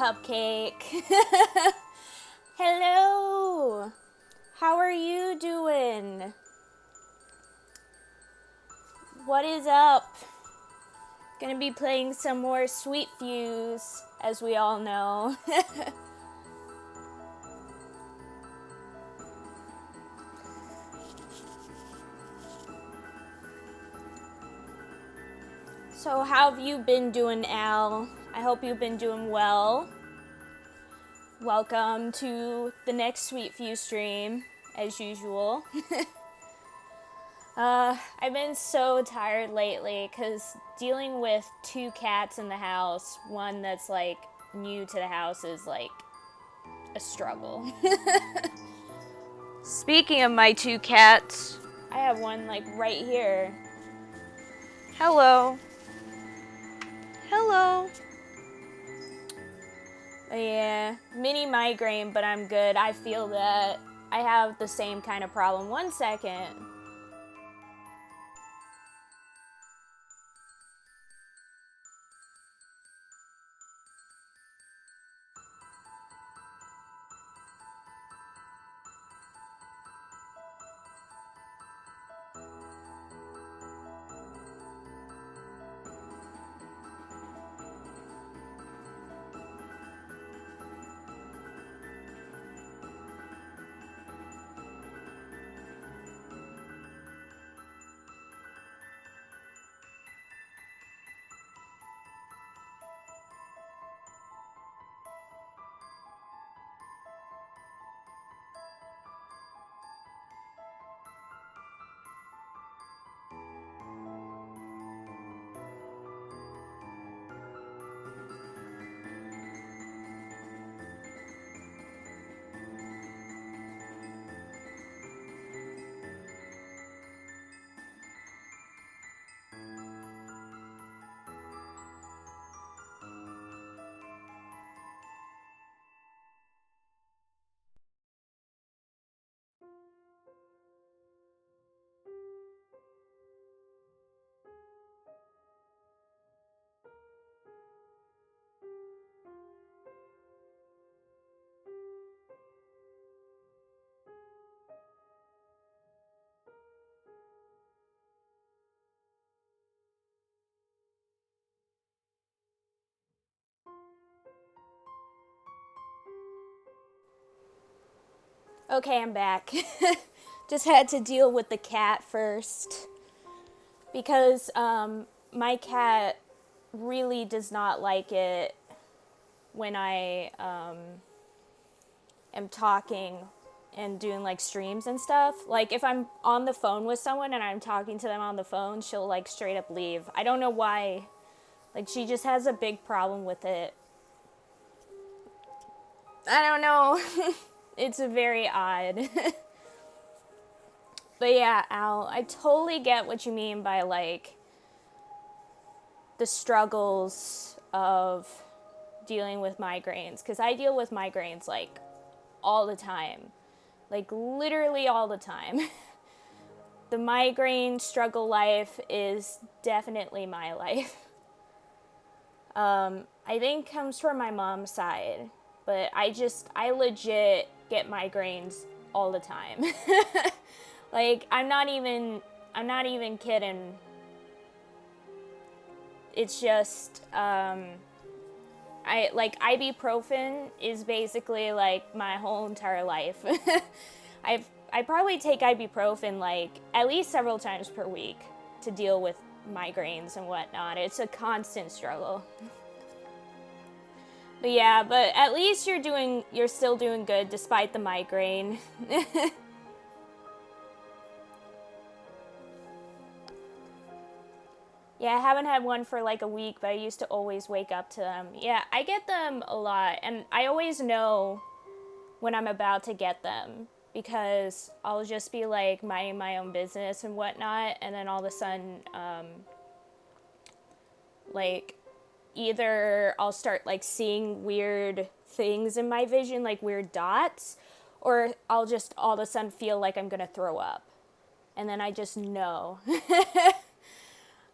Cupcake. Hello. How are you doing? What is up? Gonna be playing some more Sweet Fuse, as we all know. So how have you been doing, Al? I hope you've been doing well. Welcome to the next Sweet Fuse stream, as usual. I've been so tired lately because dealing with two cats in the house, one that's like new to the house, is like a struggle. Speaking of my two cats, I have one like right here. Hello. Hello. Yeah, mini migraine, but I'm good. I feel that I have the same kind of problem. 1 second. Okay, I'm back. Just had to deal with the cat first because my cat really does not like it when I am talking and doing like streams and stuff. Like if I'm on the phone with someone and I'm talking to them on the phone, she'll like straight up leave. I don't know why. Like she just has a big problem with it. I don't know. It's very odd. But yeah, Al, I totally get what you mean by like the struggles of dealing with migraines, because I deal with migraines like all the time, like literally all the time. The migraine struggle life is definitely my life. I think comes from my mom's side, but I legit get migraines all the time. Like I'm not even kidding. It's just I like ibuprofen is basically like my whole entire life. I probably take ibuprofen like at least several times per week to deal with migraines and whatnot. It's a constant struggle. But yeah, but at least you're still doing good despite the migraine. Yeah, I haven't had one for like a week, but I used to always wake up to them. Yeah, I get them a lot, and I always know when I'm about to get them because I'll just be like minding my own business and whatnot, and then all of a sudden, like either I'll start like seeing weird things in my vision, like weird dots, or I'll just all of a sudden feel like I'm gonna throw up, and then I just know.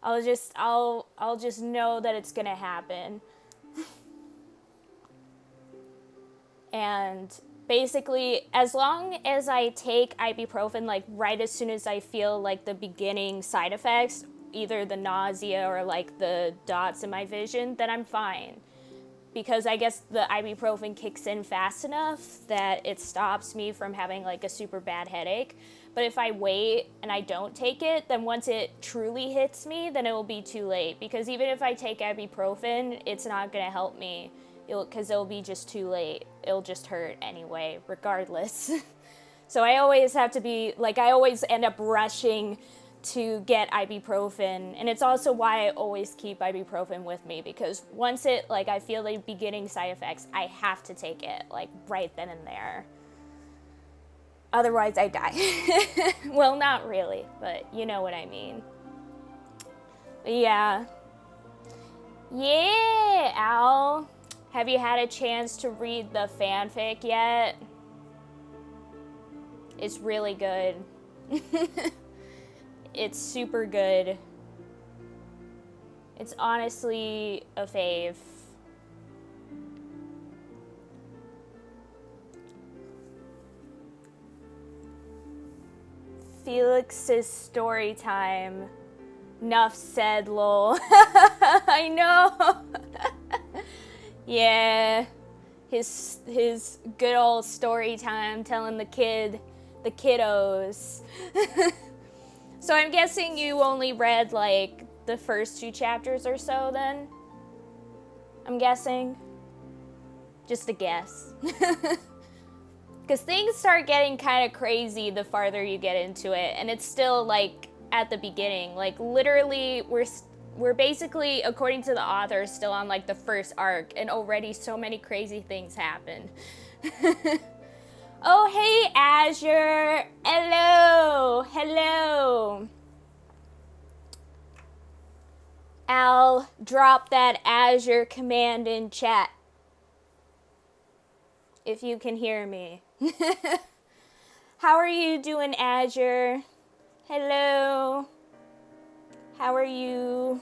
I'll just know that it's gonna happen. And basically, as long as I take ibuprofen, like right as soon as I feel like the beginning side effects, either the nausea or like the dots in my vision, then I'm fine. Because I guess the ibuprofen kicks in fast enough that it stops me from having like a super bad headache. But if I wait and I don't take it, then once it truly hits me, then it will be too late. Because even if I take ibuprofen, it's not going to help me. Because it'll be just too late. It'll just hurt anyway, regardless. So I always have to be, like, I always end up rushing to get ibuprofen. And it's also why I always keep ibuprofen with me, because once it, like, I feel the beginning side effects, I have to take it, like, right then and there. Otherwise, I die. Well, not really, but you know what I mean. But yeah. Yeah, Al. Have you had a chance to read the fanfic yet? It's really good. It's super good. It's honestly a fave. Felix's story time. Nuff said, lol. I know. Yeah. His good old story time telling the kiddos. So I'm guessing you only read like the first 2 chapters or so then? I'm guessing. Just a guess. Because things start getting kind of crazy the farther you get into it, and it's still like at the beginning. Like literally we're basically, according to the author, still on like the first arc, and already so many crazy things happen. Oh, hey, Azure. Hello. Hello. Al, drop that Azure command in chat. If you can hear me. How are you doing, Azure? Hello. How are you?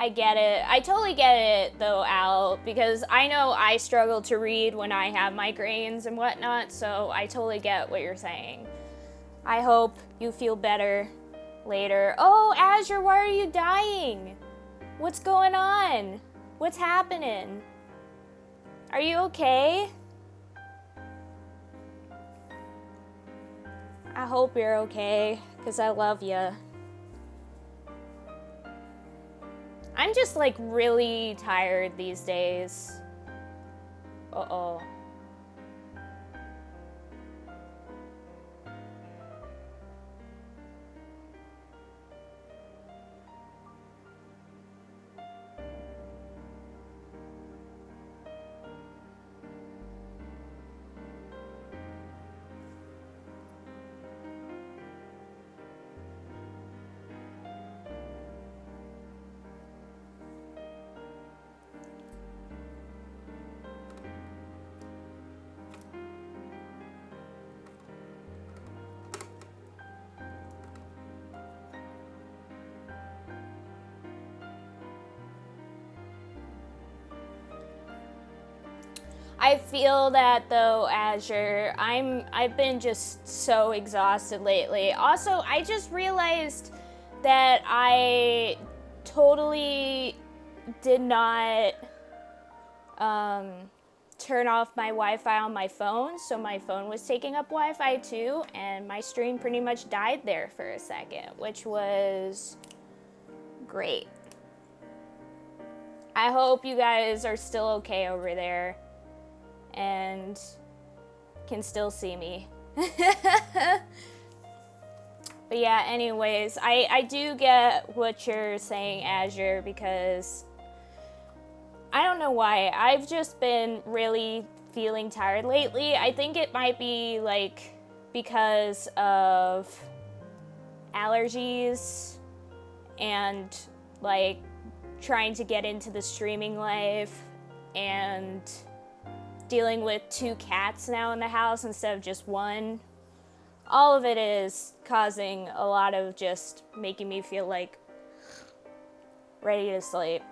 I get it. I totally get it, though, Al, because I know I struggle to read when I have migraines and whatnot, so I totally get what you're saying. I hope you feel better later. Oh, Azure, why are you dying? What's going on? What's happening? Are you okay? I hope you're okay, because I love you. I'm just like really tired these days. Uh-oh. I feel that though, Azure. I've been just so exhausted lately. Also, I just realized that I totally did not turn off my Wi-Fi on my phone, so my phone was taking up Wi-Fi too, and my stream pretty much died there for a second, which was great. I hope you guys are still okay over there and can still see me. But yeah, anyways, I do get what you're saying, Azure, because I don't know why. I've just been really feeling tired lately. I think it might be like because of allergies and like trying to get into the streaming life and dealing with 2 cats now in the house instead of just 1. All of it is causing a lot of just making me feel like ready to sleep.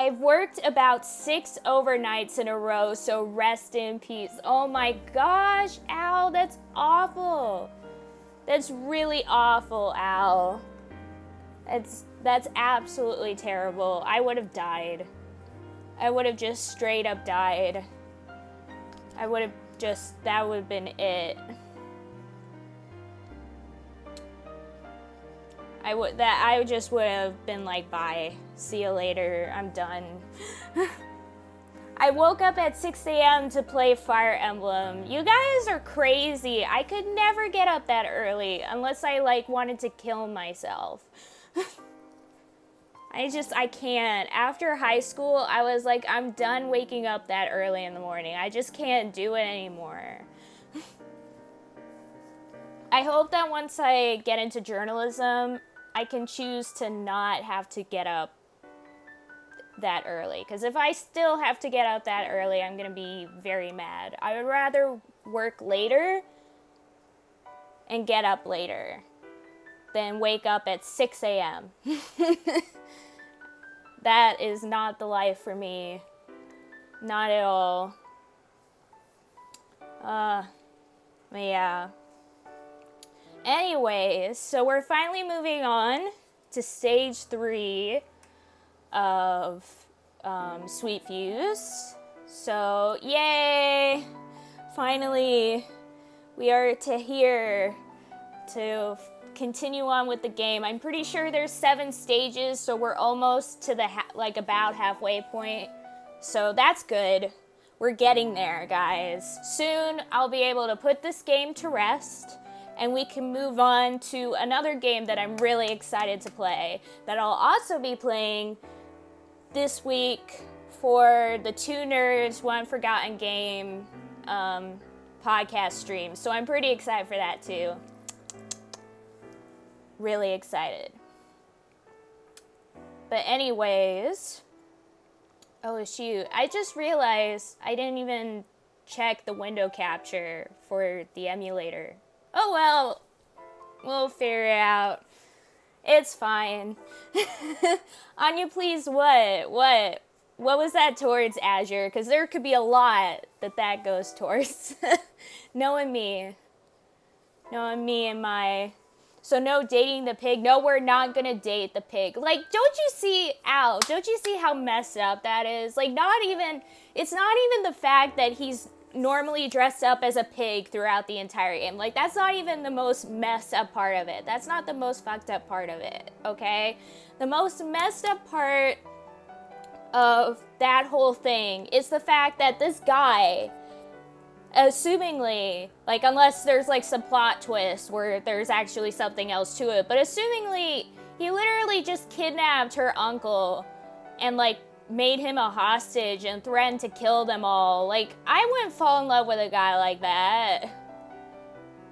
I've worked about 6 overnights in a row, so rest in peace. Oh my gosh, Al, that's awful. That's really awful, Al. That's absolutely terrible. I would have died. I would have just straight up died. That would have been it. I just would have been like, bye. See you later. I'm done. I woke up at 6 a.m. to play Fire Emblem. You guys are crazy. I could never get up that early unless I like wanted to kill myself. I can't. After high school, I was like, I'm done waking up that early in the morning. I just can't do it anymore. I hope that once I get into journalism, I can choose to not have to get up that early. Because if I still have to get up that early, I'm going to be very mad. I would rather work later and get up later than wake up at 6 a.m. That is not the life for me. Not at all. But yeah. Anyways, so we're finally moving on to stage 3 of Sweet Fuse. So, yay! Finally, we are here to continue on with the game. I'm pretty sure there's 7 stages, so we're almost to the about halfway point. So that's good. We're getting there, guys. Soon I'll be able to put this game to rest, and we can move on to another game that I'm really excited to play, that I'll also be playing this week for the Two Nerds One Forgotten Game podcast stream. So I'm pretty excited for that too. Really excited. But anyways, oh shoot, I just realized I didn't even check the window capture for the emulator. Oh well, we'll figure it out. It's fine. Anya, please, what was that towards, Azure? Because there could be a lot that goes towards. Knowing me and my... So no dating the pig. No, we're not gonna date the pig. Like, don't you see, Al, don't you see how messed up that is? Like, it's not even the fact that he's normally dressed up as a pig throughout the entire game. Like, that's not even the most messed up part of it. That's not the most fucked up part of it, okay? The most messed up part of that whole thing is the fact that this guy, assumingly, like, unless there's like some plot twist where there's actually something else to it, but assumingly, he literally just kidnapped her uncle and like made him a hostage and threatened to kill them all. Like, I wouldn't fall in love with a guy like that.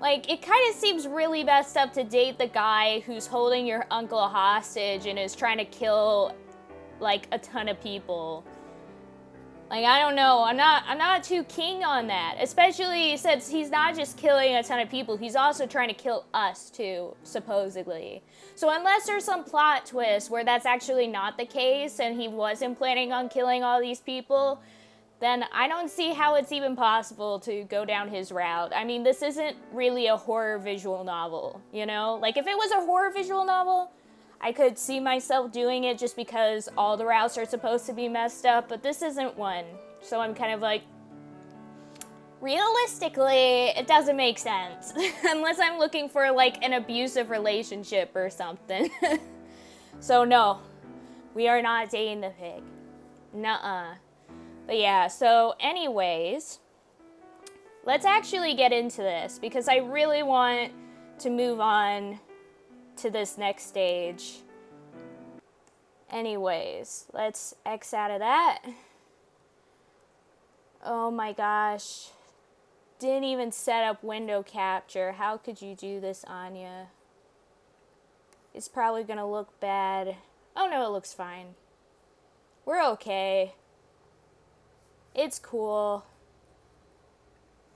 Like, it kind of seems really messed up to date the guy who's holding your uncle hostage and is trying to kill like a ton of people. Like, I don't know, I'm not too keen on that, especially since he's not just killing a ton of people, he's also trying to kill us too, supposedly. So unless there's some plot twist where that's actually not the case and he wasn't planning on killing all these people, then I don't see how it's even possible to go down his route. I mean, this isn't really a horror visual novel, you know? Like, if it was a horror visual novel, I could see myself doing it just because all the routes are supposed to be messed up, but this isn't one. So I'm kind of like, realistically, it doesn't make sense. Unless I'm looking for like an abusive relationship or something. So no, we are not dating the pig. Nuh-uh. But yeah, so anyways, let's actually get into this because I really want to move on to this next stage. Anyways, let's X out of that. Oh my gosh. Didn't even set up window capture. How could you do this, Anya? It's probably gonna look bad. Oh no, it looks fine. We're okay. It's cool.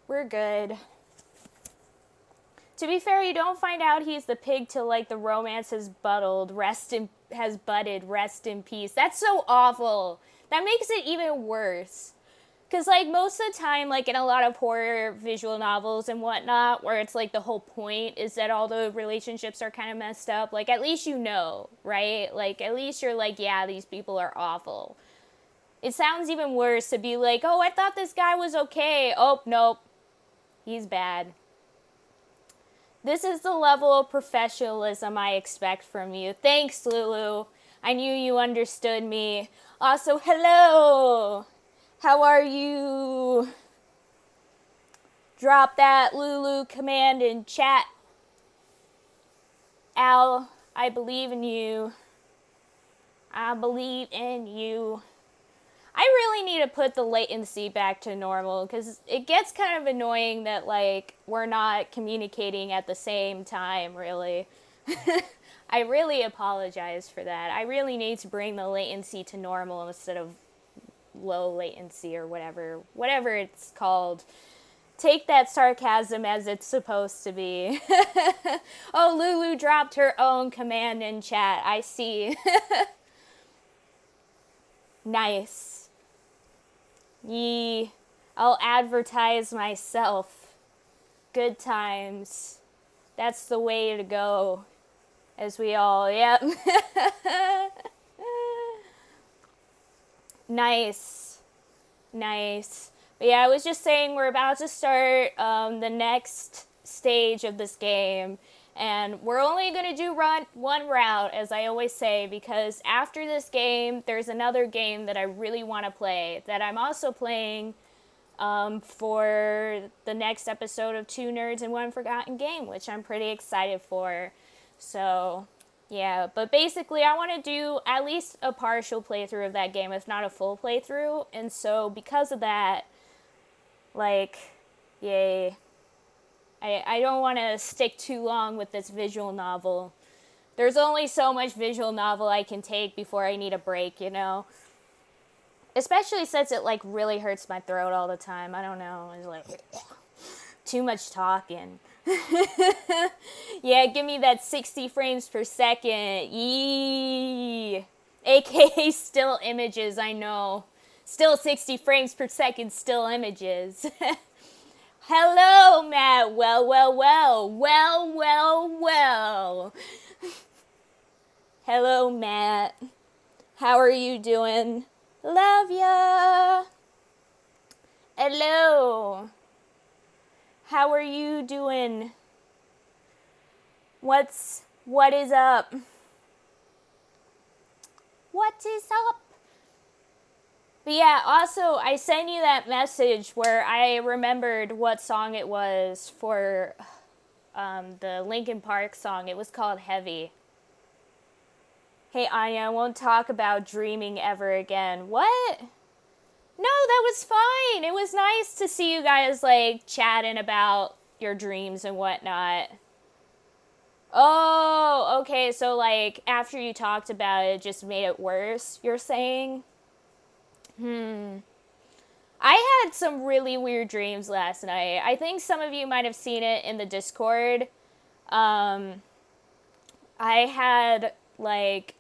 We're good. To be fair, you don't find out he's the pig till like the romance has buttled. Rest in has budded. Rest in peace. That's so awful. That makes it even worse. Because, like, most of the time, like, in a lot of horror visual novels and whatnot, where it's, like, the whole point is that all the relationships are kind of messed up, like, at least you know, right? Like, at least you're like, yeah, these people are awful. It sounds even worse to be like, oh, I thought this guy was okay. Oh, nope. He's bad. This is the level of professionalism I expect from you. Thanks, Lulu. I knew you understood me. Also, hello. How are you? Drop that Lulu command in chat. Al, I believe in you. I believe in you. I really need to put the latency back to normal because it gets kind of annoying that, like, we're not communicating at the same time, really. I really apologize for that. I really need to bring the latency to normal instead of low latency or whatever it's called. Take that sarcasm as it's supposed to be. Oh, Lulu dropped her own command in chat. I see. Nice. I'll advertise myself. Good times. That's the way to go. As we all, yep. Nice. Nice. But yeah, I was just saying we're about to start the next stage of this game. And we're only going to do one route, as I always say, because after this game, there's another game that I really want to play that I'm also playing for the next episode of Two Nerds and One Forgotten Game, which I'm pretty excited for. So, yeah, but basically I want to do at least a partial playthrough of that game, if not a full playthrough. And so because of that, like, yay. I don't want to stick too long with this visual novel. There's only so much visual novel I can take before I need a break, you know? Especially since it, like, really hurts my throat all the time. I don't know. It's like, too much talking. Yeah, give me that 60 frames per second. Yee. AKA still images, I know. Still 60 frames per second, still images. Hello, Matt. Well. Hello, Matt. How are you doing? Love ya. Hello. How are you doing? What is up? What is up? But yeah, also, I sent you that message where I remembered what song it was for the Linkin Park song. It was called Heavy. Hey, Anya, I won't talk about dreaming ever again. What? No, that was fine. It was nice to see you guys, like, chatting about your dreams and whatnot. Oh, okay, so, like, after you talked about it, it just made it worse, you're saying? I had some really weird dreams last night. I think some of you might have seen it in the Discord. I had, like,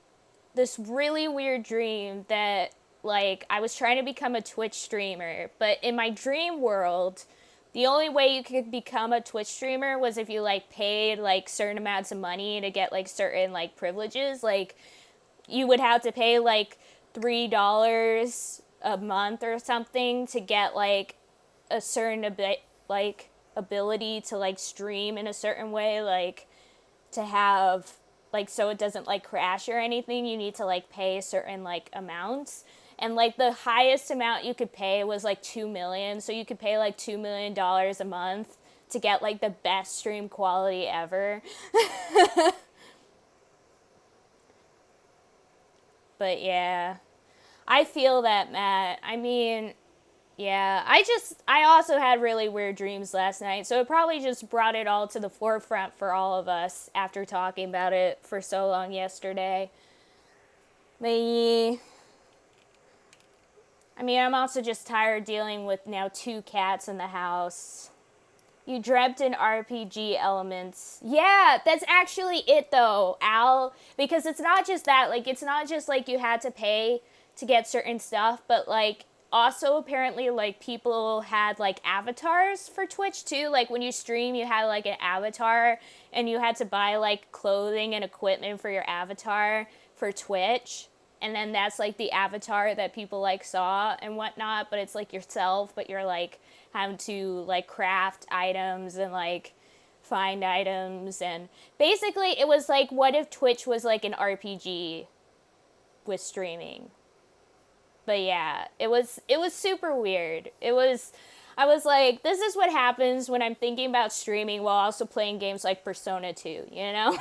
this really weird dream that, like, I was trying to become a Twitch streamer. But in my dream world, the only way you could become a Twitch streamer was if you, like, paid, like, certain amounts of money to get, like, certain, like, privileges. Like, you would have to pay, like, $3 a month or something to get, like, a certain ability to, like, stream in a certain way, like, to have, like, so it doesn't, like, crash or anything. You need to, like, pay certain, like, amounts. And, like, the highest amount you could pay was, like, $2 million. So you could pay, like, $2 million a month to get, like, the best stream quality ever. But yeah, I feel that, Matt. I mean, yeah, I also had really weird dreams last night, so it probably just brought it all to the forefront for all of us after talking about it for so long yesterday. But yeah, I mean, I'm also just tired dealing with now 2 cats in the house. You dreamt in RPG elements. Yeah, that's actually it though, Al. Because it's not just that, like, it's not just like you had to pay to get certain stuff, but like, also apparently like people had like avatars for Twitch too. Like when you stream, you had like an avatar and you had to buy like clothing and equipment for your avatar for Twitch. And then that's like the avatar that people like saw and whatnot, but it's like yourself, but you're like having to like craft items and like find items. And basically it was like, what if Twitch was like an RPG with streaming? But yeah, it was super weird. I was like, this is what happens when I'm thinking about streaming while also playing games like Persona 2, you know?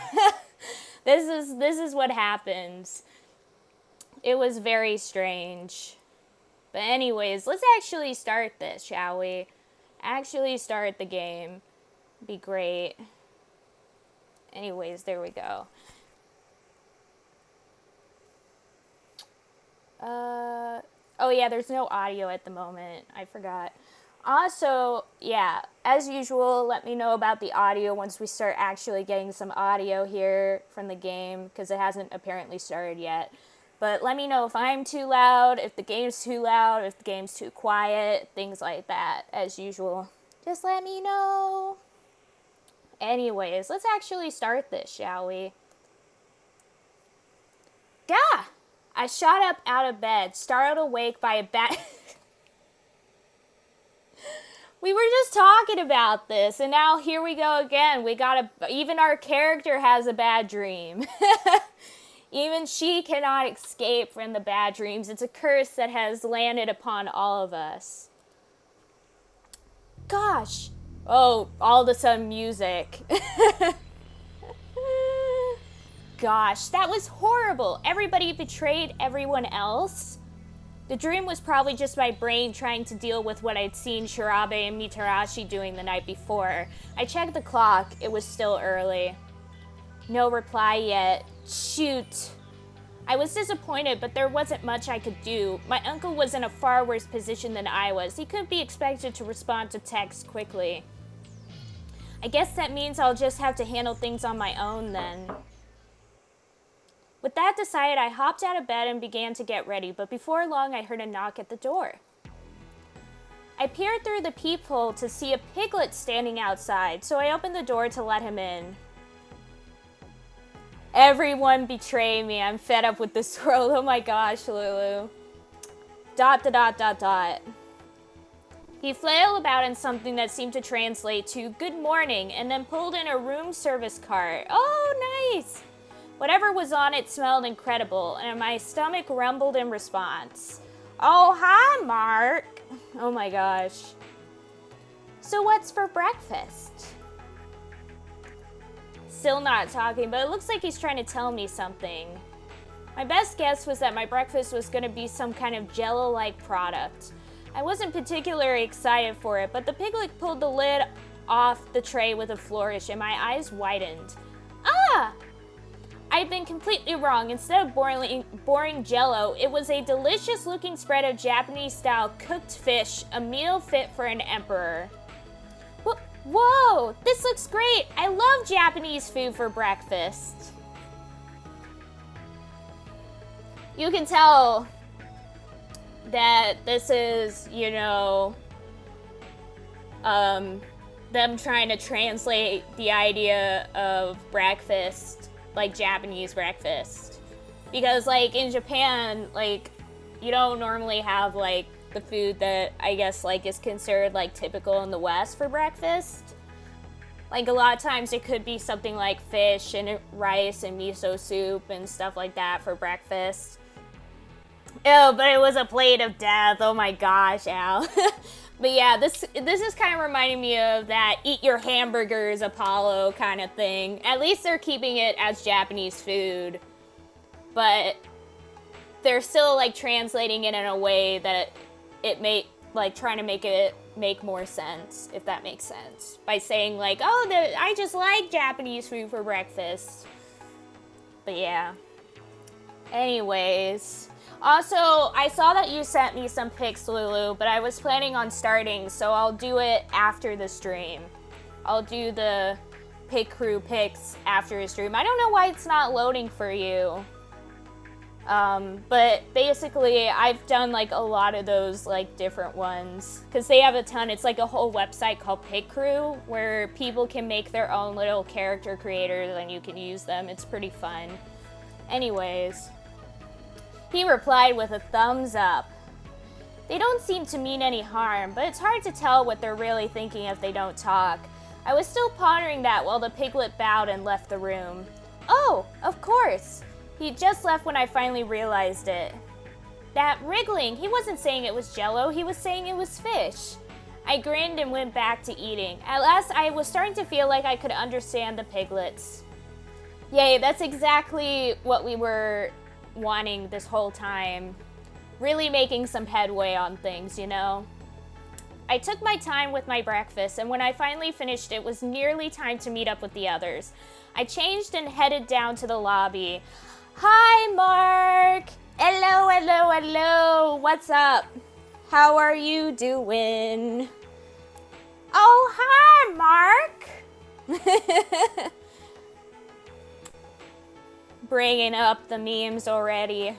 This is what happens. It was very strange. But anyways, let's actually start this, shall we? Actually start the game. Be great. Anyways, there we go. Oh yeah, there's no audio at the moment. I forgot. Also, yeah, as usual, let me know about the audio once we start actually getting some audio here from the game, because it hasn't apparently started yet. But let me know if I'm too loud, if the game's too loud, if the game's too quiet, things like that, as usual. Just let me know. Anyways, let's actually start this, shall we? Gah! I shot up out of bed, startled awake by a bat. We were just talking about this, and now here we go again. Even our character has a bad dream. Even she cannot escape from the bad dreams. It's a curse that has landed upon all of us. Gosh. Oh, all of a sudden music. Gosh, that was horrible. Everybody betrayed everyone else. The dream was probably just my brain trying to deal with what I'd seen Shirabe and Mitarashi doing the night before. I checked the clock. It was still early. No reply yet. Shoot. I was disappointed, but there wasn't much I could do. My uncle was in a far worse position than I was. He couldn't be expected to respond to texts quickly. I guess that means I'll just have to handle things on my own then. With that decided, I hopped out of bed and began to get ready, but before long I heard a knock at the door. I peered through the peephole to see a piglet standing outside, so I opened the door to let him in. Everyone betray me. I'm fed up with this world. Oh my gosh, Lulu. ... He flailed about in something that seemed to translate to good morning and then pulled in a room service cart. Oh, nice. Whatever was on it smelled incredible, and my stomach rumbled in response. Oh, hi, Mark. Oh my gosh. So what's for breakfast? Still not talking, but it looks like he's trying to tell me something. My best guess was that my breakfast was going to be some kind of Jell-O-like product. I wasn't particularly excited for it, but the piglet pulled the lid off the tray with a flourish, and my eyes widened. Ah! I'd been completely wrong. Instead of boring Jell-O, it was a delicious-looking spread of Japanese-style cooked fish, a meal fit for an emperor. Whoa, this looks great. I love Japanese food for breakfast. You can tell that this is, them trying to translate the idea of breakfast, like Japanese breakfast. Because, like, in Japan, like, you don't normally have, like, the food that I guess, like, is considered, like, typical in the West for breakfast. Like, a lot of times it could be something like fish and rice and miso soup and stuff like that for breakfast. Oh, but it was a plate of death. Oh my gosh, Al. But yeah, this is kind of reminding me of that eat your hamburgers Apollo kind of thing. At least they're keeping it as Japanese food. But they're still, like, translating it in a way that it may, like, trying to make it make more sense, if that makes sense. By saying, like, oh, I just like Japanese food for breakfast. But yeah. Anyways. Also, I saw that you sent me some pics, Lulu, but I was planning on starting, so I'll do it after the stream. I'll do the Pig Crew picks after a stream. I don't know why it's not loading for you. But basically, I've done like a lot of those like different ones because they have a ton. It's like a whole website called Pig Crew where people can make their own little character creators and you can use them. It's pretty fun. Anyways, he replied with a thumbs up. They don't seem to mean any harm, but it's hard to tell what they're really thinking if they don't talk. I was still pondering that while the piglet bowed and left the room. Oh, of course. He just left when I finally realized it. That wriggling, he wasn't saying it was jello, he was saying it was fish. I grinned and went back to eating. At last, I was starting to feel like I could understand the piglets. Yay, that's exactly what we were wanting this whole time. Really making some headway on things, you know? I took my time with my breakfast, and when I finally finished, it was nearly time to meet up with the others. I changed and headed down to the lobby. Hi, Mark! Hello, hello, hello! What's up? How are you doing? Oh, hi, Mark! Bringing up the memes already.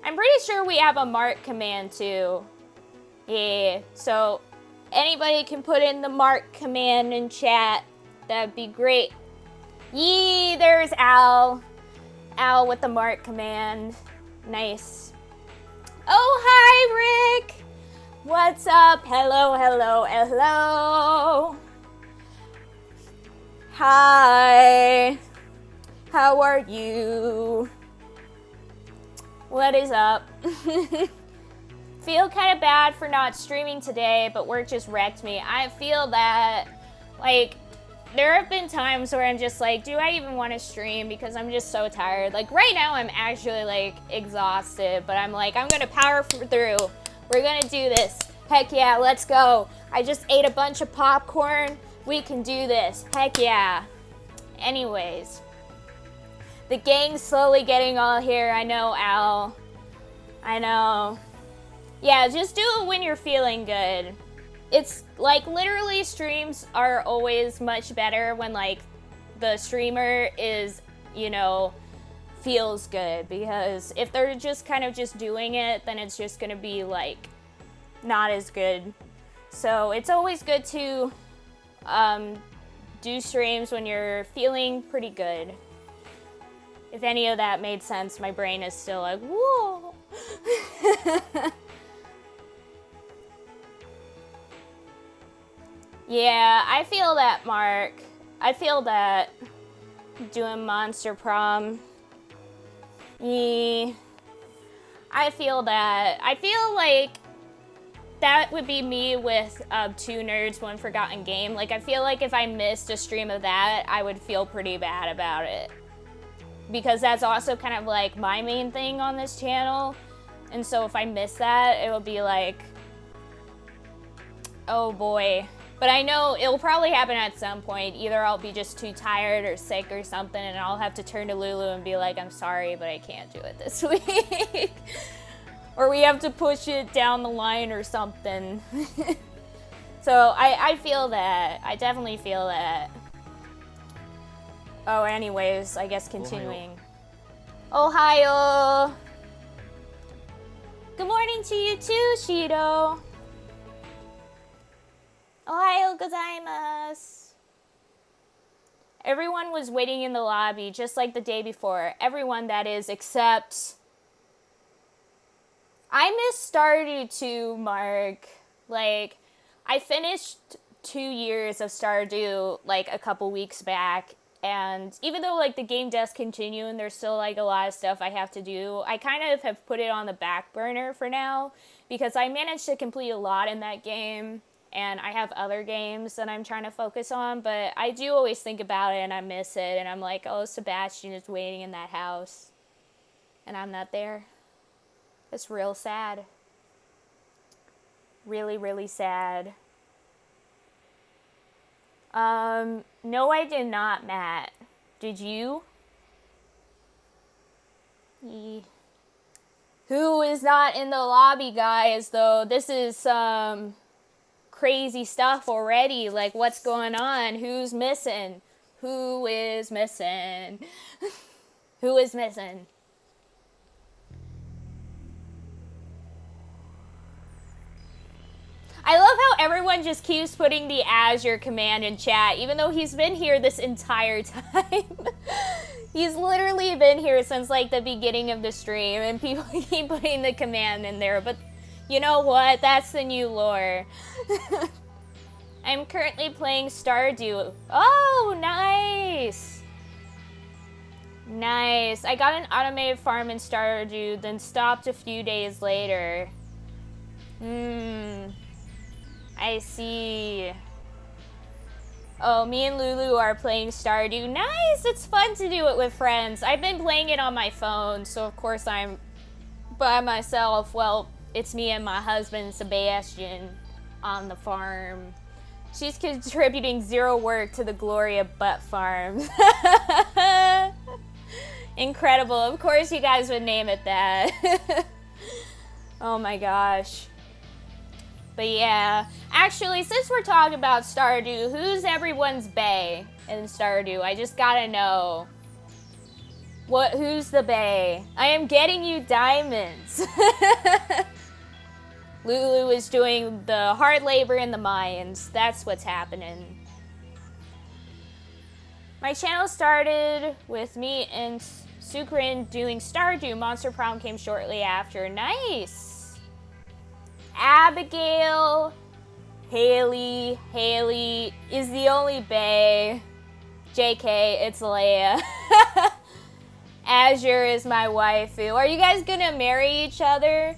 I'm pretty sure we have a mark command too. Yeah, so anybody can put in the mark command in chat. That'd be great. Yee, there's Al. Al with the mark command. Nice. Oh, hi, Rick. What's up? Hello, hello, hello. Hi. How are you? What is up? Feel kind of bad for not streaming today, but work just wrecked me. I feel that, like, there have been times where I'm just like, do I even want to stream? Because I'm just so tired. Like, right now I'm actually, like, exhausted, but I'm like, I'm gonna power through. We're gonna do this. Heck yeah, let's go. I just ate a bunch of popcorn. We can do this. Heck yeah. Anyways. The gang's slowly getting all here. I know, Al. I know. Yeah, just do it when you're feeling good. It's like literally streams are always much better when like the streamer is, you know, feels good, because if they're just kind of just doing it, then it's just gonna be like not as good. So it's always good to do streams when you're feeling pretty good. If any of that made sense, my brain is still like, whoa. Yeah, I feel that, Mark. I feel that doing Monster Prom. Yeah. I feel that. I feel like that would be me with Two Nerds, One Forgotten Game. Like, I feel like if I missed a stream of that, I would feel pretty bad about it. Because that's also kind of like my main thing on this channel. And so if I miss that, it will be like, oh boy. But I know it'll probably happen at some point. Either I'll be just too tired or sick or something, and I'll have to turn to Lulu and be like, I'm sorry, but I can't do it this week. Or we have to push it down the line or something. So I feel that. I definitely feel that. Oh, anyways, I guess continuing. Ohio! Good morning to you too, Shido! Ohio gozaimasu! Everyone was waiting in the lobby, just like the day before. Everyone, that is, except... I miss Stardew too, Mark. Like, I finished 2 years of Stardew, like, a couple weeks back. And even though, like, the game does continue and there's still, like, a lot of stuff I have to do, I kind of have put it on the back burner for now. Because I managed to complete a lot in that game. And I have other games that I'm trying to focus on. But I do always think about it and I miss it. And I'm like, oh, Sebastian is waiting in that house. And I'm not there. It's real sad. Really, really sad. No, I did not, Matt. Did you? Who is not in the lobby, guys, though? This is, crazy stuff already. Like, what's going on? Who's missing? Who is missing? Who is missing? I love how everyone just keeps putting the Azure command in chat, even though he's been here this entire time. He's literally been here since, like, the beginning of the stream, and people keep putting the command in there, but you know what? That's the new lore. I'm currently playing Stardew. Oh, nice! Nice. I got an automated farm in Stardew, then stopped a few days later. I see. Oh, me and Lulu are playing Stardew. Nice! It's fun to do it with friends. I've been playing it on my phone, so of course I'm by myself. Well, it's me and my husband, Sebastian, on the farm. She's contributing 0 work to the glory of Butt Farm. Incredible. Of course you guys would name it that. Oh my gosh. But yeah, actually, since we're talking about Stardew, who's everyone's bae in Stardew? I just gotta know. Who's the bae? I am getting you diamonds. Lulu is doing the hard labor in the mines. That's what's happening. My channel started with me and Sukrin doing Stardew. Monster Prom came shortly after. Nice. Abigail, Haley is the only bae. JK, it's Leia. Azure is my waifu. Are you guys gonna marry each other?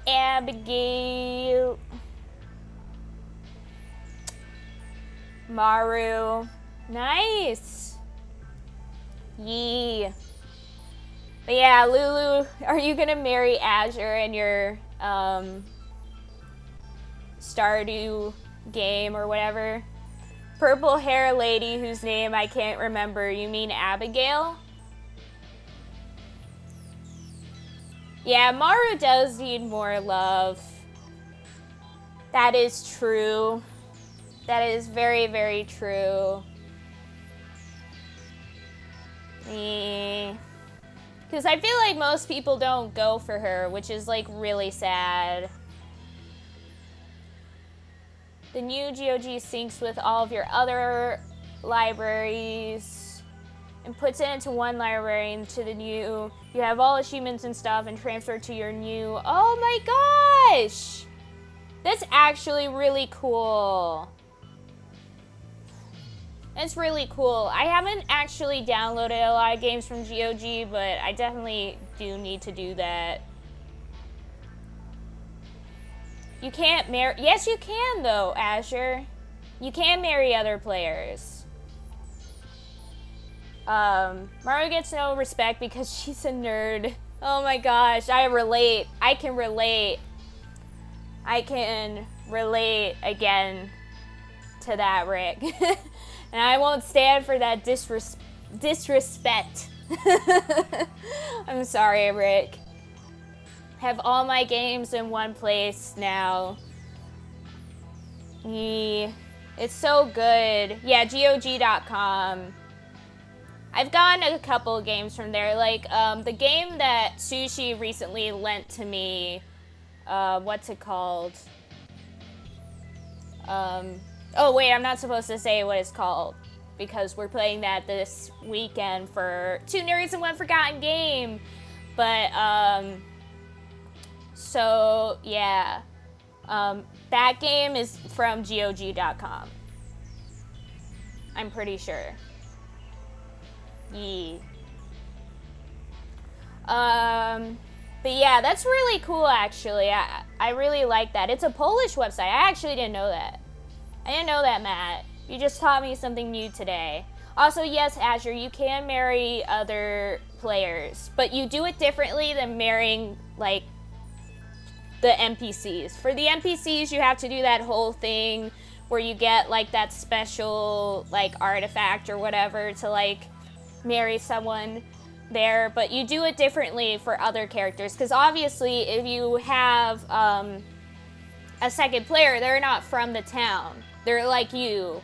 Abigail. Maru. Nice. Yee. But yeah, Lulu, are you gonna marry Azure in your Stardew game or whatever? Purple hair lady whose name I can't remember. You mean Abigail? Yeah, Maru does need more love. That is true. That is very, very true. Because I feel like most people don't go for her, which is, like, really sad. The new GOG syncs with all of your other libraries and puts it into one library into the new. You have all achievements and stuff and transfer to your new. Oh my gosh! That's actually really cool. It's really cool. I haven't actually downloaded a lot of games from GOG, but I definitely do need to do that. You can't marry... Yes, you can, though, Azure. You can marry other players. Maru gets no respect because she's a nerd. Oh my gosh, I relate. I can relate. I can relate again to that, Rick. And I won't stand for that disrespect. I'm sorry, Rick. Have all my games in one place now. It's so good. Yeah, GOG.com. I've gotten a couple of games from there. Like, the game that Sushi recently lent to me. What's it called? Oh wait, I'm not supposed to say what it's called because we're playing that this weekend for 2 Nerds and 1 Forgotten Game. But, so, yeah. That game is from GOG.com. I'm pretty sure. Yee. But yeah, that's really cool, actually. I really like that. It's a Polish website. I actually didn't know that. I didn't know that, Matt. You just taught me something new today. Also, yes, Azure, you can marry other players, but you do it differently than marrying, like, the NPCs. For the NPCs, you have to do that whole thing where you get, like, that special, like, artifact or whatever to, like, marry someone there, but you do it differently for other characters, because obviously if you have a second player, they're not from the town. They're like you,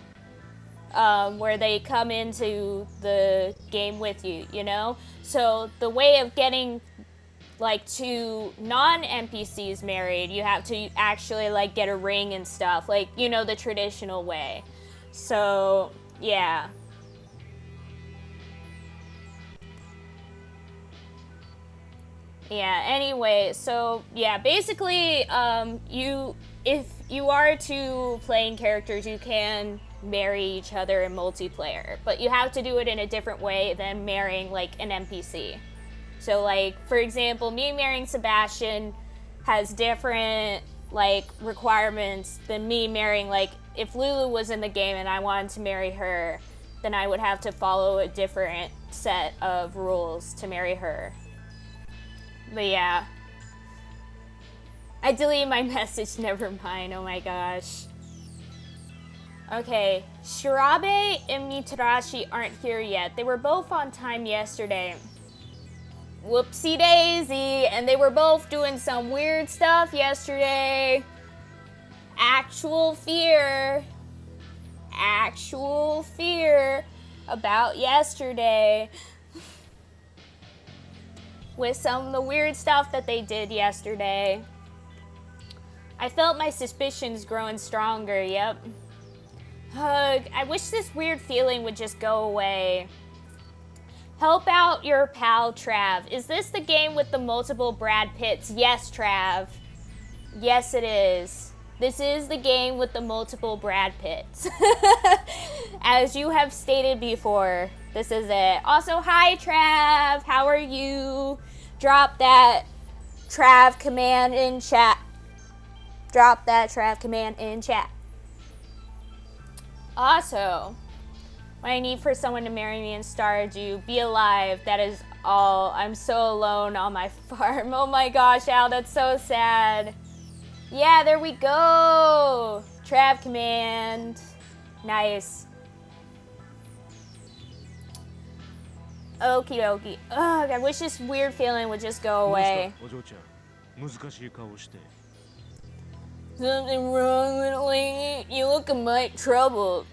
where they come into the game with you, you know? So the way of getting like two non-NPCs married, you have to actually like get a ring and stuff, like, you know, the traditional way. So yeah. Yeah, anyway, so yeah, basically, if you are two playing characters, you can marry each other in multiplayer, but you have to do it in a different way than marrying like an NPC. So like, for example, me marrying Sebastian has different like requirements than me marrying, like, if Lulu was in the game and I wanted to marry her, then I would have to follow a different set of rules to marry her. But yeah. I deleted my message, never mind, oh my gosh. Okay, Shirabe and Mitarashi aren't here yet. They were both on time yesterday. Whoopsie daisy, and they were both doing some weird stuff yesterday. Actual fear about yesterday. With some of the weird stuff that they did yesterday. I felt my suspicions growing stronger, yep. Ugh, I wish this weird feeling would just go away. Help out your pal, Trav. Is this the game with the multiple Brad Pitts? Yes, Trav. Yes, it is. This is the game with the multiple Brad Pitts. As you have stated before, this is it. Also, hi, Trav. How are you? Drop that Trav command in chat. Drop that Trav command in chat. Also, what I need for someone to marry me in Stardew, be alive. That is all. I'm so alone on my farm. Oh my gosh, Al, that's so sad. Yeah, there we go. Trav command. Nice. Okie dokie. Ugh, I wish this weird feeling would just go away. Something wrong, little lady? You look a mite troubled.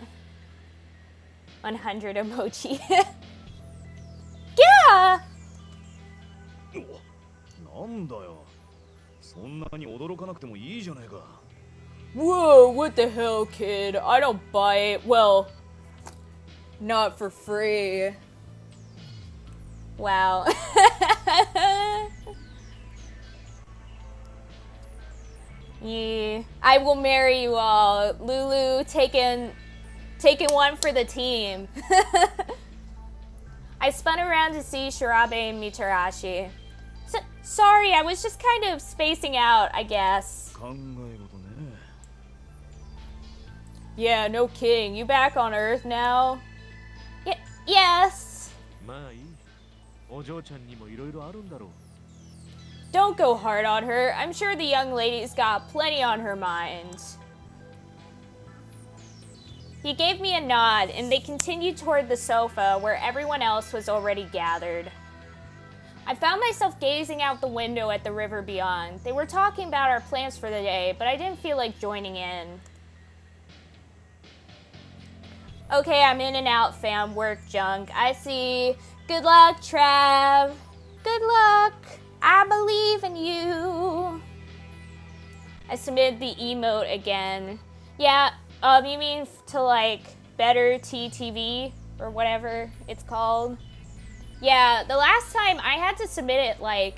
100 emoji. Yeah! なんだよ。そんなに驚かなくてもいいじゃないか。 Whoa, what the hell, kid? I don't buy it. Well, not for free. Wow. Yeah, I will marry you all. Lulu taking one for the team. I spun around to see Shirabe and Mitarashi. Sorry, I was just kind of spacing out, I guess. 考え事ね。 Yeah, no kidding. You back on Earth now? Yes. まあいい。お嬢ちゃんにもいろいろあるんだろう。 Don't go hard on her. I'm sure the young lady's got plenty on her mind. He gave me a nod, and they continued toward the sofa where everyone else was already gathered. I found myself gazing out the window at the river beyond. They were talking about our plans for the day, but I didn't feel like joining in. Okay, I'm in and out, fam. Work junk. I see. Good luck, Trav. Good luck. I believe in you. I submitted the emote again. Yeah, you mean to like Better TTV or whatever it's called? Yeah, the last time I had to submit it like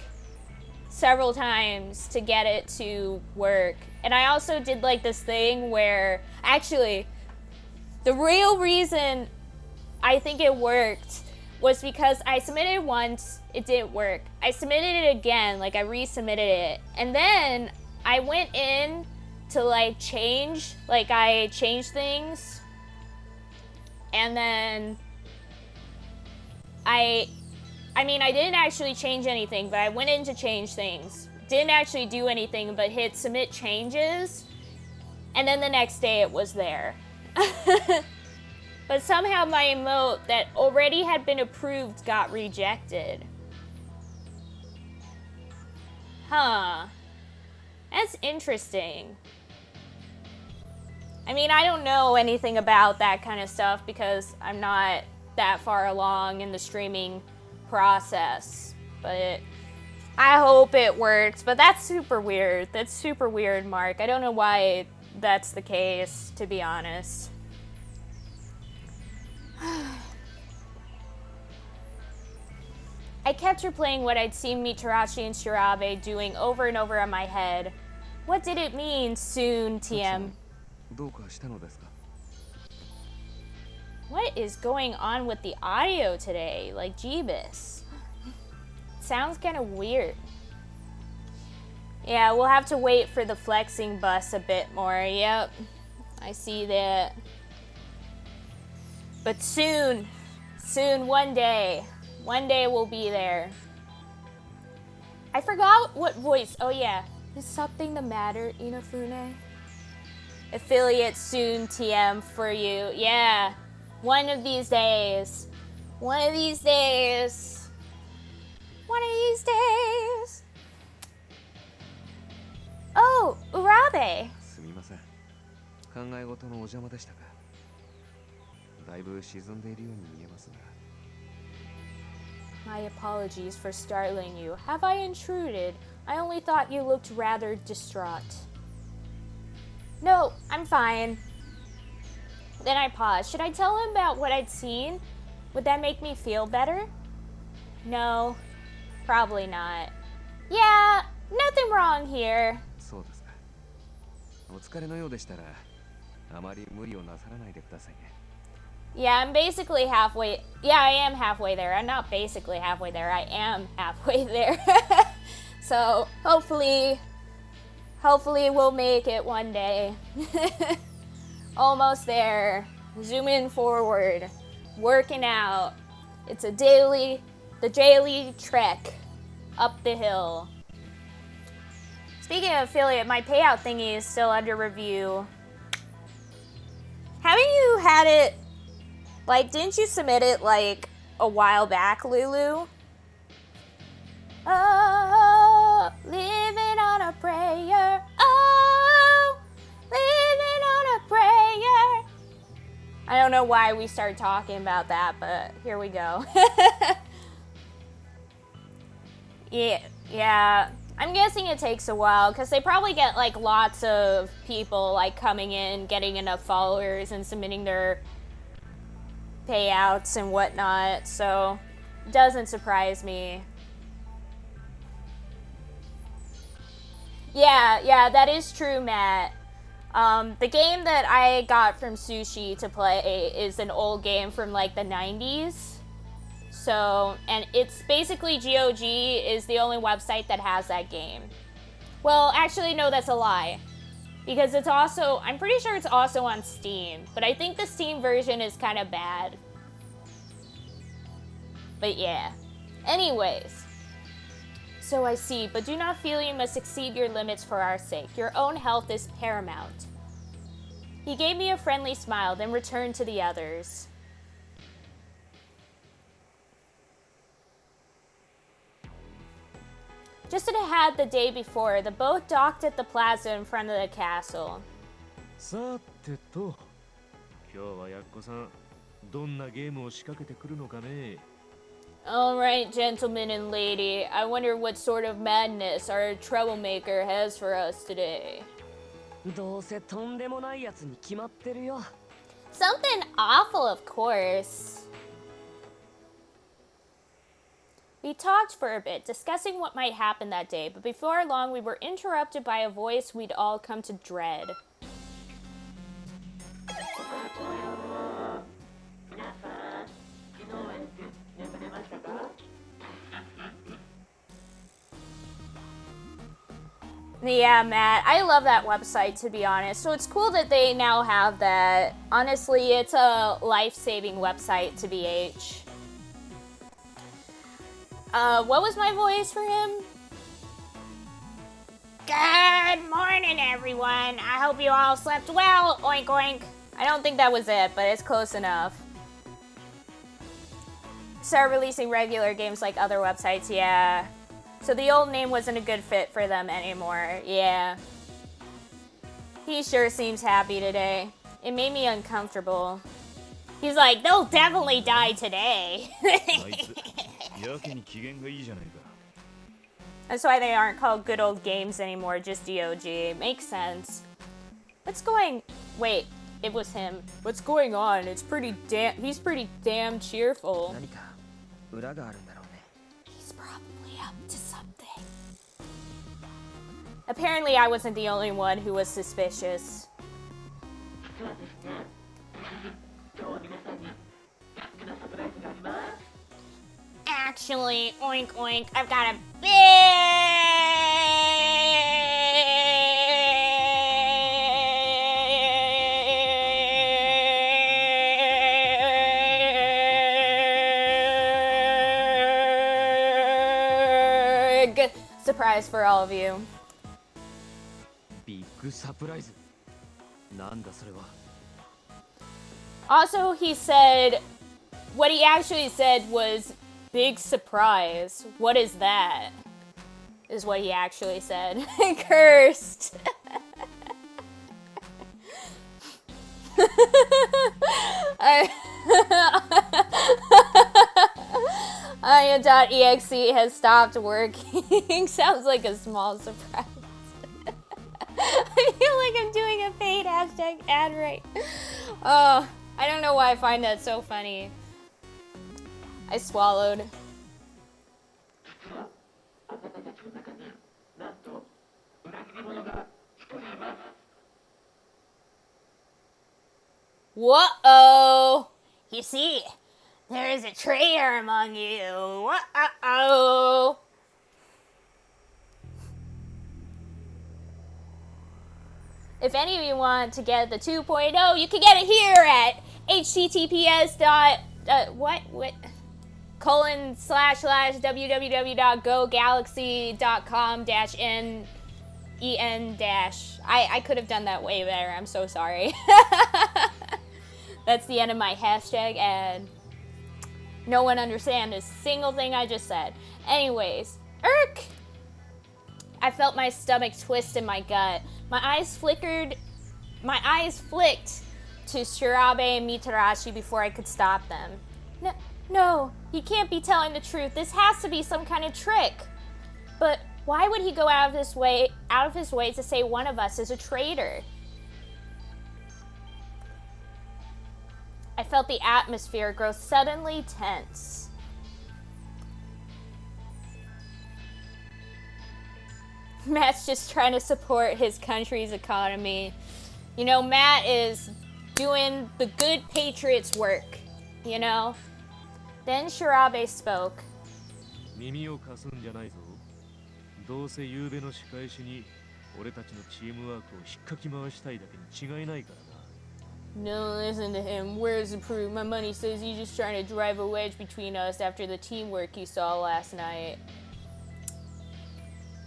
several times to get it to work. And I also did like this thing where, actually, the real reason I think it worked was because I submitted it once, it didn't work. I submitted it again, like I resubmitted it. And then I went in to like change, like I changed things. And then I mean, I didn't actually change anything, but I went in to change things. Didn't actually do anything but hit submit changes. And then the next day it was there. But somehow my emote that already had been approved got rejected. Huh. That's interesting. I mean, I don't know anything about that kind of stuff because I'm not that far along in the streaming process. But I hope it works. But that's super weird. That's super weird, Mark. I don't know why that's the case, to be honest. I kept replaying what I'd seen Mitarashi and Shirabe doing over and over in my head. What did it mean, soon, TM? What is going on with the audio today? Like, Jeebus. Sounds kind of weird. Yeah, we'll have to wait for the flexing bus a bit more. Yep, I see that. But soon, one day we'll be there. I forgot what voice. Oh yeah, is something the matter, Inafune? Affiliate soon, TM, for you. Yeah, one of these days. One of these days. One of these days. Oh, Urabe. すみません。考え事のお邪魔でしたか。だいぶ沈んでいるように見えますが。My apologies for startling you. Have I intruded? I only thought you looked rather distraught. No, I'm fine. Then I paused. Should I tell him about what I'd seen? Would that make me feel better? No, probably not. Yeah, nothing wrong here. そうですか。お疲れのようでしたら、あまり無理をなさらないでくださいね。Yeah, I'm basically halfway. Yeah, I am halfway there. I'm not basically halfway there. I am halfway there. So hopefully we'll make it one day. Almost there. Zooming forward. Working out. It's the daily trek up the hill. Speaking of affiliate, my payout thingy is still under review. Haven't you had it? Like, didn't you submit it, like, a while back, Lulu? Oh, living on a prayer. Oh, living on a prayer. I don't know why we started talking about that, but here we go. Yeah. I'm guessing it takes a while, because they probably get, like, lots of people, like, coming in, getting enough followers, and submitting their payouts and whatnot, so it doesn't surprise me. Yeah, that is true, Matt. The game that I got from Sushi to play is an old game from like the 90s. So, and it's basically GOG is the only website that has that game. Well, actually, no, that's a lie. Because it's also, I'm pretty sure it's also on Steam. But I think the Steam version is kind of bad. But yeah. Anyways. So I see, but do not feel you must exceed your limits for our sake. Your own health is paramount. He gave me a friendly smile, then returned to the others. Just as it had the day before, the boat docked at the plaza in front of the castle. さてと、今日はやっこさん、どんなゲームを仕掛けてくるのかね。Alright, gentlemen and lady, I wonder what sort of madness our troublemaker has for us today. どうせとんでもないやつに決まってるよ。 Something awful, of course. We talked for a bit, discussing what might happen that day, but before long we were interrupted by a voice we'd all come to dread. Yeah, Matt, I love that website, to be honest. So it's cool that they now have that. Honestly, it's a life-saving website to BH. What was my voice for him? Good morning, everyone. I hope you all slept well. Oink, oink. I don't think that was it, but it's close enough. Start releasing regular games like other websites, yeah. So the old name wasn't a good fit for them anymore, yeah. He sure seems happy today. It made me uncomfortable. He's like, they'll definitely die today. あいつやけに機嫌がいいじゃないか。 That's why they aren't called good old games anymore, just DOG. Makes sense. What's going... Wait, it was him. What's going on? It's pretty damn... He's pretty damn cheerful. 何か裏があるんだろうね。 He's probably up to something. Apparently I wasn't the only one who was suspicious. Actually, oink oink, I've got a big surprise for all of you. ビッグサプライズ。なんだそれは。 Also, he said, what he actually said was, big surprise. What is that? Is what he actually said. Cursed. Aya.exe has stopped working. Sounds like a small surprise. I feel like I'm doing a paid hashtag ad right. Oh, I don't know why I find that so funny. I swallowed. Whoa! You see, there is a traitor among you. Whoa! If any of you want to get the 2.0, you can get it here at https :/www.gogalaxy.com-en I could have done that way better. I'm so sorry. That's the end of my hashtag ad. No one understand a single thing I just said. Anyways, Irk! I felt my stomach twist in my gut. My eyes flicked to Shirabe and Mitarashi before I could stop them. No, he can't be telling the truth. This has to be some kind of trick. But why would he go out of his way to say one of us is a traitor? I felt the atmosphere grow suddenly tense. Matt's just trying to support his country's economy. You know, Matt is doing the good patriots work, you know? Then Shirabe spoke. 耳を貸すんじゃないぞ。どうせ夕べの仕返しに俺たちのチームワークを引っかき回したいだけに違いないからな。 No, listen to him. Where's the proof? My money says he's just trying to drive a wedge between us after the teamwork he saw last night.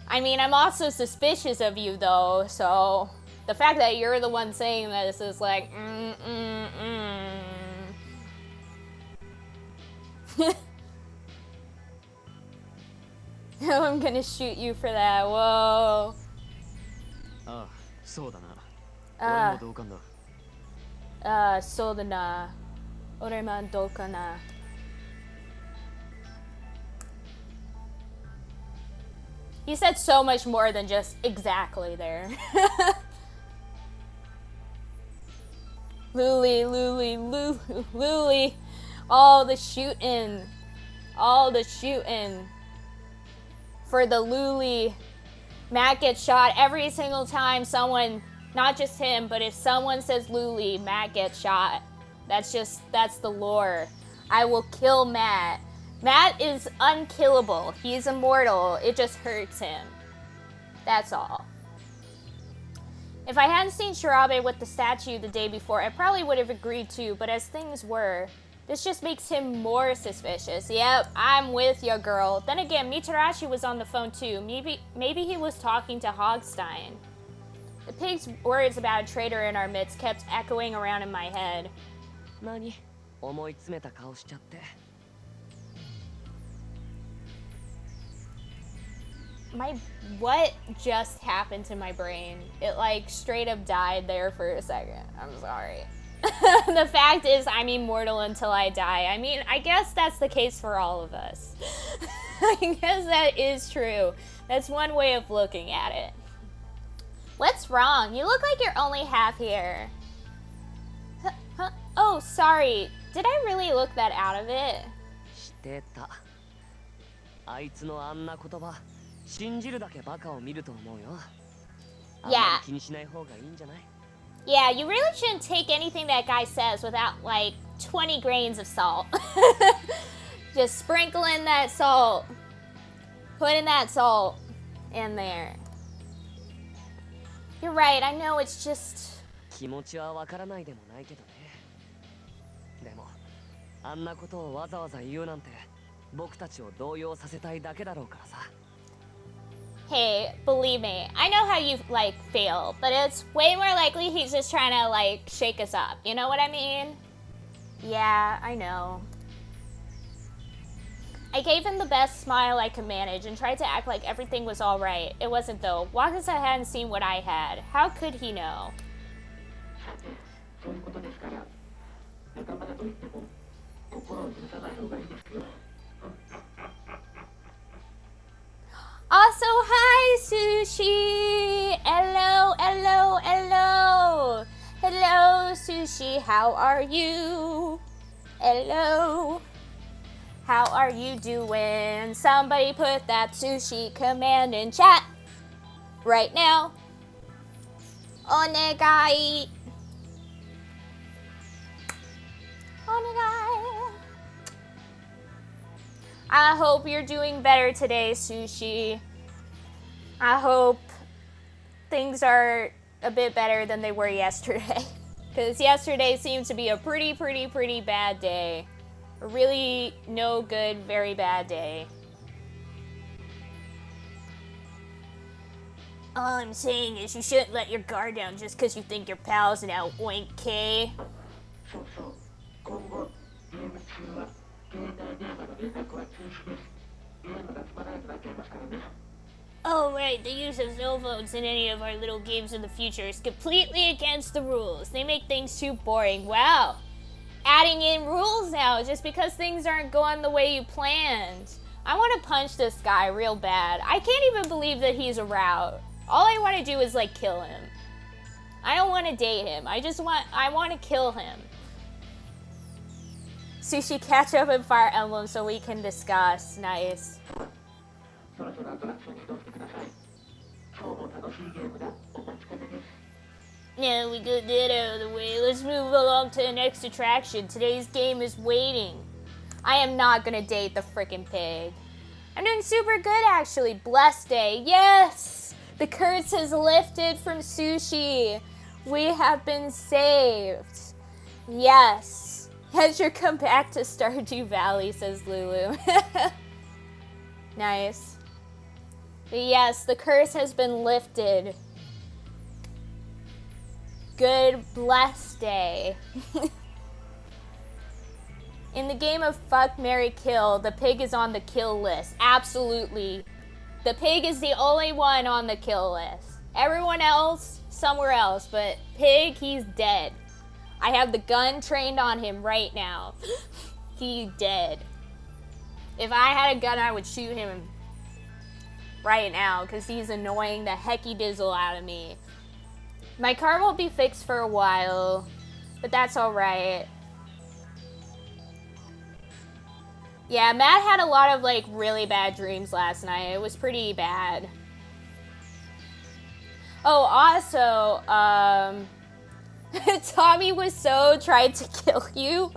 I mean, I'm also suspicious of you, though, so the fact that you're the one saying this is like, I'm gonna shoot you for that. Whoa. ああ、そうだな。ああ。俺も同感だ。そうだな。俺もどうかな。He said so much more than just exactly there. Luli. All the shooting. For the Luli. Matt gets shot every single time someone, not just him, but if someone says Luli, Matt gets shot. That's the lore. I will kill Matt. Matt is unkillable. He's immortal. It just hurts him. That's all. If I hadn't seen Shirabe with the statue the day before, I probably would have agreed too, but as things were, this just makes him more suspicious. Yep, I'm with ya, girl. Then again, Mitarashi was on the phone too. Maybe he was talking to Hogstein. The pig's words about a traitor in our midst kept echoing around in my head. 何？思い詰めた顔しちゃって。what just happened to my brain? It like straight up died there for a second. I'm sorry. The fact is, I'm immortal until I die. I mean, I guess that's the case for all of us. I guess that is true. That's one way of looking at it. What's wrong? You look like you're only half here. Huh? Oh, sorry. Did I really look that out of it? してた。あいつのあんな言葉、信じるだけバカを見ると思うよ。あんまり気にしない方がいいんじゃない？ Yeah, you really shouldn't take anything that guy says without like 20 grains of salt. Just sprinkle in that salt. Put in that salt in there. You're right, I know it's just... 気持ちはわからないでもないけどね。でも、あんなことをわざわざ言うなんて、僕たちを動揺させたいだけだろうからさ。Hey, believe me, I know how you, like, feel, but it's way more likely he's just trying to, like, shake us up. You know what I mean? Yeah, I know. I gave him the best smile I could manage and tried to act like everything was alright. It wasn't, though. Wakasa hadn't seen what I had. How could he know? Also, hi, Sushi! Hello, hello, hello! Hello, Sushi, how are you? Hello. How are you doing? Somebody put that sushi command in chat right now. Onegai. Onegai. I hope you're doing better today, Sushi. I hope things are a bit better than they were yesterday. Because yesterday seemed to be a pretty bad day. A really no good, very bad day. All I'm saying is you shouldn't let your guard down just because you think your pals now, oink, K. Oh right, the use of no votes in any of our little games in the future is completely against the rules. They make things too boring. Wow. Adding in rules now just because things aren't going the way you planned. I want to punch this guy real bad. I can't even believe that he's around. All I want to do is like kill him. I don't want to date him. I want to kill him. Sushi, catch up in Fire Emblem so we can discuss. Nice. Now we got that out of the way. Let's move along to the next attraction. Today's game is waiting. I am not gonna date the frickin' pig. I'm doing super good actually. Blessed day. Yes! The curse has lifted from Sushi. We have been saved. Yes. Hedger, come back to Stardew Valley, says Lulu. Nice. But yes, the curse has been lifted. Good blessed day. In the game of Fuck, Marry, Kill, the pig is on the kill list. Absolutely. The pig is the only one on the kill list. Everyone else, somewhere else. But pig, he's dead. I have the gun trained on him right now. He's dead. If I had a gun, I would shoot him right now because he's annoying the hecky dizzle out of me. My car won't be fixed for a while, but that's alright. Yeah, Matt had a lot of like really bad dreams last night. It was pretty bad. Oh, also, Tommy Wiseau tried to kill you.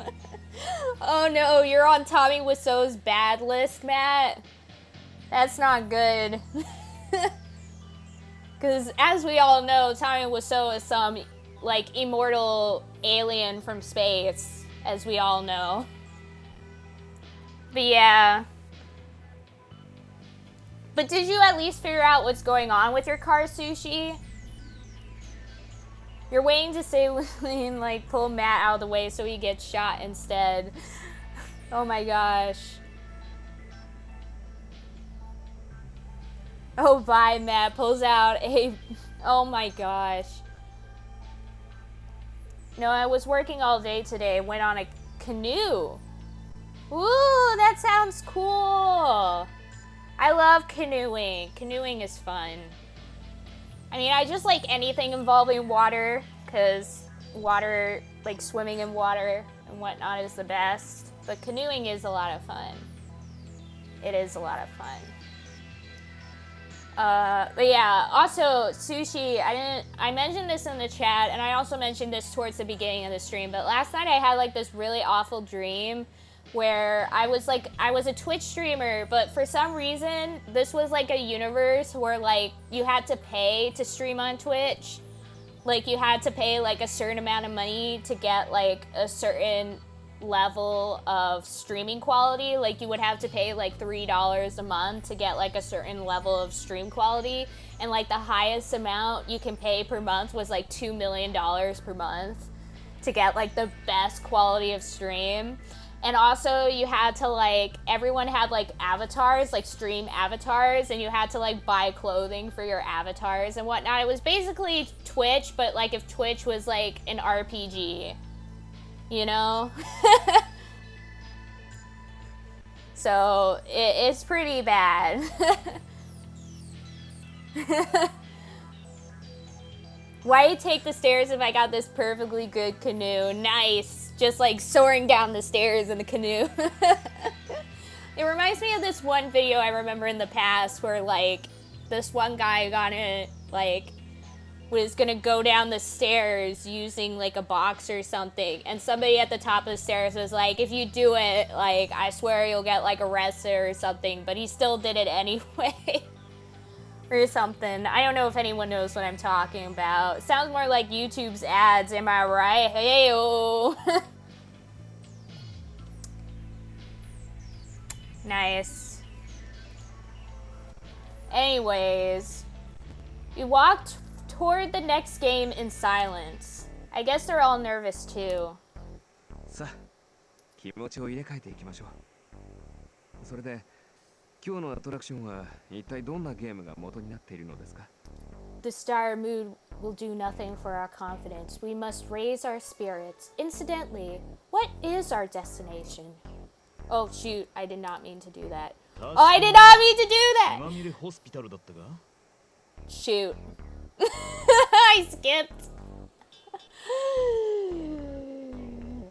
Oh no, you're on Tommy Wiseau's bad list, Matt. That's not good. Because as we all know, Tommy Wiseau is some like immortal alien from space, as we all know. But yeah. But did you at least figure out what's going on with your car, Sushi? You're waiting to say Lillian, like, pull Matt out of the way so he gets shot instead. Oh my gosh. Oh, bye, Matt. Pulls out a... Oh my gosh. No, I was working all day today. Went on a canoe. Ooh, that sounds cool. I love canoeing. Canoeing is fun. I mean, I just like anything involving water, because water, like swimming in water and whatnot is the best. But canoeing is a lot of fun. It is a lot of fun. But yeah, also sushi, I mentioned this in the chat, and I also mentioned this towards the beginning of the stream, but last night I had like this really awful dream where I was a Twitch streamer, but for some reason, this was like a universe where like you had to pay to stream on Twitch. Like you had to pay like a certain amount of money to get like a certain level of streaming quality. Like you would have to pay like $3 a month to get like a certain level of stream quality, and like the highest amount you can pay per month was like $2 million per month to get like the best quality of stream. And also you had to like, everyone had like avatars, like stream avatars, and you had to like buy clothing for your avatars and whatnot. It was basically Twitch, but like if Twitch was like an RPG, you know? So it's pretty bad. Why take the stairs if I got this perfectly good canoe? Nice. Just like soaring down the stairs in the canoe. It reminds me of this one video I remember in the past where like this one guy was gonna go down the stairs using like a box or something, and somebody at the top of the stairs was like, if you do it, like I swear you'll get like arrested or something, but he still did it anyway. Or something. I don't know if anyone knows what I'm talking about. Sounds more like YouTube's ads, am I right? Hey-o. Nice. Anyways, we walked toward the next game in silence. I guess they're all nervous too. さあ、気持ちを入れ替えていきましょう。それで、今日のアトラクションは一体どんなゲームが元になっているのですか? The star mood will do nothing for our confidence. We must raise our spirits. Incidentally, what is our destination? Oh shoot, I did not mean to do that. Oh, I did not mean to do that! 今見るホスピタルだったが Shoot. I skipped.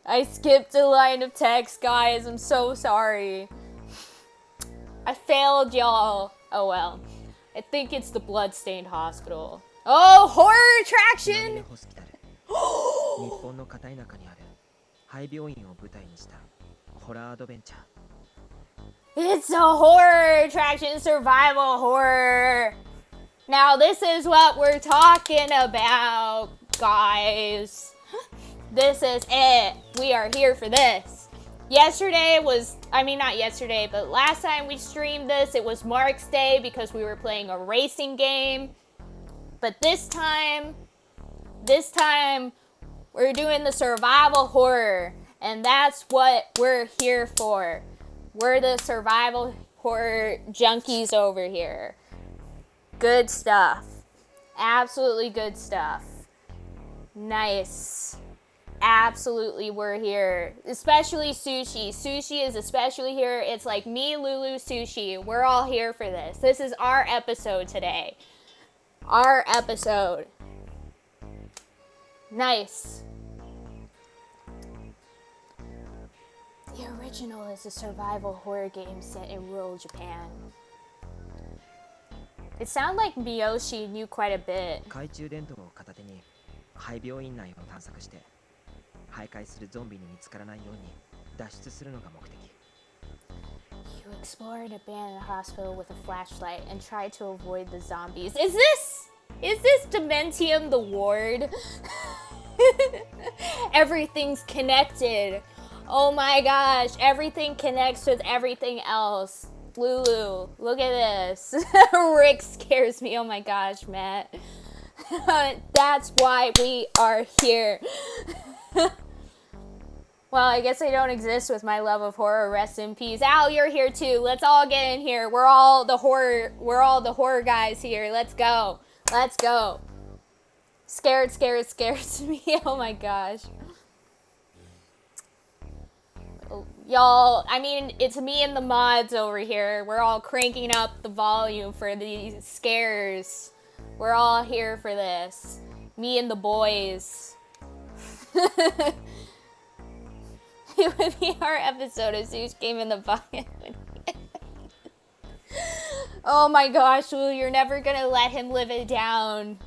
I skipped a line of text, guys. I'm so sorry. I failed, y'all. Oh well. I think it's the Bloodstained Hospital. Oh, horror attraction! ホスピタル日本の片田舎にある廃病院を舞台にしたホラーアドベンチャー It's a horror attraction, survival horror. Now this is what we're talking about, guys. This is it. We are here for this. Yesterday was, I mean not yesterday, but last time we streamed this, it was Mark's Day because we were playing a racing game. But this time, we're doing the survival horror. And that's what we're here for. We're the survival horror junkies over here. Good stuff. Absolutely good stuff. Nice. Absolutely, we're here. Especially Sushi. Sushi is especially here. It's like me, Lulu, Sushi. We're all here for this. This is our episode today. Our episode. Nice. The original is a survival horror game set in rural Japan. It sounded like Miyoshi knew quite a bit. 懐中電灯を片手に廃病院内を探索して徘徊するゾンビに見つからないように脱出するのが目的 You explore an abandoned hospital with a flashlight and try to avoid the zombies. Is this Dementium the ward? Everything's connected. Oh my gosh, everything connects with everything else. Lulu, look at this. Rick scares me. Oh my gosh, Matt. That's why we are here. Well, I guess I don't exist with my love of horror. Rest in peace. Al, you're here too. Let's all get in here. We're all the horror guys here. Let's go. Let's go. Scared me. Oh my gosh. Y'all, I mean, it's me and the mods over here. We're all cranking up the volume for these scares. We're all here for this. Me and the boys. It would be our episode if Zeus came in the bucket. Oh my gosh, Lou, you're never gonna let him live it down.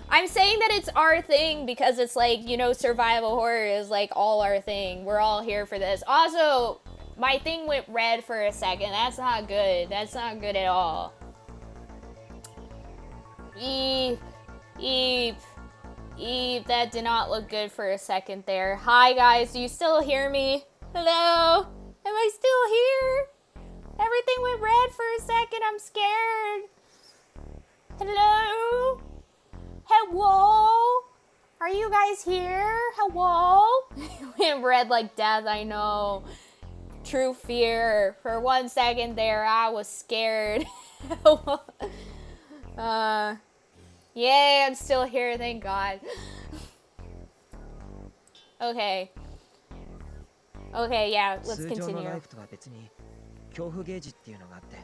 I'm saying that it's our thing because it's like, you know, survival horror is like all our thing. We're all here for this. Also, my thing went red for a second. That's not good. That's not good at all. Eep. That did not look good for a second there. Hi guys, do you still hear me? Hello? Am I still here? Everything went red for a second. I'm scared. Hello? Hello? Are you guys here? Hello? It went red like death, I know. True fear. For 1 second there, I was scared. Yay, I'm still here, thank God. Okay. Okay, yeah, let's 通常の continue. ライフとは別に恐怖ゲージっていうのがあって、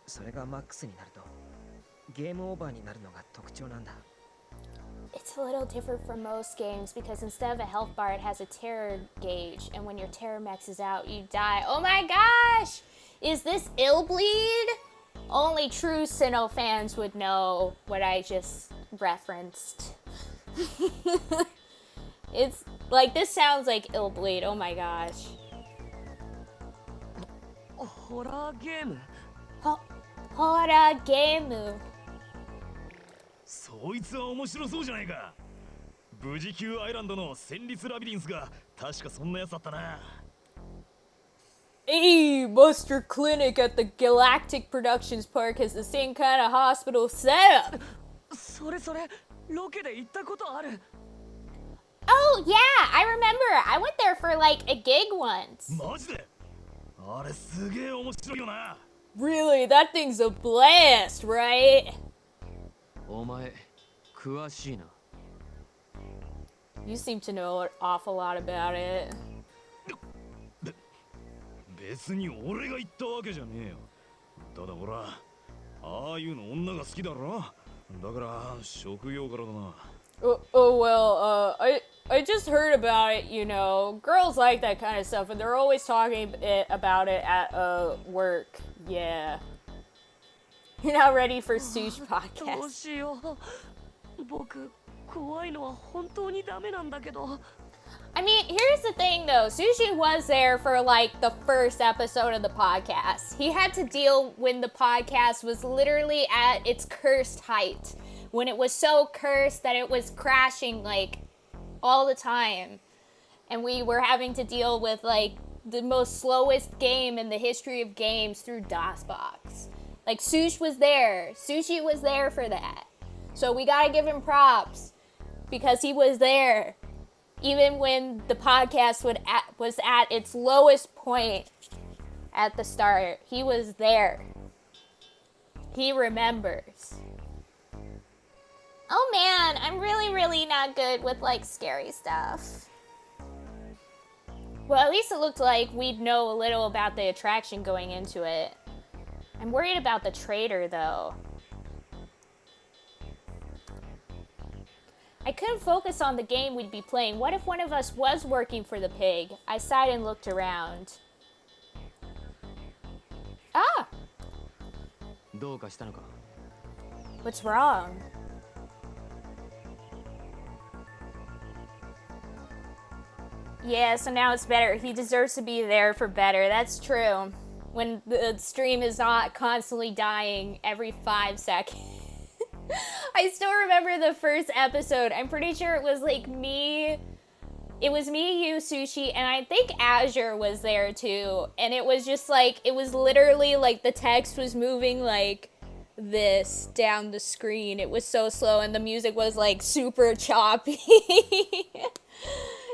それがマックスになるとゲームオーバーになるのが特徴なんだ。 It's a little different from most games because instead of a health bar, it has a terror gauge, and when your terror maxes out, you die. Oh my gosh! Is this Illbleed? Only true Sinnoh fans would know what I just referenced. It's like, this sounds like Illbleed. Oh my gosh. ホラーゲーム Horror game. そいつは面白そうじゃないか。無事級アイランドの戦慄ラビリンスが確かそんなやつだったな。Hey, Buster Clinic at the Galactic Productions Park has the same kind of hospital setup. それロケで行ったことある。 Oh, yeah, I remember. I went there for like a gig once. マジで？あれすげえ面白いよな。 Really, that thing's a blast, right? お前詳しいな。 You seem to know an awful lot about it. 別に俺が言ったわけじゃねえよ。ただほら、ああいうの女が好きだろ。だから職業柄だな。Well, I just heard about it, you know. Girls like that kind of stuff, and they're always talking about it at work. Yeah. You're not ready for Sush どう podcast. しよう。僕怖いのは本当にダメなんだけど。 I mean, here's the thing though. Sushi was there for like the first episode of the podcast. He had to deal when the podcast was literally at its cursed height. When it was so cursed that it was crashing like all the time. And we were having to deal with like the most slowest game in the history of games through DOSBox. Like Sush was there. Sushi was there for that. So we gotta give him props because he was there. Even when the podcast was at its lowest point at the start, he was there. He remembers. Oh man, I'm really not good with like scary stuff. Well, at least it looked like we'd know a little about the attraction going into it. I'm worried about the trader though. I couldn't focus on the game we'd be playing. What if one of us was working for the pig? I sighed and looked around. Ah! どうかしたのか。 What's wrong? Yeah, so now it's better. He deserves to be there for better. That's true. When the stream is not constantly dying every 5 seconds. I still remember the first episode. I'm pretty sure it was like me. It was me, you, Sushi, and I think Azure was there too. And it was just like, it was literally like the text was moving like this down the screen. It was so slow and the music was like super choppy.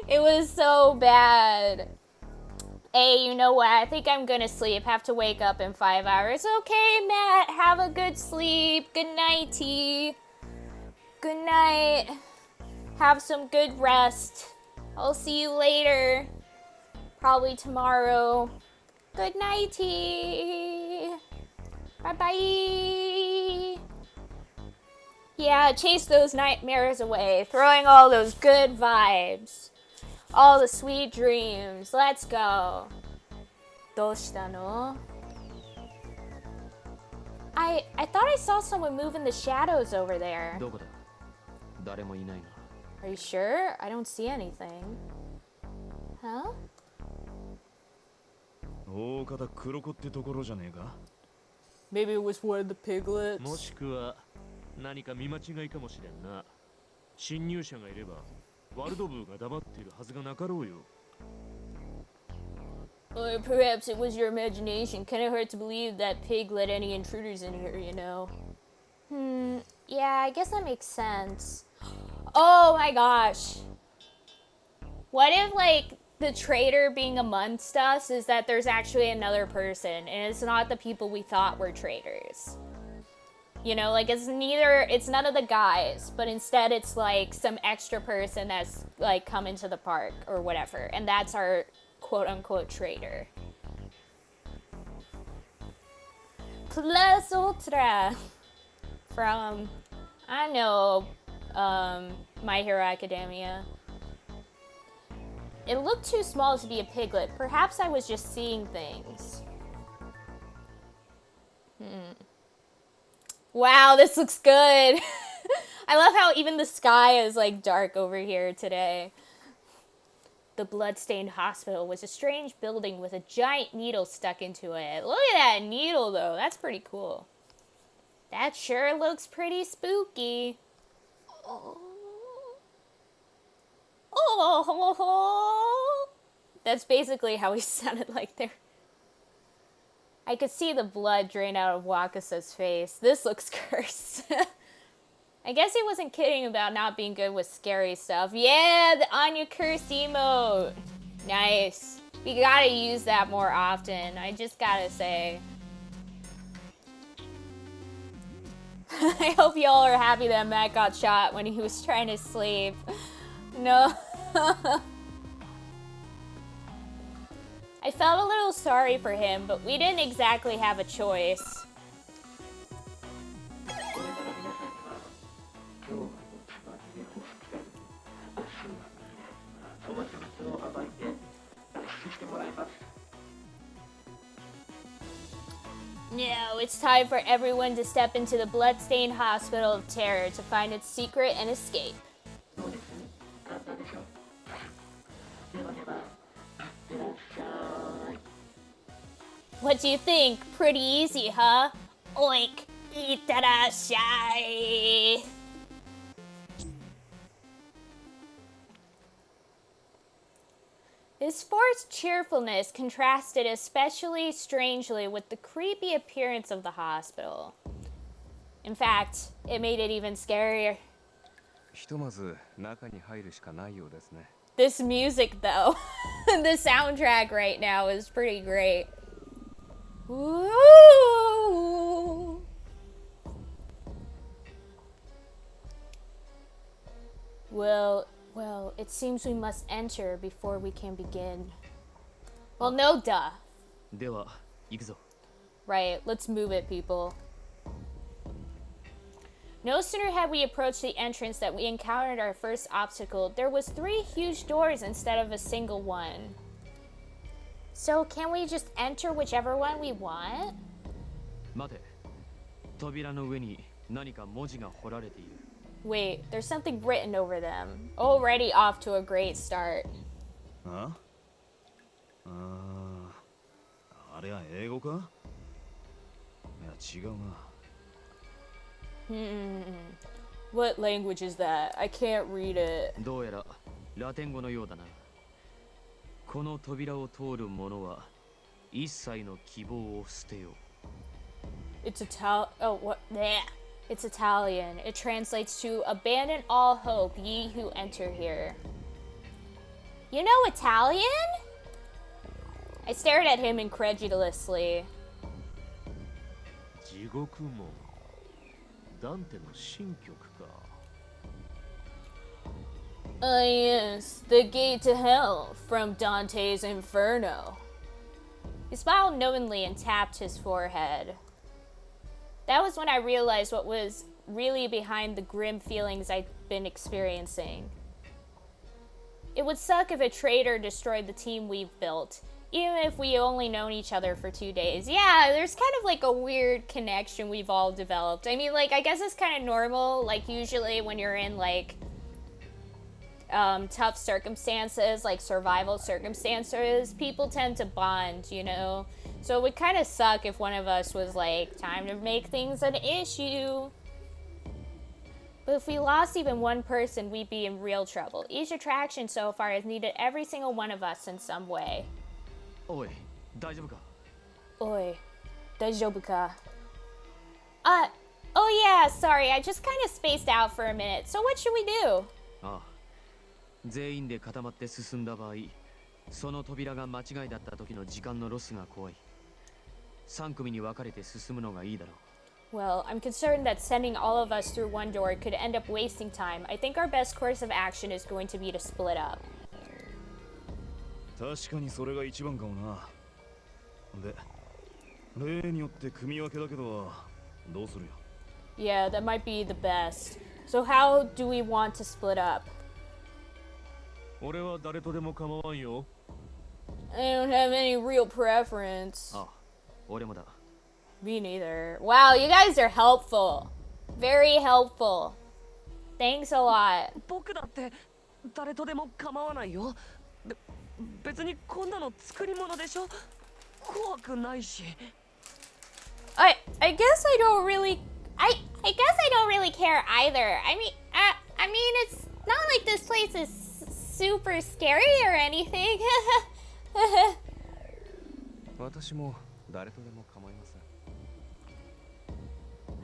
It was so bad. Hey, you know what? I think I'm gonna sleep. Have to wake up in 5 hours. Okay, Matt. Have a good sleep. Good night, T. Good night. Have some good rest. I'll see you later. Probably tomorrow. Good night, T. Bye-bye. Yeah, chase those nightmares away. Throwing all those good vibes. All the sweet dreams. Let's go. どうしたの? I thought I saw someone move in the shadows over there. どこだ？誰もいないが。 Are you sure? I don't see anything. Huh? 大方黒子ってところじゃねえか？ Maybe it was one of the piglets. もしくは何か見間違いかもしれんな。侵入者がいればワルドブーが黙っているはずがなかろうよ。 Or perhaps it was your imagination. Kinda hard to believe that pig let any intruders in here, you know. Yeah, I guess that makes sense. Oh my gosh. What if, like, the traitor being amongst us is that there's actually another person, and it's not the people we thought were traitors? You know, like, it's none of the guys, but instead it's, like, some extra person that's, like, come into the park or whatever, and that's our quote-unquote traitor. Plus Ultra from, I know, My Hero Academia. It looked too small to be a piglet. Perhaps I was just seeing things. Wow, this looks good. I love how even the sky is like dark over here today. The bloodstained hospital was a strange building with a giant needle stuck into it. Look at that needle though. That's pretty cool. That sure looks pretty spooky. Oh, that's basically how he sounded like there. I could see the blood drain out of Wakasa's face. This looks cursed. I guess he wasn't kidding about not being good with scary stuff. Yeah, the Anya cursed emote. Nice. We gotta use that more often. I just gotta say. I hope y'all are happy that Matt got shot when he was trying to sleep. No. I felt a little sorry for him, but we didn't exactly have a choice. No, it's time for everyone to step into the bloodstained hospital of terror to find its secret and escape. What do you think? Pretty easy, huh? Oink! Itterashai! This forced cheerfulness contrasted especially strangely with the creepy appearance of the hospital. In fact, it made it even scarier. ひとまず中に入るしかないようですね。 This music, though, the soundtrack right now is pretty great. Woo! Well, it seems we must enter before we can begin. Well, no, duh. では行くぞ。 Right, let's move it, people. No sooner had we approached the entrance that we encountered our first obstacle. There was 3 huge doors instead of a single one. So can we just enter whichever one we want? 待て。扉の上に何か文字が彫られている。 Wait, there's something written over them. Already off to a great start. ああれは英語か？いや違うな。 What language is that? I can't read it. どうやらラテン語のようだな。この扉を通る者は一切の希望を捨てよう。 It's It's Italian. It translates to abandon all hope, ye who enter here. You know Italian? I stared at him incredulously. 地獄門ダンテの新曲か。 Yes, the gate to hell from Dante's Inferno. He smiled knowingly and tapped his forehead. That was when I realized what was really behind the grim feelings I'd been experiencing. It would suck if a traitor destroyed the team we've built, even if we only known each other for 2 days. Yeah, there's kind of like a weird connection we've all developed. I mean, like, I guess it's kind of normal. Like, usually when you're in, like, tough circumstances, like survival circumstances, people tend to bond, you know? So it would kind of suck if one of us was like, time to make things an issue. But if we lost even one person, we'd be in real trouble. Each attraction so far has needed every single one of us in some way. おい、大丈夫か？ Oi, daijoubu ka? Oh yeah, sorry, I just kind of spaced out for a minute. So what should we do? ああ、全員で固まって進んだ場合、その扉が間違いだった時の時間のロスが怖い。3組に分かれて進むのがいいだろう。 Well, I'm concerned that sending all of us through one door could end up wasting time. I think our best course of action is going to be to split up. 確かにそれが一番かもな。で、例によって組み分けだけど、どうするよ。 Yeah, that might be the best. So how do we want to split up? 俺は誰とでも構わんよ。 I don't have any real preference. ああ、俺もだ。 Me neither. Wow, you guys are helpful. Very helpful. Thanks a lot. 僕だって誰とでも構わないよ。別にこんなの作り物でしょ。怖くないし。I guess I don't really care either. I mean it's not like this place is super scary or anything. 私も誰とでも構いません。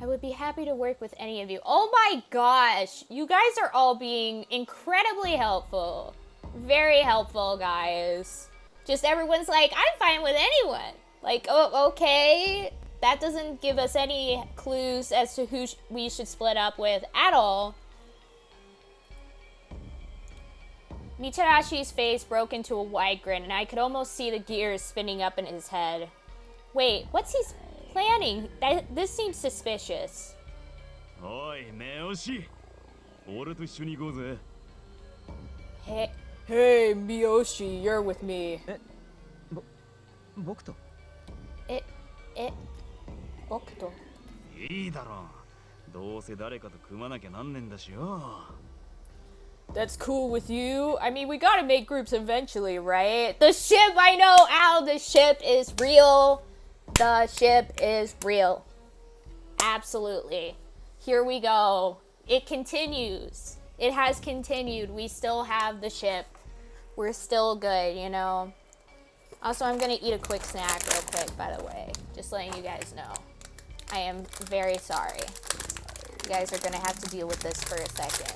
I would be happy to work with any of you. Oh my gosh, you guys are all being incredibly helpful. Very helpful, guys. Just everyone's like, I'm fine with anyone. Like, oh, okay. That doesn't give us any clues as to who we should split up with at all. Mitarashi's face broke into a wide grin, and I could almost see the gears spinning up in his head. Wait, what's he planning? This seems suspicious. おい、目押し。俺と一緒に行こうぜ。 Hey, Miyoshi, you're with me. 僕と僕といいだろう。どうせ誰かと組まなきゃなんねんだしよ。 That's cool with you? I mean, we gotta make groups eventually, right? The ship, I know, Al, the ship is real. The ship is real. Absolutely. Here we go. It continues. It has continued. We still have the ship. We're still good, you know? Also, I'm gonna eat a quick snack real quick, by the way. Just letting you guys know. I am very sorry. You guys are gonna have to deal with this for a second.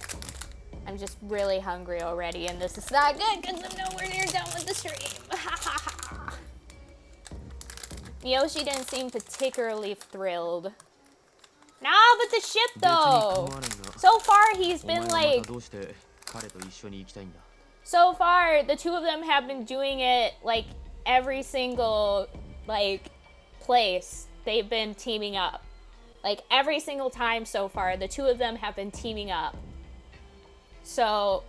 I'm just really hungry already, and this is not good because I'm nowhere near done with the stream. Miyoshi didn't seem particularly thrilled. Nah, but the ship though. So far, he's been like. どうして彼と一緒に行きたいんだ。 So far, the two of them have been doing it like every single like place they've been teaming up. Like every single time so far, the two of them have been teaming up. So,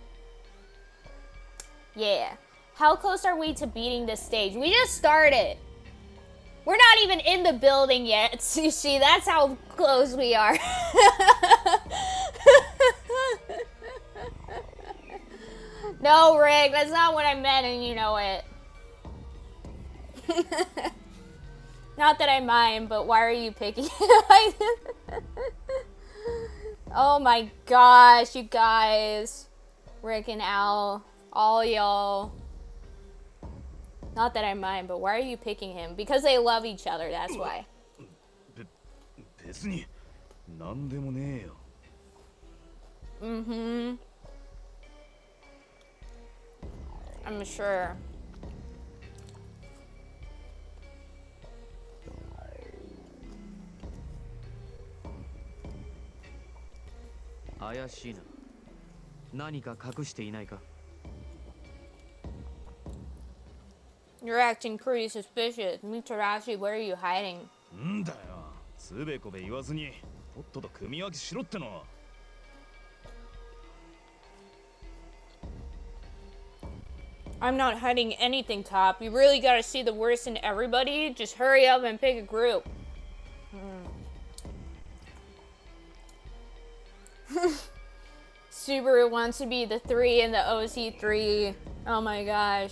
yeah. How close are we to beating this stage? We just started. We're not even in the building yet, Sushi. That's how close we are. No, Rick, that's not what I meant, and you know it. Not that I mind, but why are you picking Oh my gosh, you guys. Rick and Al, all y'all. Not that I mind, but why are you picking him? Because they love each other, that's why. 別に何でもねえよ。 Mm-hmm. I'm sure. 怪しいな。何か隠していないか？ You're acting pretty suspicious. Mitarashi, what are you hiding? んだよ、つべこべ言わずにとっとと組み分けしろっての。I'm not hiding anything, Top. You really gotta see the worst in everybody? Just hurry up and pick a group. Subaru wants to be the 3 in the OC3. Oh my gosh.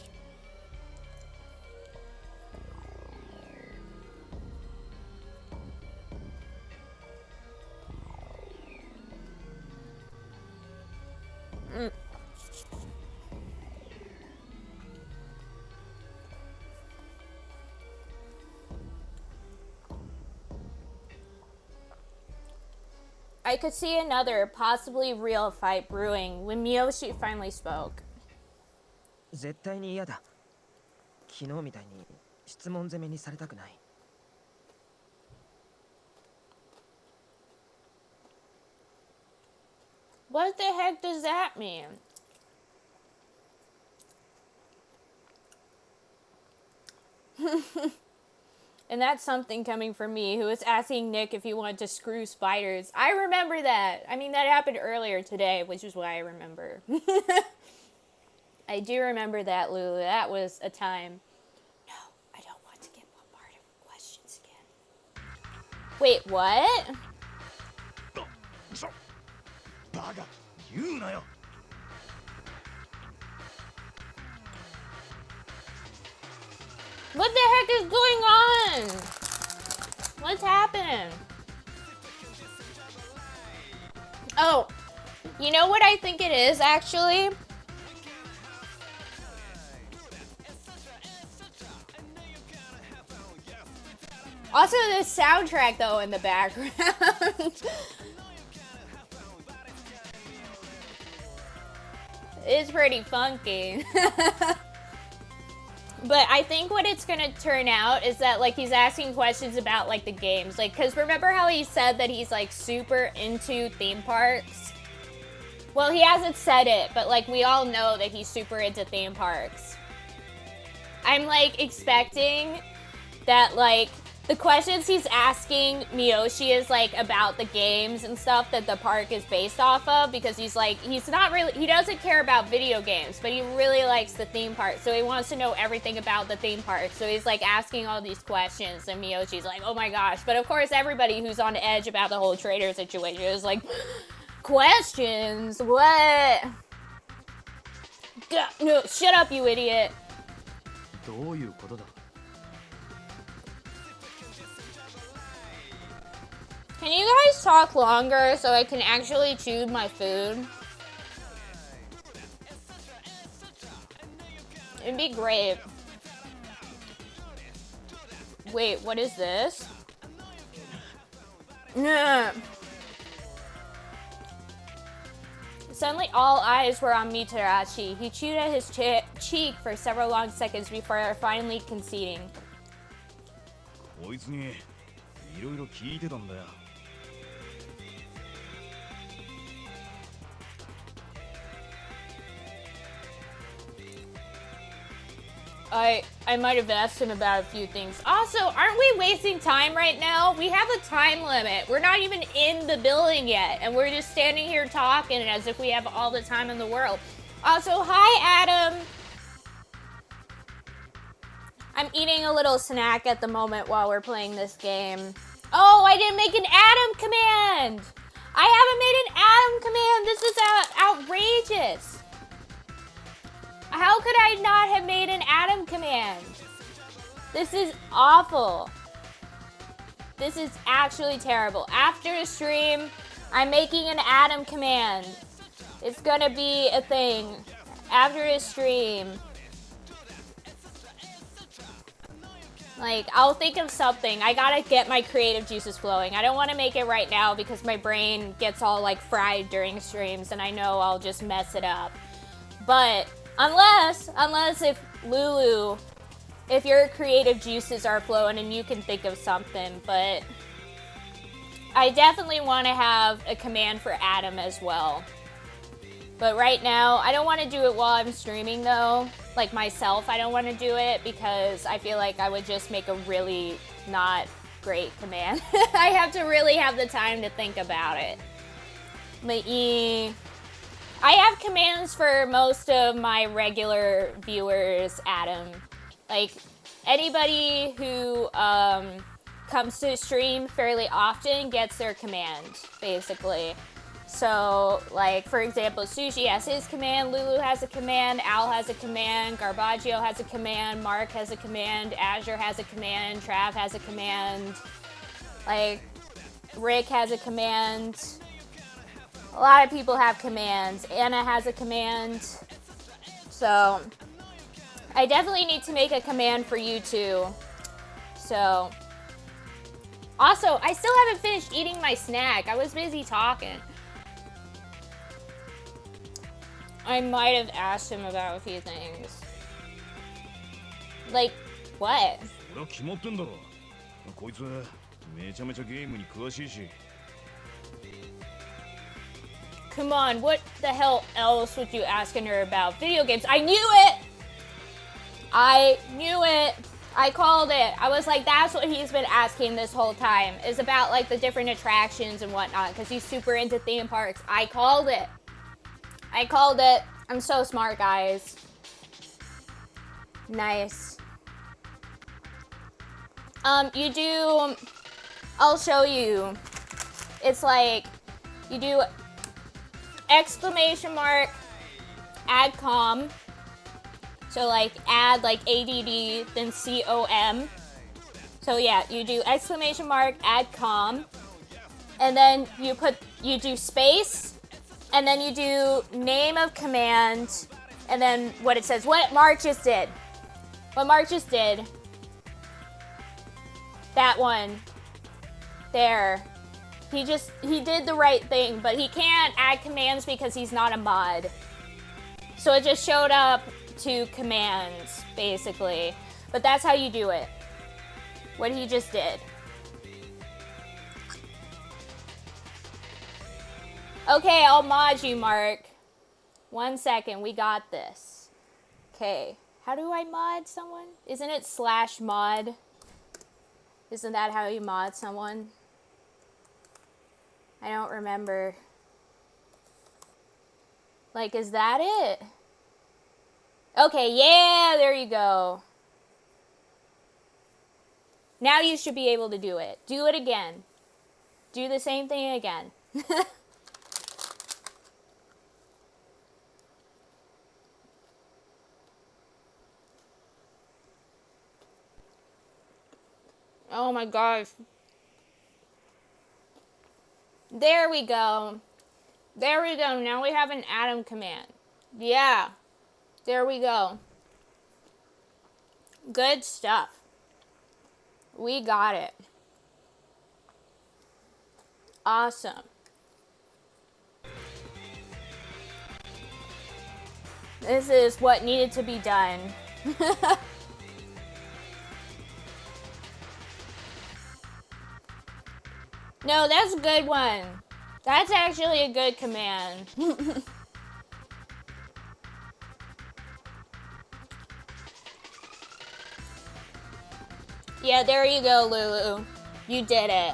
I could see another, possibly real fight brewing when Miyoshi finally spoke. 絶対に嫌だ。昨日みたいに質問攻めにされたくない。What the heck does that mean? And that's something coming from me, who was asking Nick if he wanted to screw spiders. I remember that. I mean, that happened earlier today, which is why I remember. I do remember that, Lulu. That was a time. No, I don't want to get bombarded with questions again. Wait, what? バカ言うなよ。 What the heck is going on? What's happening? Oh, you know what I think it is, actually? Also, this soundtrack, though, in the background. It's pretty funky. But I think what it's gonna turn out is that, like, he's asking questions about, like, the games. Like, because remember how he said that he's, like, super into theme parks? Well, he hasn't said it, but, like, we all know that he's super into theme parks. I'm, like, expecting that, like, the questions he's asking Miyoshi is, like, about the games and stuff that the park is based off of, because he's, like, he's not really, he doesn't care about video games, but he really likes the theme park, so he wants to know everything about the theme park, so he's, like, asking all these questions, and Miyoshi's like, oh my gosh, but of course everybody who's on edge about the whole trader situation is like, questions? What? No, shut up, you idiot. どういうことだ? Can you guys talk longer so I can actually chew my food? It'd be great. Wait, what is this? Nah. Suddenly all eyes were on Mitarashi. He chewed at his cheek for several long seconds before finally conceding. こいつにいろいろ聞いてたんだよ。 I might have asked him about a few things. Also, aren't we wasting time right now? We have a time limit. We're not even in the building yet, and we're just standing here talking as if we have all the time in the world. Also, hi, Adam. I'm eating a little snack at the moment while we're playing this game. Oh, I didn't make an Adam command. I haven't made an Adam command. This is outrageous. How could I not have made an Adam command? This is awful. This is actually terrible. After the stream, I'm making an Adam command. It's gonna be a thing. After the stream. Like, I'll think of something. I gotta get my creative juices flowing. I don't want to make it right now because my brain gets all, like, fried during streams and I know I'll just mess it up. But Unless if Lulu, if your creative juices are flowing and you can think of something, but I definitely want to have a command for Adam as well. But right now, I don't want to do it while I'm streaming though. Like myself, I don't want to do it because I feel like I would just make a really not great command. I have to really have the time to think about it. But I have commands for most of my regular viewers, Adam. Like, anybody who comes to stream fairly often gets their command, basically. So, like, for example, Sushi has his command, Lulu has a command, Al has a command, Garbaggio has a command, Mark has a command, Azure has a command, Trav has a command, like, Rick has a command. A lot of people have commands. Anna has a command. So, I definitely need to make a command for you too. So, also, I still haven't finished eating my snack. I was busy talking. I might have asked him about a few things. Like, what? それは決まってんだろ。こいつめちゃめちゃゲームに詳しいし。Come on, what the hell else would you asking her about? Video games. I knew it! I knew it. I called it. I was like, that's what he's been asking this whole time. Is about like the different attractions and whatnot. Because he's super into theme parks. I called it. I called it. I'm so smart, guys. Nice. You do... I'll show you. It's like... You do... exclamation mark, add com. So like add like ADD, then COM. So yeah, you do exclamation mark, add com. And then you do space. And then you do name of command. And then what it says, what Mark just did. What Mark just did. That one. There. He did the right thing, but he can't add commands because he's not a mod. So it just showed up to commands, basically. But that's how you do it. What he just did. Okay, I'll mod you, Mark. 1 second, we got this. Okay, how do I mod someone? Isn't it /mod? Isn't that how you mod someone? I don't remember. Like, is that it? Okay, yeah, there you go. Now you should be able to do it. Do it again. Do the same thing again. Oh my gosh. There we go. There we go. Now we have an Adam command. Yeah. There we go. Good stuff. We got it. Awesome. This is what needed to be done. No, that's a good one. That's actually a good command. Yeah, there you go, Lulu. You did it.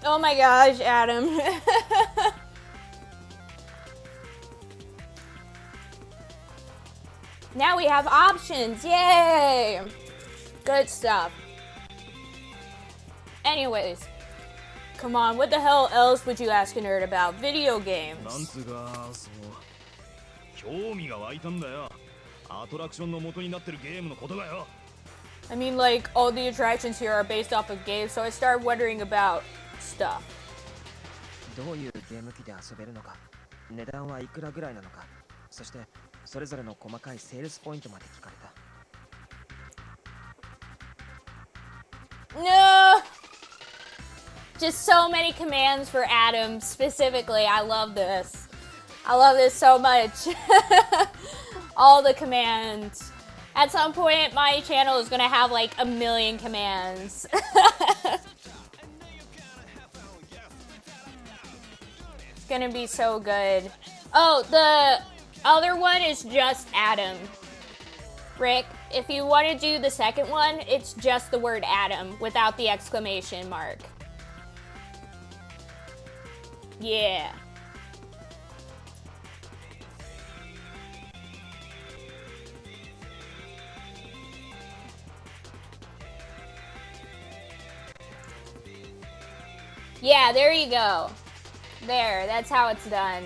Oh my gosh, Adam. Now we have options. Yay! Good stuff. Anyways, come on, what the hell else would you ask a nerd about? Video games. なんつうか、興味が湧いたんだよ。アトラクションの元になってるゲームのことがよ。I mean, like, all the attractions here are based off of games, so I started wondering about stuff. どういうゲーム機で遊べるのか、値段はいくらぐらいなのか、そしてそれぞれの細かいセールスポイントまで聞かれた。No! Just so many commands for Adam specifically. I love this. I love this so much. All the commands. At some point, my channel is gonna have like 1,000,000 commands. It's gonna be so good. Oh, the other one is just Adam. Rick, if you want to do the second one, it's just the word Adam without the exclamation mark. Yeah. Yeah, there you go. There, that's how it's done.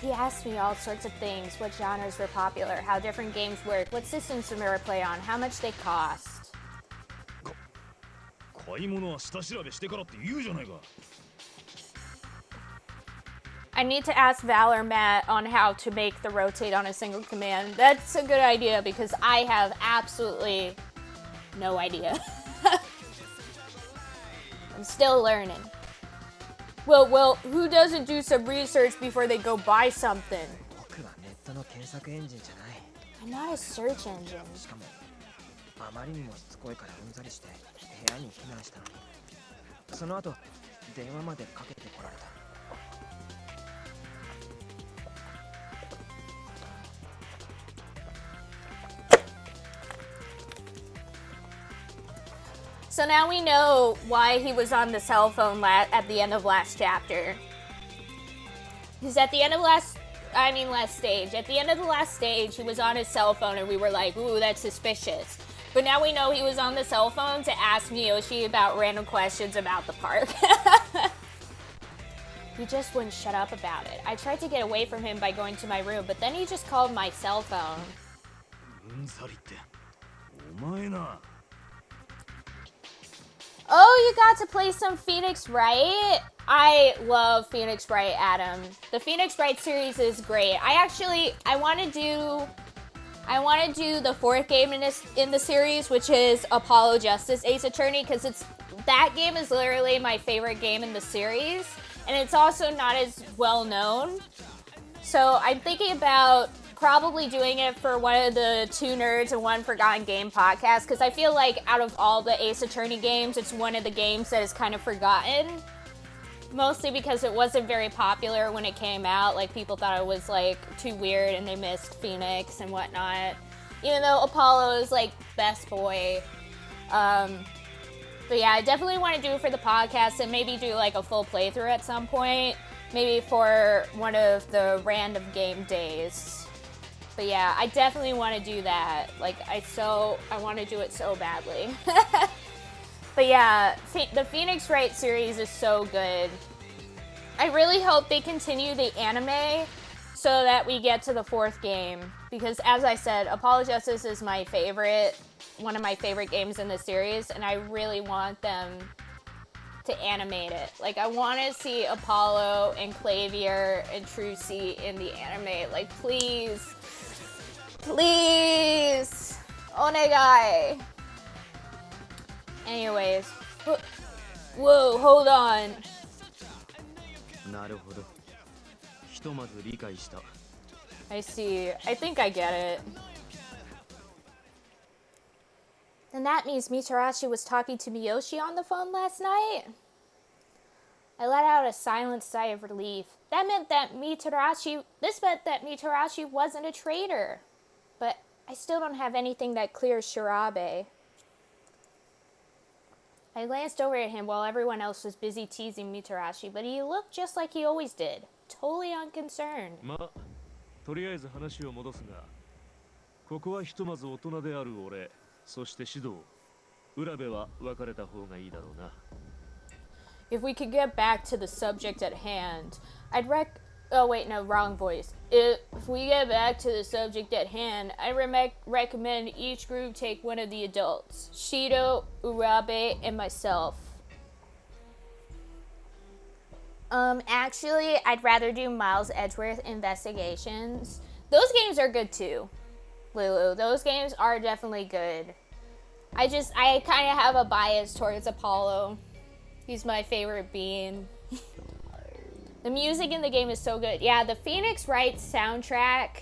He asked me all sorts of things, what genres were popular, how different games work, what systems to play on, how much they cost. 買い物は下調べしてからって言うじゃないか。 I need to ask Valor Matt on how to make the rotate on a single command. That's a good idea because I have absolutely no idea. I'm still learning. Well, who doesn't do some research before they go buy something? 僕はネットの検索エンジンじゃない。 I'm not a search engine. しかもあまりにもしつこいからうんざりして部屋に避難したのに、その後電話までかけてこられた。 So now we know why he was on the cell phone at the end of last chapter. Because at the end of last stage. At the end of the last stage, he was on his cell phone and we were like, ooh, that's suspicious. But now we know he was on the cell phone to ask Miyoshi about random questions about the park. He just wouldn't shut up about it. I tried to get away from him by going to my room, but then he just called my cell phone. うんざりってお前な。 Oh, you got to play some Phoenix Wright? I love Phoenix Wright, Adam. The Phoenix Wright series is great. I want to do the fourth game in the series, which is Apollo Justice Ace Attorney, because that game is literally my favorite game in the series, and it's also not as well known. So I'm thinking about probably doing it for one of the Two Nerds and One Forgotten Game podcast, because I feel like out of all the Ace Attorney games, it's one of the games that is kind of forgotten. Mostly because it wasn't very popular when it came out. Like, people thought it was like too weird and they missed Phoenix and whatnot. Even though Apollo is like best boy. But yeah, I definitely want to do it for the podcast and maybe do like a full playthrough at some point. Maybe for one of the random game days. But yeah, I definitely want to do that. Like, I want to do it so badly. But yeah, the Phoenix Wright series is so good. I really hope they continue the anime so that we get to the fourth game. Because as I said, Apollo Justice is one of my favorite games in the series, and I really want them to animate it. Like, I want to see Apollo and Clavier and Trucy in the anime. Like, please. Please! Onegai! Anyways. Whoa, hold on. なるほど。ひとまず理解した。 I see. I think I get it. Then that means Mitarashi was talking to Miyoshi on the phone last night? I let out a silent sigh of relief. This meant that Mitarashi wasn't a traitor. But I still don't have anything that clears Shirabe. I glanced over at him while everyone else was busy teasing Mitarashi, but he looked just like he always did. Totally unconcerned. まあ、とりあえず話を戻すが、ここはひとまず大人である俺、そして指導、浦部は別れた方がいいだろうな。If we could get back to the subject at hand, Oh wait, no, wrong voice. If we get back to the subject at hand, I recommend each group take one of the adults. Shido, Urabe, and myself. Actually, I'd rather do Miles Edgeworth Investigations. Those games are good too, Lulu. Those games are definitely good. I kind of have a bias towards Apollo. He's my favorite being. The music in the game is so good. Yeah, the Phoenix Wright soundtrack,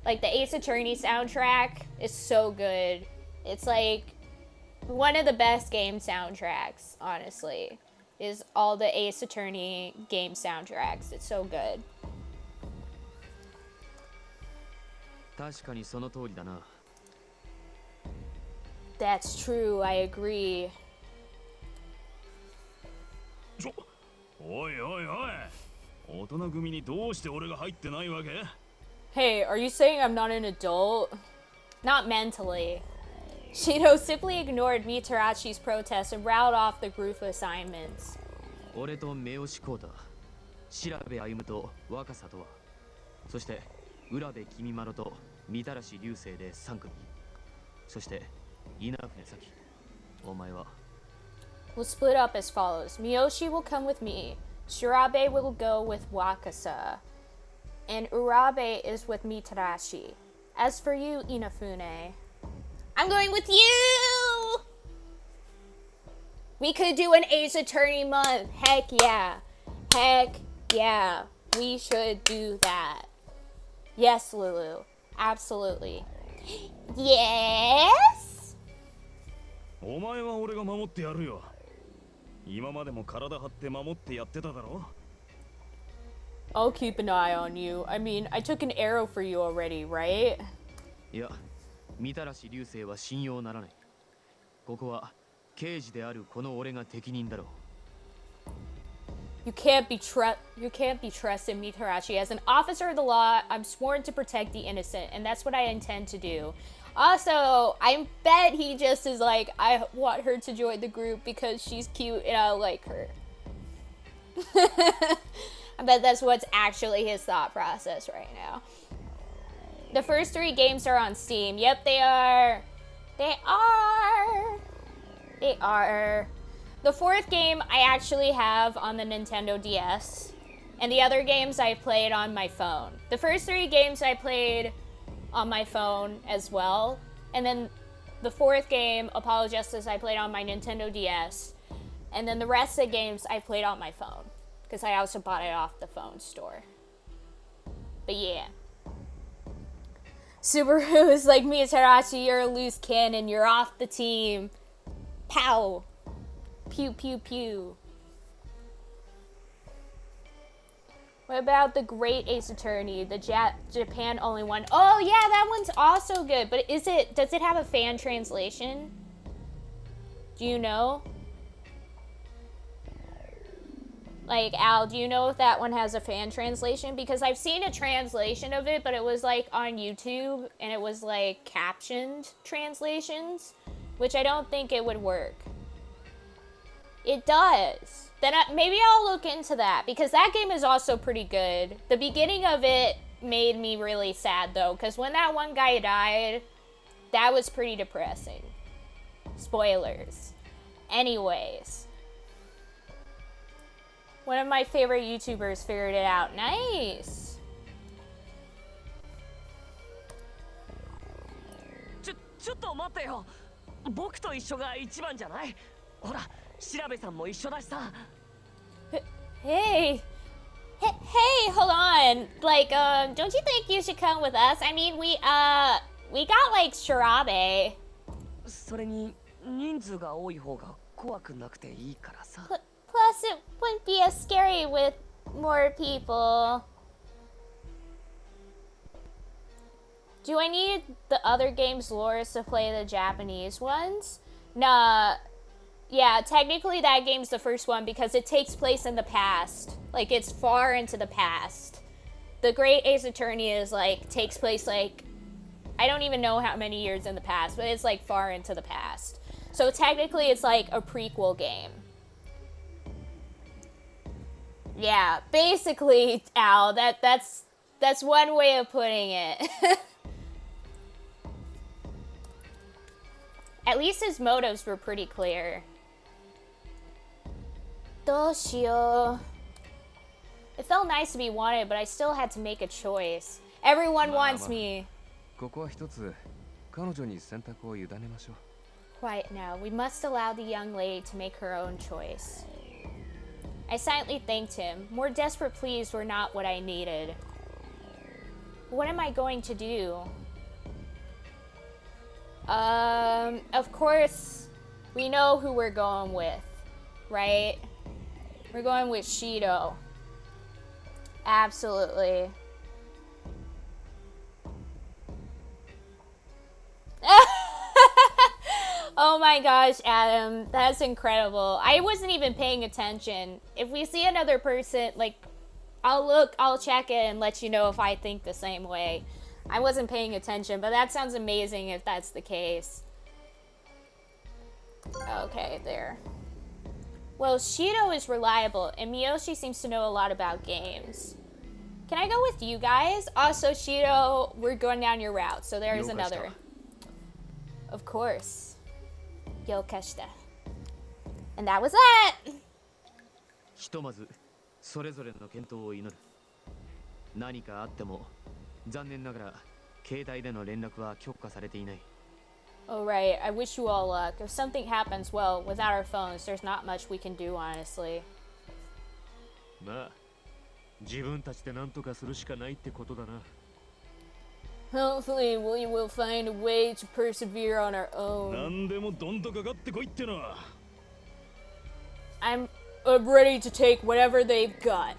like the Ace Attorney soundtrack, is so good. It's like one of the best game soundtracks, honestly, is all the Ace Attorney game soundtracks. It's so good. 確かにその通りだな。 That's true, I agree. おいおいおい、大人組にどうして俺が入ってないわけ？ Hey, are you saying I'm not an adult? Not mentally. Shido simply ignored Mitarachi's protest and rattled off the group assignments. 俺と目押しコータ、調べ歩むと若さとは、そして浦部君まろとみたらし流星で3組、そして稲船咲、お前は We'll split up as follows. Miyoshi will come with me. Shirabe will go with Wakasa. And Urabe is with Mitarashi. As for you, Inafune, I'm going with you! We could do an Ace Attorney month. Heck yeah. Heck yeah. We should do that. Yes, Lulu. Absolutely. Yes? お前は俺が守ってやるよ。今までも体張って守ってやってただろ。 I'll keep an eye on you. I mean, I took an arrow for you already, right? いや、みたらし流星は信用ならない。ここは刑事であるこの俺が適任だろう。 You can't be trusted, Mitarachi. As an officer of the law, I'm sworn to protect the innocent, and that's what I intend to do. Also, I bet he just is like, I want her to join the group because she's cute and I like her. I bet that's what's actually his thought process right now. The first 3 games are on Steam. Yep, they are. They are. They are. The 4th game I actually have on the Nintendo DS. And the other games I played on my phone. The first 3 games I played on my phone as well. And then the 4th game, Apollo Justice, I played on my Nintendo DS. And then the rest of the games I played on my phone. Because I also bought it off the phone store. But yeah. Subaru is like, Mitarachi, you're a loose cannon. You're off the team. Pow. Pew, pew, pew. What about the Great Ace Attorney, the Japan only one? Oh yeah, that one's also good. But does it have a fan translation? Do you know? Like, Al, do you know if that one has a fan translation? Because I've seen a translation of it, but it was like on YouTube and it was like captioned translations, which I don't think it would work. It does. Then maybe I'll look into that because that game is also pretty good. The beginning of it made me really sad though, because when that one guy died, that was pretty depressing. Spoilers. Anyways. One of my favorite YouTubers figured it out. Nice. ちょっと待ってよ。僕と一緒が一番じゃない？ほら、調べさんも一緒だしさ。Hey, hold on. Like, don't you think you should come with us? I mean, we got like Shirabe. それに人数が多い方が怖くなくていいからさ。Plus, it wouldn't be as scary with more people. Do I need the other game's lores to play the Japanese ones? Nah. Yeah, technically that game's the first one because it takes place in the past. Like, it's far into the past. The Great Ace Attorney is, like, takes place, like, I don't even know how many years in the past, but it's, like, far into the past. So technically it's, like, a prequel game. Yeah, basically, Al, that's one way of putting it. At least his motives were pretty clear. どうしよう. It felt nice to be wanted, but I still had to make a choice. Everyone wants me. ここは一つ彼女に選択を委ねましょう。 Quiet now. We must allow the young lady to make her own choice. I silently thanked him. More desperate pleas were not what I needed. What am I going to do? Of course, we know who we're going with, right? We're going with Shido. Absolutely. Oh my gosh, Adam, that's incredible. I wasn't even paying attention. If we see another person, like, I'll check it and let you know if I think the same way. I wasn't paying attention, but that sounds amazing if that's the case. Okay, there. Well, Shido is reliable, and Miyoshi seems to know a lot about games. Can I go with you guys? Also, Shido, we're going down your route, so there's another. Of course. Yokashita. And that was it! ひとまずそれぞれの健闘を祈る。何かあっても残念ながら携帯での連絡は許可されていない。 Oh right, I wish you all luck. If something happens, well, without our phones, there's not much we can do, honestly. まあ自分たちで何とかするしかないってことだな。 Hopefully, we will find a way to persevere on our own. 何でもどんとかかってこいってのは。 I'm ready to take whatever they've got.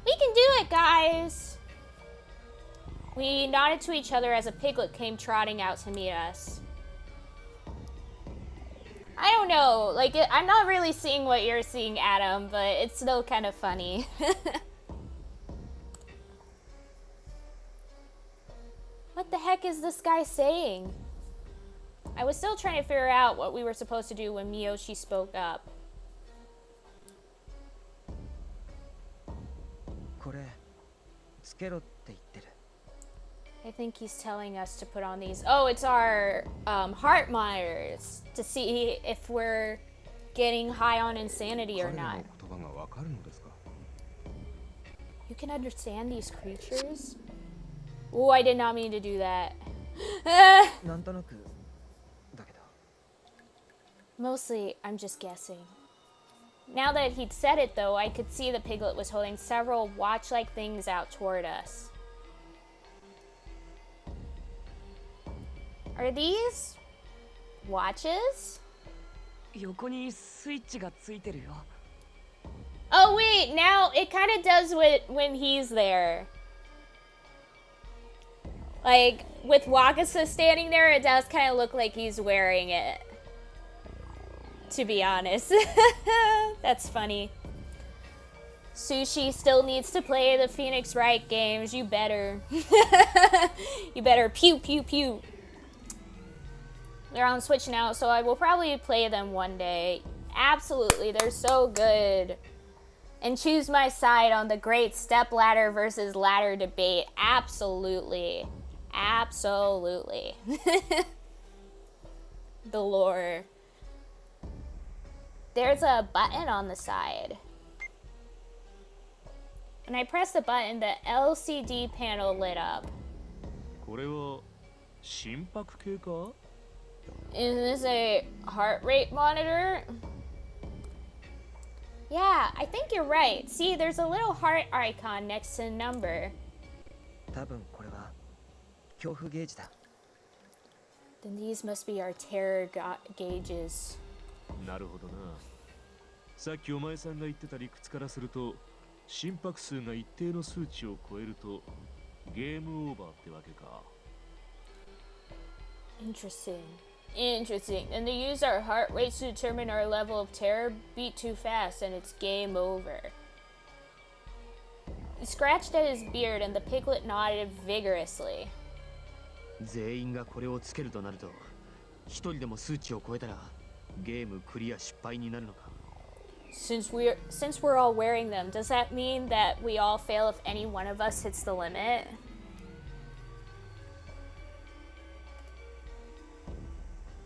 We can do it, guys! We nodded to each other as a piglet came trotting out to meet us. I don't know, like, I'm not really seeing what you're seeing, Adam, but it's still kind of funny. What the heck is this guy saying? I was still trying to figure out what we were supposed to do when Miyoshi spoke up. これつけろって言ってる。 I think he's telling us to put on these. Oh, it's our heart monitors to see if we're getting high on insanity or 彼ら not. の言葉がわかるのですか？ You can understand these creatures? Oh, I did not mean to do that. なんとなくだけど。 Mostly, I'm just guessing. Now that he'd said it, though, I could see the piglet was holding several watch-like things out toward us. Are these watches? 横にスイッチがついてるよ。 Oh wait, now it kind of does when he's there. Like with Wakasa standing there, it does kind of look like he's wearing it. To be honest. That's funny. Sushi still needs to play the Phoenix Wright games. You better. You better pew pew pew. They're on Switch now, so I will probably play them one day. Absolutely, they're so good. And choose my side on the great stepladder versus ladder debate. Absolutely. Absolutely. The lore. There's a button on the side. When I pressed the button, the LCD panel lit up. これは心拍計か？ Is this a heart rate monitor? Yeah, I think you're right. See, there's a little heart icon next to the number. 多分これは恐怖ゲージだ。 Then these must be our terror gauges. なるほどな。さっきお前さんが言ってた理屈からすると、心拍数が一定の数値を超えるとゲームオーバーってわけか。Interesting. Interesting. And they use our heart rates to determine our level of terror. Beat too fast and it's game over. He scratched at his beard and the piglet nodded vigorously. 全員がこれをつけるとなると、一人でも数値を超えたらゲームクリア失敗になるのか。Since we're all wearing them, does that mean that we all fail if any one of us hits the limit?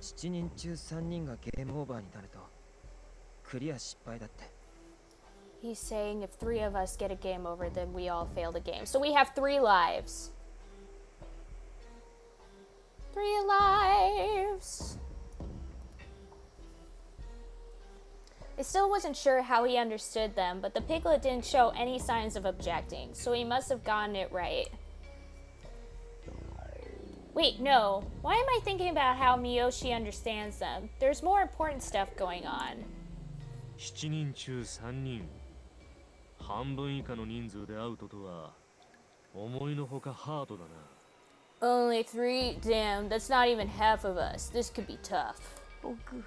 7人中3人がゲームオーバーになるとクリア失敗だって。 He's saying if 3 of us get a game over, then we all fail the game. So we have 3 lives. 3 lives. I still wasn't sure how he understood them, but the piglet didn't show any signs of objecting, so he must have gotten it right. Wait, no. Why am I thinking about how Miyoshi understands them? There's more important stuff going on. 7人中3人半分以下の人数でアウトとは思いのほかハードだな。 Only 3? Damn, that's not even half of us. This could be tough. 僕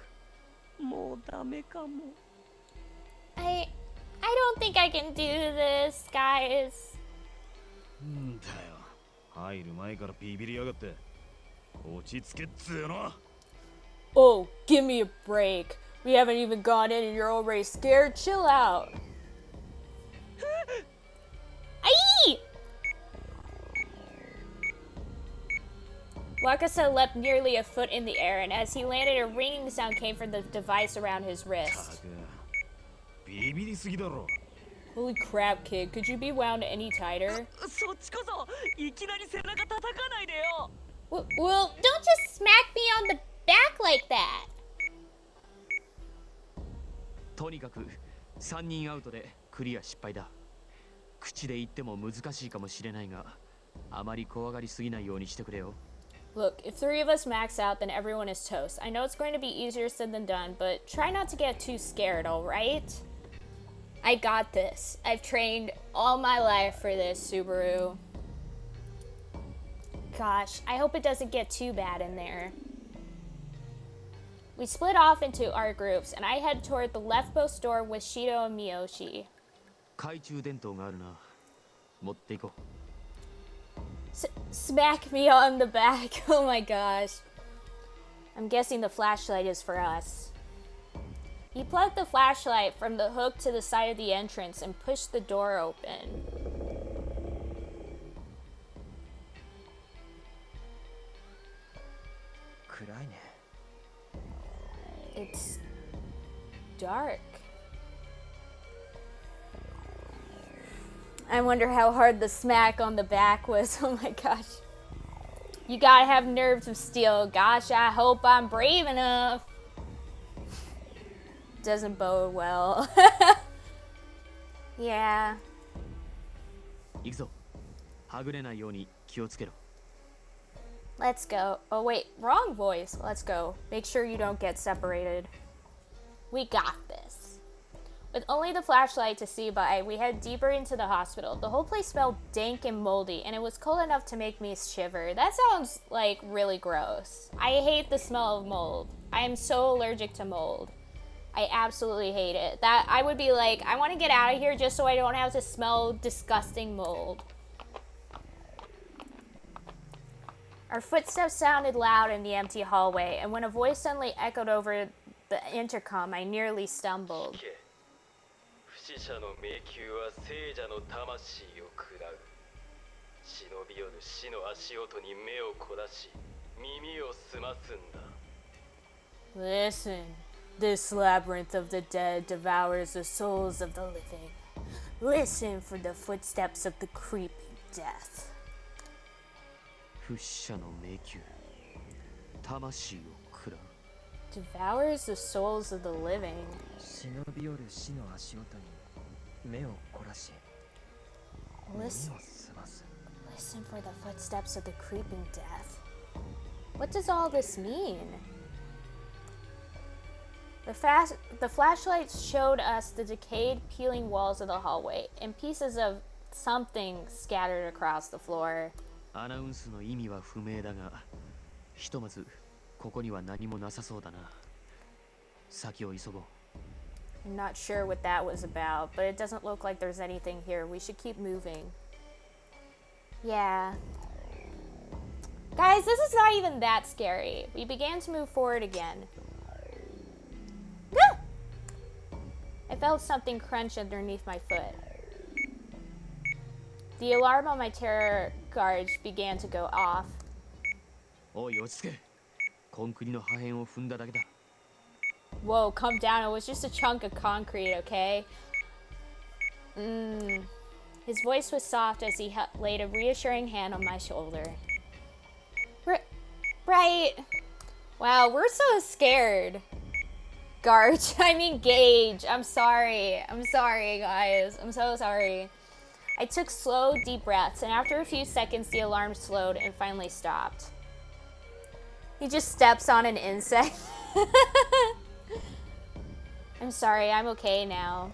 もうダメかも。 I don't think I can do this, guys. んだよ。入る前からビビりやがって。落ち着けっつうの。 Oh, give me a break. We haven't even gone in and you're already scared. Chill out. Aye! Wakasa leapt nearly a foot in the air, and as he landed, a ringing sound came from the device around his wrist. ビビりすぎだろ。 Holy crap, kid. Could you be wound any tighter? そっちこそいきなり背中叩かないでよ。 Well, don't just smack me on the back like that. とにかく3人アウトでクリア失敗だ。口で言っても難しいかもしれないが、あまり怖がりすぎないようにしてくれよ。 Look, if 3 of us max out, then everyone is toast. I know it's going to be easier said than done, but try not to get too scared, alright? I got this. I've trained all my life for this, Subaru. Gosh, I hope it doesn't get too bad in there. We split off into our groups, and I head toward the leftmost store with Shido and Miyoshi. 懐中電灯があるな。持っていこう。 Smack me on the back. Oh my gosh. I'm guessing the flashlight is for us. He plugged the flashlight from the hook to the side of the entrance and pushed the door open. It's dark. I wonder how hard the smack on the back was. Oh my gosh. You gotta have nerves of steel. Gosh, I hope I'm brave enough. Doesn't bode well. Yeah. 行くぞ。はぐれないように気をつけろ。 Let's go. Oh wait, wrong voice. Let's go. Make sure you don't get separated. We got this. With only the flashlight to see by, we head deeper into the hospital. The whole place smelled dank and moldy, and it was cold enough to make me shiver. That sounds like really gross. I hate the smell of mold. I am so allergic to mold. I absolutely hate it. That I would be like, I want to get out of here just so I don't have to smell disgusting mold. Our footsteps sounded loud in the empty hallway, and when a voice suddenly echoed over the intercom, I nearly stumbled. 不死者の迷宮は聖者の魂を喰らう。忍び寄る死の足音に目を凝らし、耳を澄ますんだ。 Listen, this labyrinth of the dead devours the souls of the living. Listen for the footsteps of the creeping death. 不死者の迷宮。魂を喰らう。 Devours the souls of the living. 忍び寄る死の足音に目を凝らし耳を Listen, 澄ます。 listen for the footsteps of the creeping death. What does all this mean? The flashlights showed us the decayed, peeling walls of the hallway and pieces of something scattered across the floor. アナウンスの意味は不明だが、ひとまずここには何もなさそうだな。先を急ごう。 I'm not sure what that was about, but it doesn't look like there's anything here. We should keep moving. Yeah. Guys, this is not even that scary. We began to move forward again. Ah! I felt something crunch underneath my foot. The alarm on my terror guards began to go off. おい、落ち着け。コンクリの破片を踏んだだけだ。 Whoa, calm down. It was just a chunk of concrete, okay? His voice was soft as he laid a reassuring hand on my shoulder. Right. Wow, we're so scared. Gage. I'm sorry. I'm sorry, guys. I'm so sorry. I took slow, deep breaths, and after a few seconds, the alarm slowed and finally stopped. He just steps on an insect. I'm sorry, I'm okay now.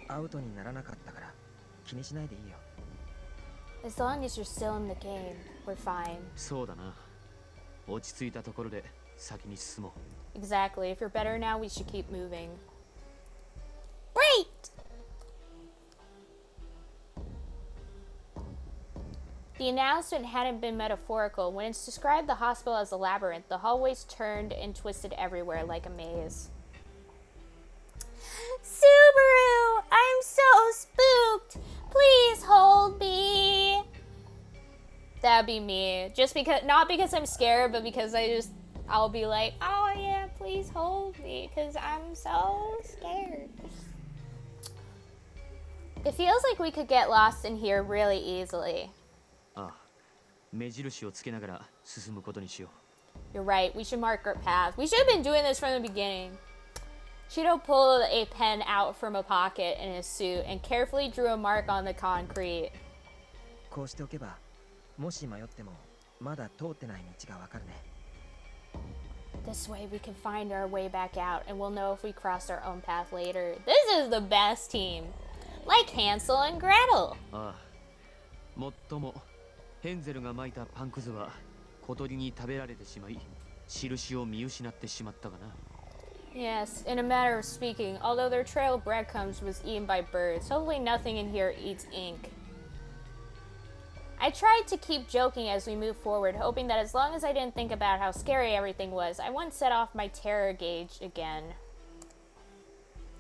アウトにならなかったから気にしないでいいよ。 As long as you're still in the game, we're fine. そうだな。落ち着いたところで先に進もう。 Exactly. If you're better now, we should keep moving. Great! The announcement hadn't been metaphorical. When it's described the hospital as a labyrinth, the hallways turned and twisted everywhere like a maze. Subaru! I'm so spooked! Please hold me! That'd be me. Just because, not because I'm scared, but because I'll be like, oh yeah, please hold me, because I'm so scared. It feels like we could get lost in here really easily. ああ、目印をつけながら進むことにしよう。 You're right, we should mark our path. We should have been doing this from the beginning. Shido pulled a pen out from a pocket in his suit and carefully drew a mark on the concrete. こうしておけば、もし迷ってもまだ通ってない道がわかるね。 This way we can find our way back out and we'll know if we crossed our own path later. This is the best team. Like Hansel and Gretel. ああ、もっともヘンゼルが撒いたパンくずは小鳥に食べられてしまい、印を見失ってしまったかな。 Yes, in a matter of speaking, although their trail of breadcrumbs was eaten by birds, hopefully nothing in here eats ink. I tried to keep joking as we moved forward, hoping that as long as I didn't think about how scary everything was, I wouldn't set off my terror gauge again.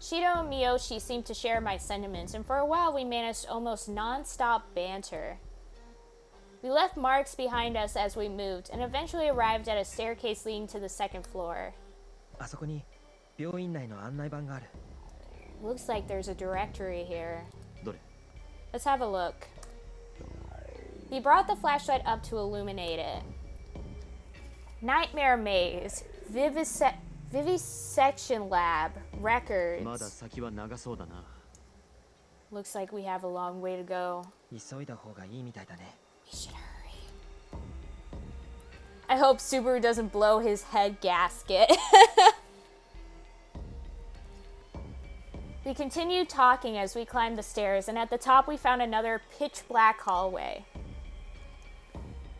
Shido and Miyoshi seemed to share my sentiments, and for a while we managed almost non-stop banter. We left marks behind us as we moved, and eventually arrived at a staircase leading to the second floor. あそこに病院内の案内板がある。 Looks like there's a directory here. どれ？ Let's have a look. He brought the flashlight up to illuminate it. Nightmare Maze, Vivisection Lab, まだ Records. 先は長そうだな。 Looks like we have a long way to go. 急いだ方がいいみたいだね。 We should hurry. I hope Subaru doesn't blow his head gasket. We continued talking as we climbed the stairs, and at the top we found another pitch black hallway.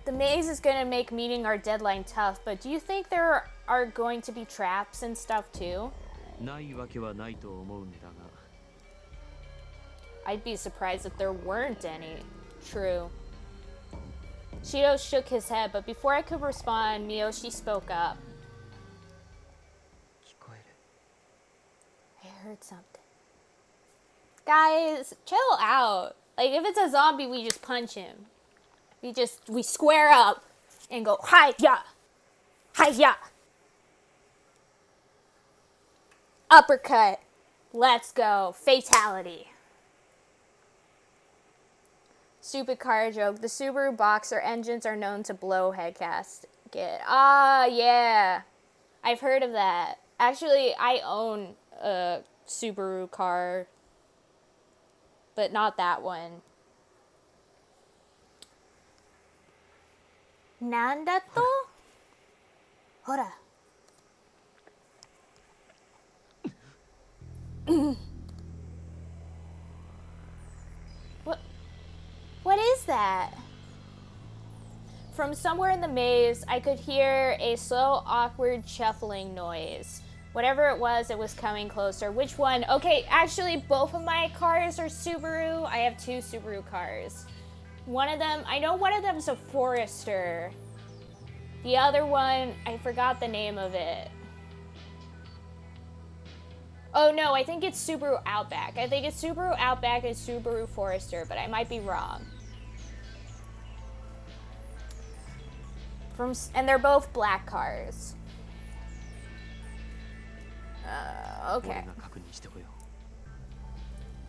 The maze is going to make meeting our deadline tough, but do you think there are going to be traps and stuff too? ないわけはないと思うんだが。 I'd be surprised if there weren't any. True. Shido shook his head, but before I could respond, Miyoshi spoke up. 聞こえる。 I heard something. Guys, chill out. Like, if it's a zombie, we just punch him. We square up and go, hi-ya! Hi-ya! Uppercut. Let's go. Fatality. Stupid car joke. The Subaru Boxer engines are known to blow head gasket. Ah, yeah. I've heard of that. Actually, I own a Subaru car, but not that one. Nandato? Hora. What is that? From somewhere in the maze, I could hear a slow, awkward shuffling noise. Whatever it was coming closer. Which one? Okay, actually, both of my cars are Subaru. I have two Subaru cars. One of them, I know one of them's a Forester. The other one, I forgot the name of it. Oh no, I think it's Subaru Outback. I think it's Subaru Outback and Subaru Forester, but I might be wrong. And they're both black cars. Okay. 俺が確認してこよ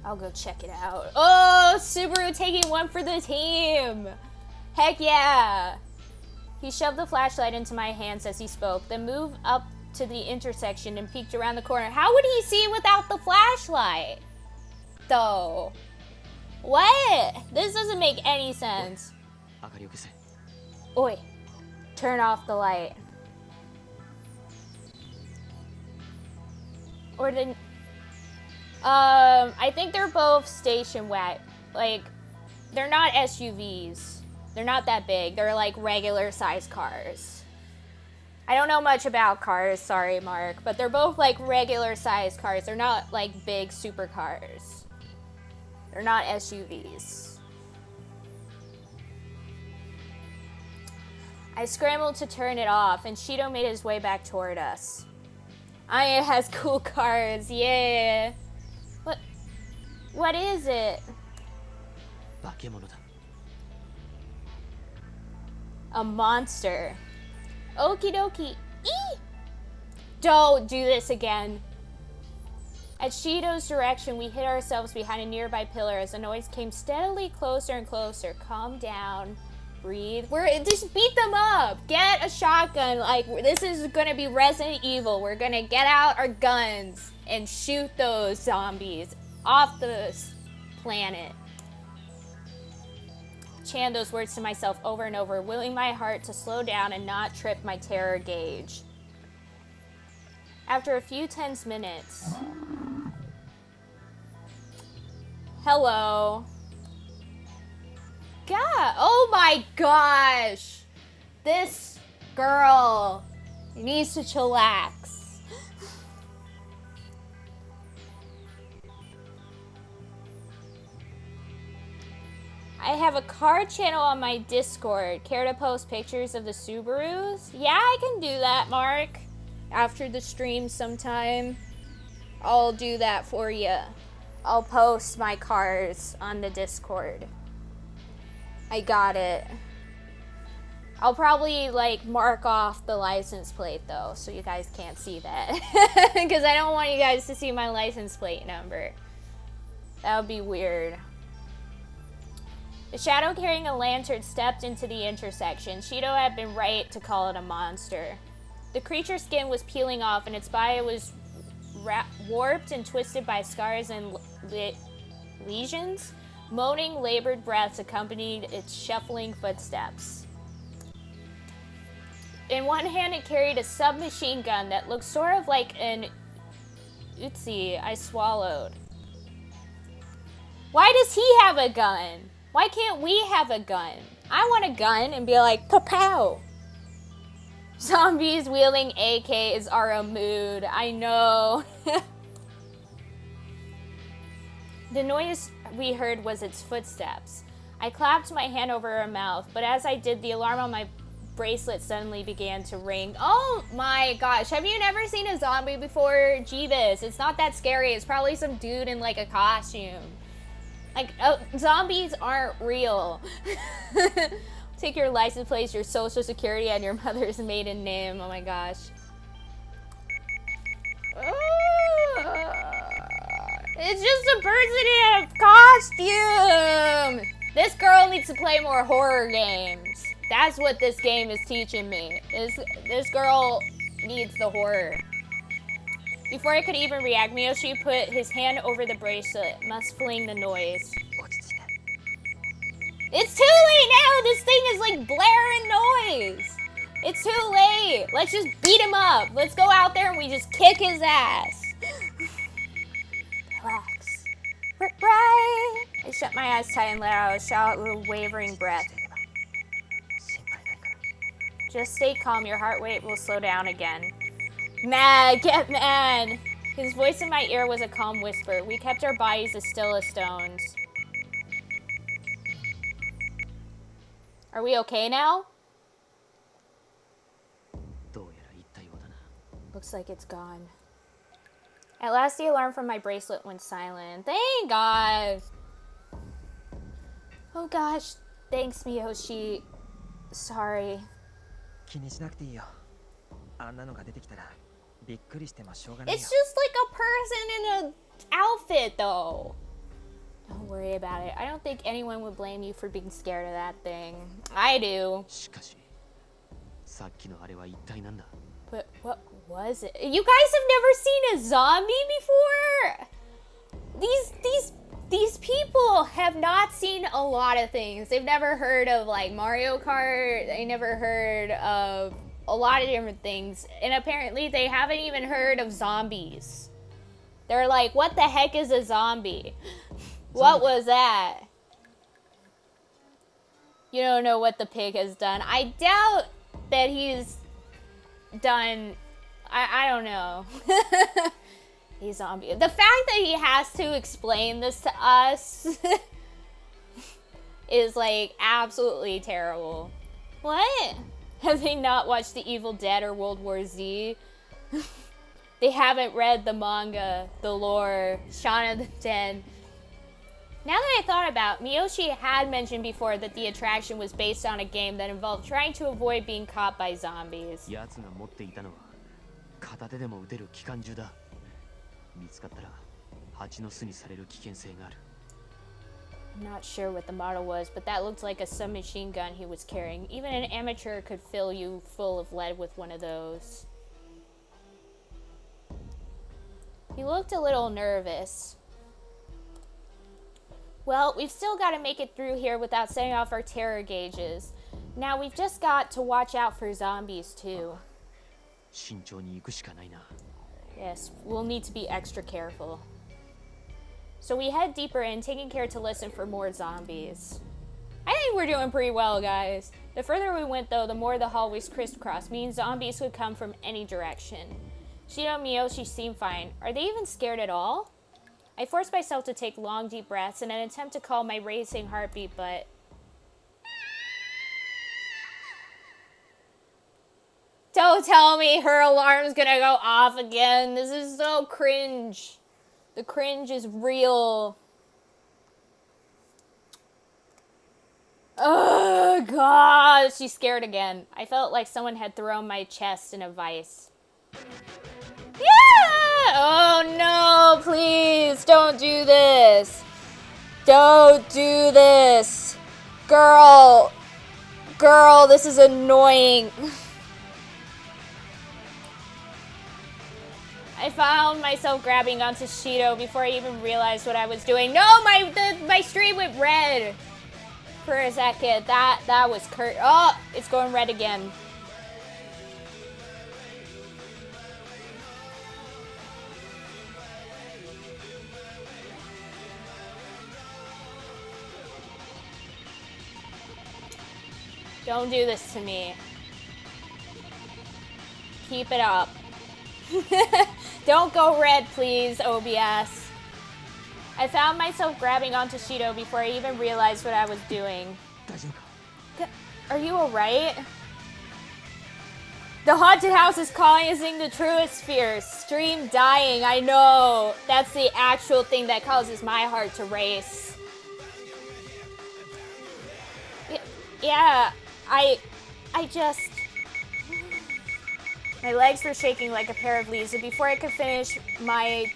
う。 I'll go check it out. Oh, Subaru taking one for the team. Heck yeah. He shoved the flashlight into my hands as he spoke, then moved up to the intersection and peeked around the corner. How would he see without the flashlight? Though. What? This doesn't make any sense. 明かりを消せ。 Oi. Turn off the light. Or the... I think they're both station wagon. Like, they're not SUVs. They're not that big. They're like regular size cars. I don't know much about cars, sorry, Mark, but they're both like regular size cars. They're not like big supercars. They're not SUVs. I scrambled to turn it off, and Shido made his way back toward us. Aya has cool cars, yeah. What is it? 化け物だ。 A monster. Okie dokie. Eee! Don't do this again. At Shido's direction, we hid ourselves behind a nearby pillar as the noise came steadily closer and closer. Calm down. Breathe. Just beat them up. Get a shotgun. Like, this is gonna be Resident Evil. We're gonna get out our guns and shoot those zombies off this planet. Chant those words to myself over and over, willing my heart to slow down and not trip my terror gauge. After a few tense minutes... Hello. God, oh my gosh! This girl needs to chillax. I have a car channel on my Discord. Care to post pictures of the Subarus? Yeah, I can do that, Mark. After the stream sometime, I'll do that for you. I'll post my cars on the Discord. I got it. I'll probably like mark off the license plate though, so you guys can't see that. Because I don't want you guys to see my license plate number. That would be weird. The shadow carrying a lantern stepped into the intersection. Shido had been right to call it a monster. The creature's skin was peeling off and its body was warped and twisted by scars and lesions. Moaning, labored breaths accompanied its shuffling footsteps. In one hand, it carried a submachine gun that looked sort of like an Uzi I swallowed. Why does he have a gun? Why can't we have a gun? I want a gun and be like, kapow! Zombies wielding AKs are a mood. I know. The noise we heard was its footsteps. I clapped my hand over her mouth, but as I did, the alarm on my bracelet suddenly began to ring. Oh my gosh, have you never seen a zombie before? Jeebus, it's not that scary. It's probably some dude in like a costume. Like, zombies aren't real. Take your license plate, your social security, and your mother's maiden name. Oh my gosh. It's just a person in a costume! This girl needs to play more horror games. That's what this game is teaching me. This girl needs the horror. Before I could even react, Miyoshi put his hand over the bracelet, muffling the noise. It's too late now! This thing is like blaring noise! It's too late! Let's just beat him up! Let's go out there and we just kick his ass! Relax. Right! I shut my eyes tight and let out a shout with a wavering breath. Just stay calm, your heart rate will slow down again. Mad, get mad! His voice in my ear was a calm whisper. We kept our bodies as still as stones. Are we okay now? どうやら行ったようだな。 Looks like it's gone. At last, the alarm from my bracelet went silent. Thank God. Oh gosh. Thanks, Miyoshi. Sorry. 気にしなくていいよ。あんなのが出てきたらびっくりしてもしょうがない It's よ。 just like a person in an outfit, though. Don't worry about it. I don't think anyone would blame you for being scared of that thing. I do. しかしさっきのあれは一体なんだ But what was it? You guys have never seen a zombie before? These people have not seen a lot of things. They've never heard of like Mario Kart. They never heard of a lot of different things. And apparently they haven't even heard of zombies. They're like, what the heck is a zombie? What was that? You don't know what the pig has done. I doubt that he's done. I don't know. He's zombie. The fact that he has to explain this to us is like absolutely terrible. What? Have they not watched The Evil Dead or World War Z? They haven't read the manga, the lore, Shaun of the Dead. Now that I thought about, Miyoshi had mentioned before that the attraction was based on a game that involved trying to avoid being caught by zombies. 奴が持っていたのは片手でも撃てる機関銃だ見つかったら蜂の巣にされる危険性がある I'm not sure what the model was, but that looked like a submachine gun he was carrying. Even an amateur could fill you full of lead with one of those. He looked a little nervous. Well, we've still got to make it through here without setting off our terror gauges. Now we've just got to watch out for zombies too. 慎重に行くしかないな Yes, we'll need to be extra careful. So we head deeper in, taking care to listen for more zombies. I think we're doing pretty well, guys. The further we went, though, the more the hallways crisscrossed, meaning zombies could come from any direction. Shido and Miyoshi seem fine. Are they even scared at all? I forced myself to take long, deep breaths in an attempt to calm my racing heartbeat, but... Don't tell me her alarm's gonna go off again. This is so cringe. The cringe is real. Oh, God. She's scared again. I felt like someone had thrown my chest in a vice. Yeah! Oh, no. Please don't do this. Don't do this. Girl. Girl, this is annoying. I found myself grabbing onto Shido before I even realized what I was doing. No, my stream went red for a second. That was curt. Oh, it's going red again. Don't do this to me. Keep it up. Don't go red, please, OBS. I found myself grabbing onto Shido before I even realized what I was doing. Are you alright? The haunted house is causing the truest fears. Stream dying, I know. That's the actual thing that causes my heart to race. Yeah, I just... My legs were shaking like a pair of leaves, and before I could finish, my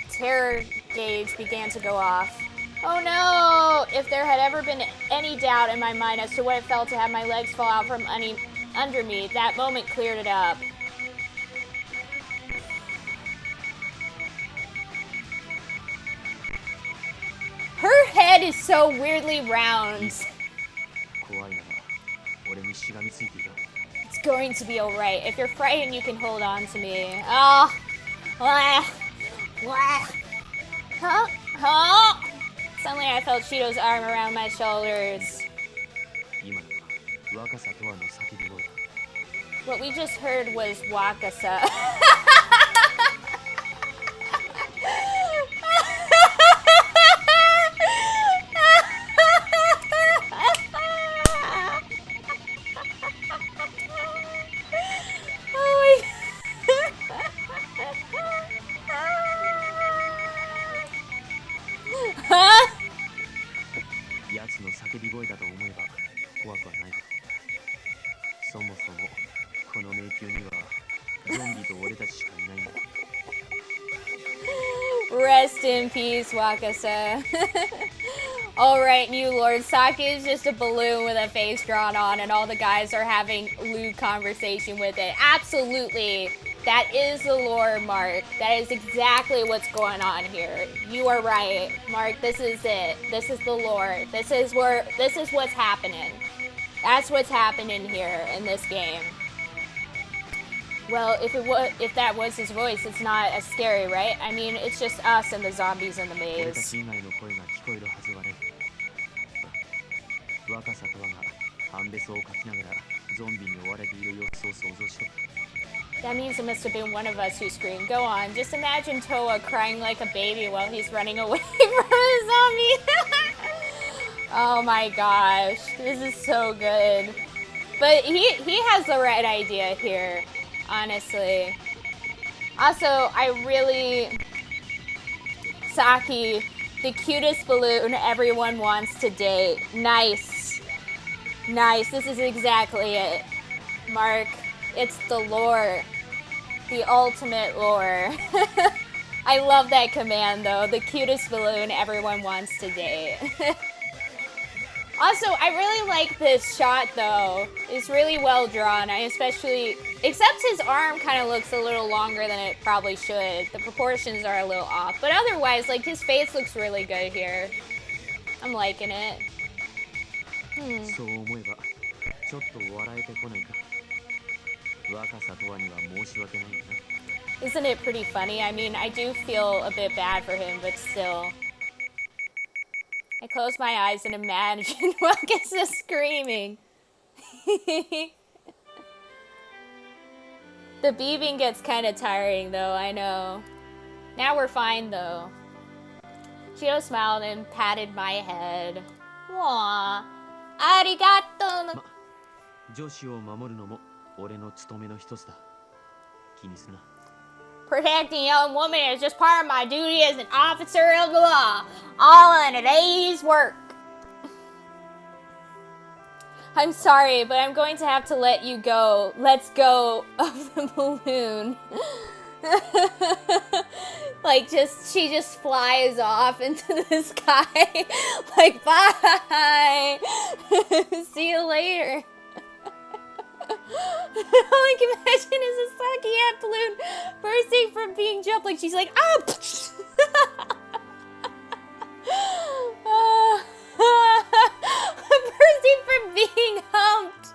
terror gauge began to go off. Oh no! If there had ever been any doubt in my mind as to what it felt to have my legs fall out from under me, that moment cleared it up. Her head is so weirdly round. 怖いな俺にしがみついていろ It's going to be alright. If you're frightened, you can hold on to me. Oh. Huh? Huh? Suddenly I felt Shido's arm around my shoulders. 今のは若さとはの叫び声だ What we just heard was Wakasa. 怖くはない。そもそもこの迷宮にはゾンビと俺たちしかいないんだ。 Rest in peace, Wakasa. Alright, new lord. Saki is just a balloon with a face drawn on, and all the guys are having lewd conversation with it. Absolutely. That is the lore, Mark. That is exactly what's going on here. You are right. Mark, this is it. This is the lore. This is what's happening. That's what's happening here in this game. Well, if that was his voice, it's not as scary, right? I mean, it's just us and the zombies in the 俺た maze. ち以外の声が聞こえるはずはない。若さとはが半べそをかきながらゾンビに追われている様子を想像しろ。 That means it must have been one of us who screamed. Go on. Just imagine Toa crying like a baby while he's running away from a zombie. Oh my gosh. This is so good. But he has the right idea here, honestly. Also, I really... Saki, the cutest balloon everyone wants to date. Nice. Nice. This is exactly it. Mark, it's the lore. The ultimate lore. I love that command, though. The cutest balloon everyone wants to date. Also, I really like this shot, though. It's really well drawn. I especially... Except his arm kind of looks a little longer than it probably should. The proportions are a little off. But otherwise, like, his face looks really good here. I'm liking it. そう思えばちょっと笑えてこないか。若さとはには申し訳ないんだな。 Isn't it pretty funny? I mean, I do feel a bit bad for him, but still. I close my eyes and imagine Wakasa screaming. The beeping gets kind of tiring, though, I know. Now we're fine, though. Shio smiled and patted my head. Aww. Arigato. ま、女子を守るのも俺の務めの一つだ。気にすな。 Protecting young women is just part of my duty as an officer of the law. All in a day's work. I'm sorry, but I'm going to have to let you go. Let's go of the balloon. Like, she just flies off into the sky. Like, bye. See you later. Like, imagine it's a Saki ant balloon bursting from being jumped. Like, she's like, ah! Bursting from being humped.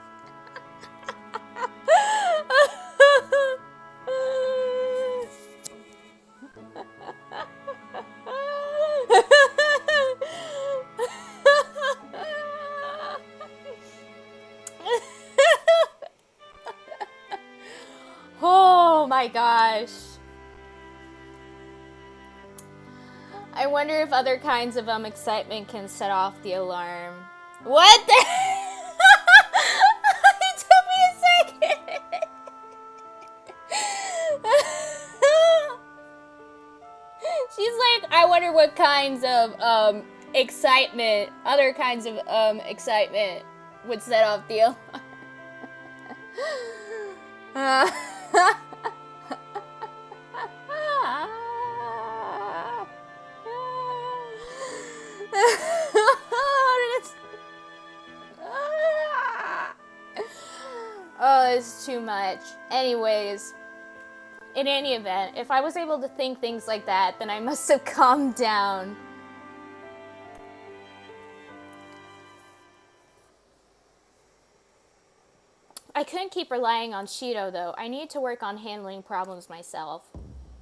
Oh my gosh. I wonder if other kinds of excitement can set off the alarm. What the? It took me a second. She's like, I wonder what kinds of excitement, other kinds of excitement would set off the alarm. Oh, it's too much. Anyways, in any event, if I was able to think things like that, then I must have calmed down. I couldn't keep relying on Shido, though. I need to work on handling problems myself.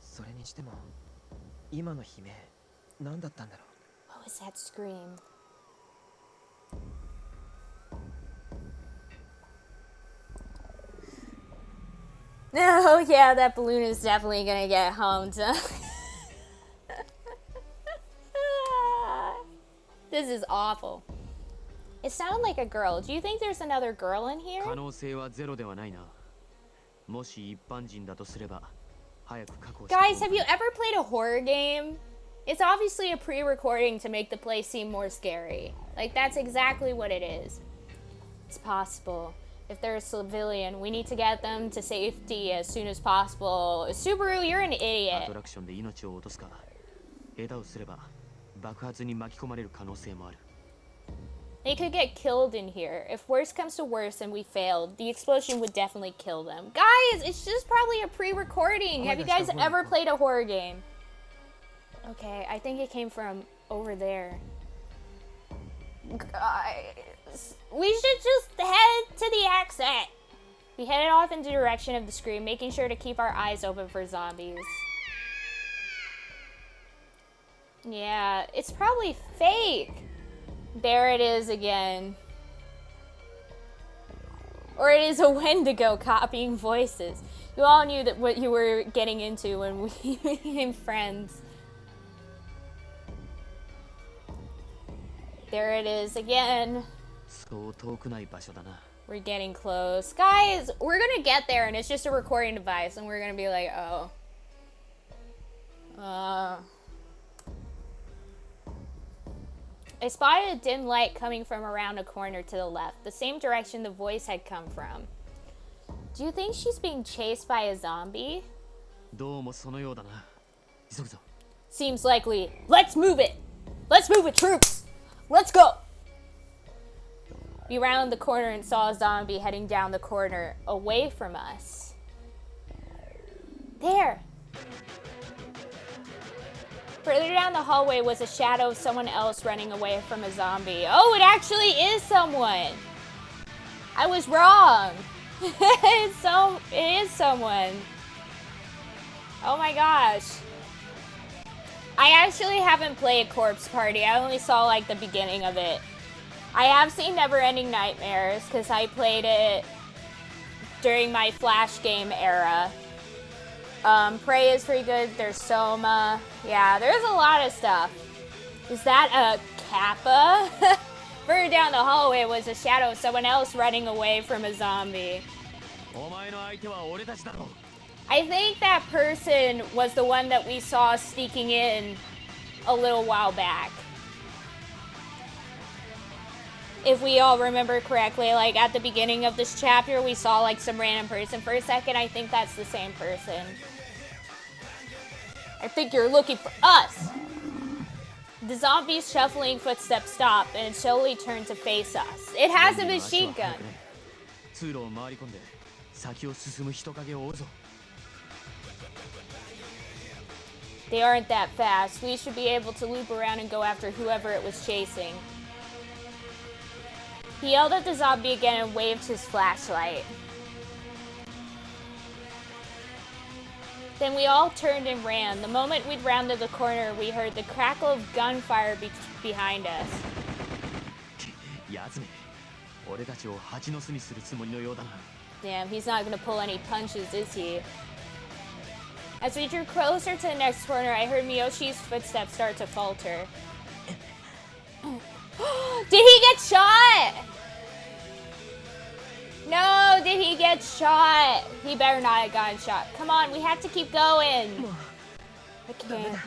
それにしても今の悲鳴何だったんだろう。 What was that scream? Oh, yeah, that balloon is definitely gonna get humped. This is awful. It sounded like a girl. Do you think there's another girl in here? 可能性はゼロではないな。もし一般人だとすれば早く確保して。 Guys, have you ever played a horror game? It's obviously a pre-recording to make the play seem more scary. Like, that's exactly what it is. as possible. If they're a civilian, we need to get them to safety as soon as possible. Subaru, you're an ア idiot. トラクションで命を落とすか下手をすれば爆発に巻き込まれる可能性もある They could get killed in here. If worse comes to worse and we failed, the explosion would definitely kill them. Guys, it's just probably a pre-recording. Have you guys ever played a horror game? Okay, I think it came from over there. Guys, we should just head to the exit. We headed off in the direction of the screen, making sure to keep our eyes open for zombies. Yeah, it's probably fake. There it is again. Or it is a Wendigo copying voices. You all knew that what you were getting into when we became friends. There it is again. そう遠くない場所だな We're getting close. Guys, we're gonna get there and it's just a recording device and we're gonna be like, oh. I spotted a dim light coming from around a corner to the left, the same direction the voice had come from. Do you think she's being chased by a zombie? どうもそのようだな急ぐぞ Seems likely. Let's move it! Let's move it, troops! Let's go! We rounded the corner and saw a zombie heading down the corner, away from us. There! Further down the hallway was a shadow of someone else running away from a zombie. Oh, it actually is someone! I was wrong! It is someone. Oh my gosh. I actually haven't played Corpse Party. I only saw like the beginning of it. I have seen Neverending Nightmares because I played it during my Flash game era. Prey is pretty good. There's Soma. Yeah, there's a lot of stuff. Is that a Kappa? Further down the hallway was a shadow of someone else running away from a zombie. お前の相手は俺たちだろ I think that person was the one that we saw sneaking in a little while back. If we all remember correctly, like at the beginning of this chapter, we saw like some random person. For a second, I think that's the same person. I think you're looking for us. The zombie's shuffling footsteps stopped and it slowly turned to face us. It has a machine gun. 通路を回り込んで先を進む人影を追うぞ They aren't that fast. We should be able to loop around and go after whoever it was chasing. He yelled at the zombie again and waved his flashlight. Then we all turned and ran. The moment we'd rounded the corner, we heard the crackle of gunfire behind us. やつめ俺たちを蜂の巣にするつもりのようだな Damn, he's not gonna pull any punches, is he? As we drew closer to the next corner, I heard Miyoshi's footsteps start to falter. Did he get shot? No, did he get shot? He better not have gotten shot. Come on, we have to keep going. I can't.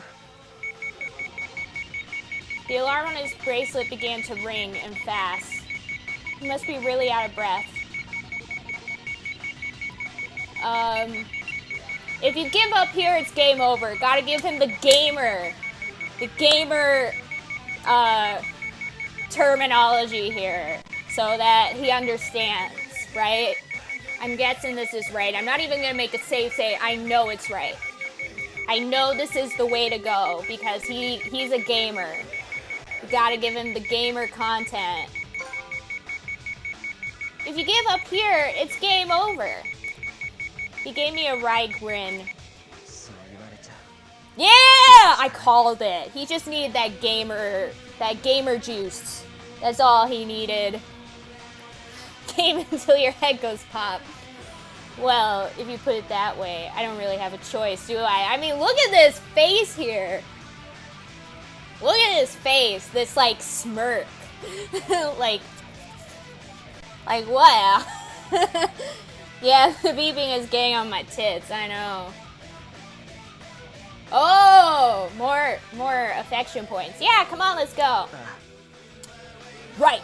The alarm on his bracelet began to ring and fast. He must be really out of breath. If you give up here, it's game over. Gotta give him the gamer terminology here so that he understands, right? I'm guessing this is right. I'm not even gonna make a save say. I know it's right. I know this is the way to go because he's a gamer. You gotta give him the gamer content. If you give up here, it's game over. He gave me a wry grin. そう言われちゃ Yeah! I called it. He just needed that gamer juice. That's all he needed. Game until your head goes pop. Well, if you put it that way, I don't really have a choice, do I? I mean, look at this face here. Look at his face. This, like, smirk. like what? Yeah, the beeping is getting on my tits, I know. Oh, more affection points. Yeah, come on, let's go. Right.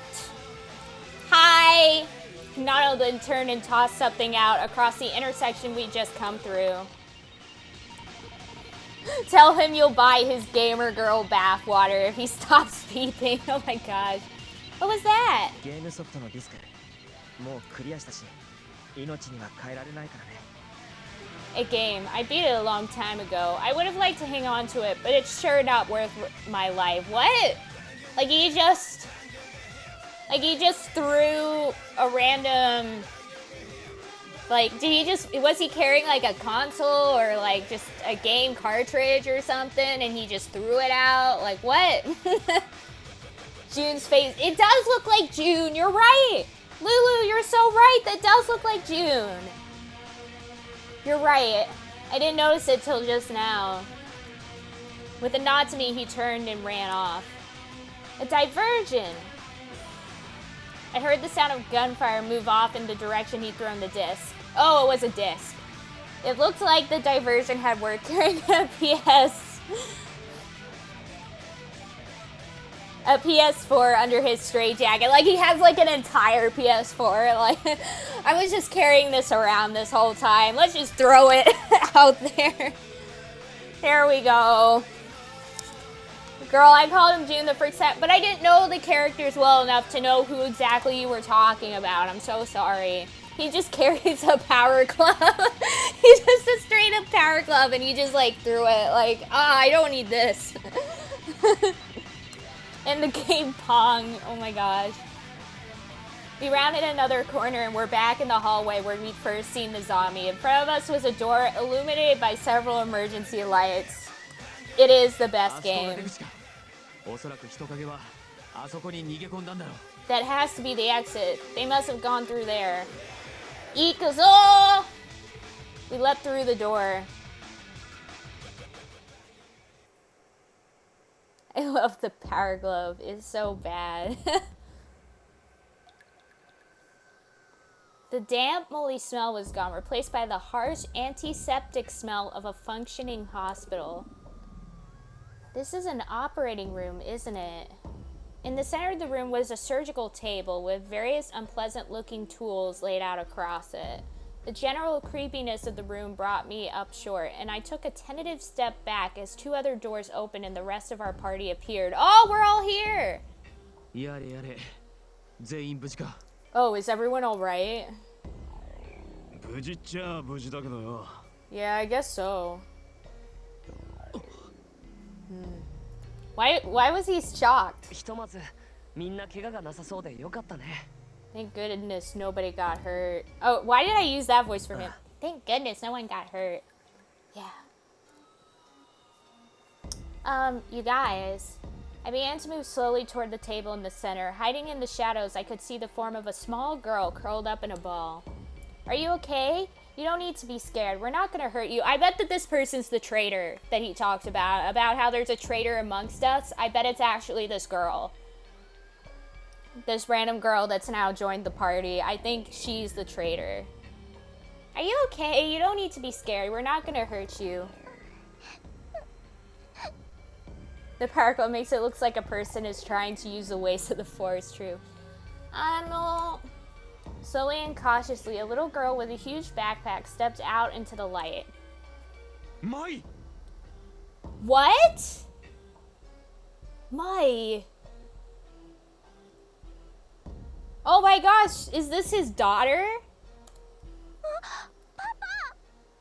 Hi. Hinata then turned and tossed something out across the intersection we just come through. Tell him you'll buy his gamer girl bathwater if he stops beeping. Oh my gosh. What was that? ゲームソフトのディスクもうクリアしたし命には変えられないからね A game. I beat it a long time ago. I would have liked to hang on to it, but it's sure not worth my life. What? Like he just threw a random, like, was he carrying like a console or like just a game cartridge or something and he just threw it out? Like what? June's face. It does look like June. You're right. Lulu, you're so right. That does look like June. You're right. I didn't notice it till just now. With a nod to me, he turned and ran off. A diversion. I heard the sound of gunfire move off in the direction he'd thrown the disc. Oh, it was a disc. It looked like the diversion had worked carrying a PS4 under his straitjacket. Like he has like an entire PS4. Like I was just carrying this around this whole time. Let's just throw it out there. There we go. Girl, I called him June the first time, but I didn't know the characters well enough to know who exactly you were talking about. I'm so sorry. He just carries a power glove. He's just a straight up power glove and he just like threw it like, I don't need this. And the game Pong, oh my gosh. We rounded another corner and we're back in the hallway where we'd first seen the zombie. In front of us was a door illuminated by several emergency lights. It is the best game. That has to be the exit. They must have gone through there. Ikuzo! We leapt through the door. I love the power glove. It's so bad. The damp, moldy smell was gone, replaced by the harsh, antiseptic smell of a functioning hospital. This is an operating room, isn't it? In the center of the room was a surgical table with various unpleasant-looking tools laid out across it. The general creepiness of the room brought me up short, and I took a tentative step back as two other doors opened and the rest of our party appeared. Oh, we're all here! Oh, is everyone alright? Yeah, I guess so. Why was he shocked? ひとまずみんな怪我がなさそうでよかったね Thank goodness nobody got hurt. Oh, why did I use that voice for him? Thank goodness no one got hurt. Yeah. You guys. I began to move slowly toward the table in the center. Hiding in the shadows, I could see the form of a small girl curled up in a ball. Are you okay? You don't need to be scared. We're not gonna hurt you. I bet that this person's the traitor that he talked about how there's a traitor amongst us. I bet it's actually this girl. This random girl that's now joined the party. I think she's the traitor. Are you okay? You don't need to be scared. We're not gonna hurt you. The power glove makes it look like a person is trying to use the waste of the force. True. No. Slowly and cautiously, a little girl with a huge backpack stepped out into the light. Mai! What? Mai. Oh my gosh, is this his daughter?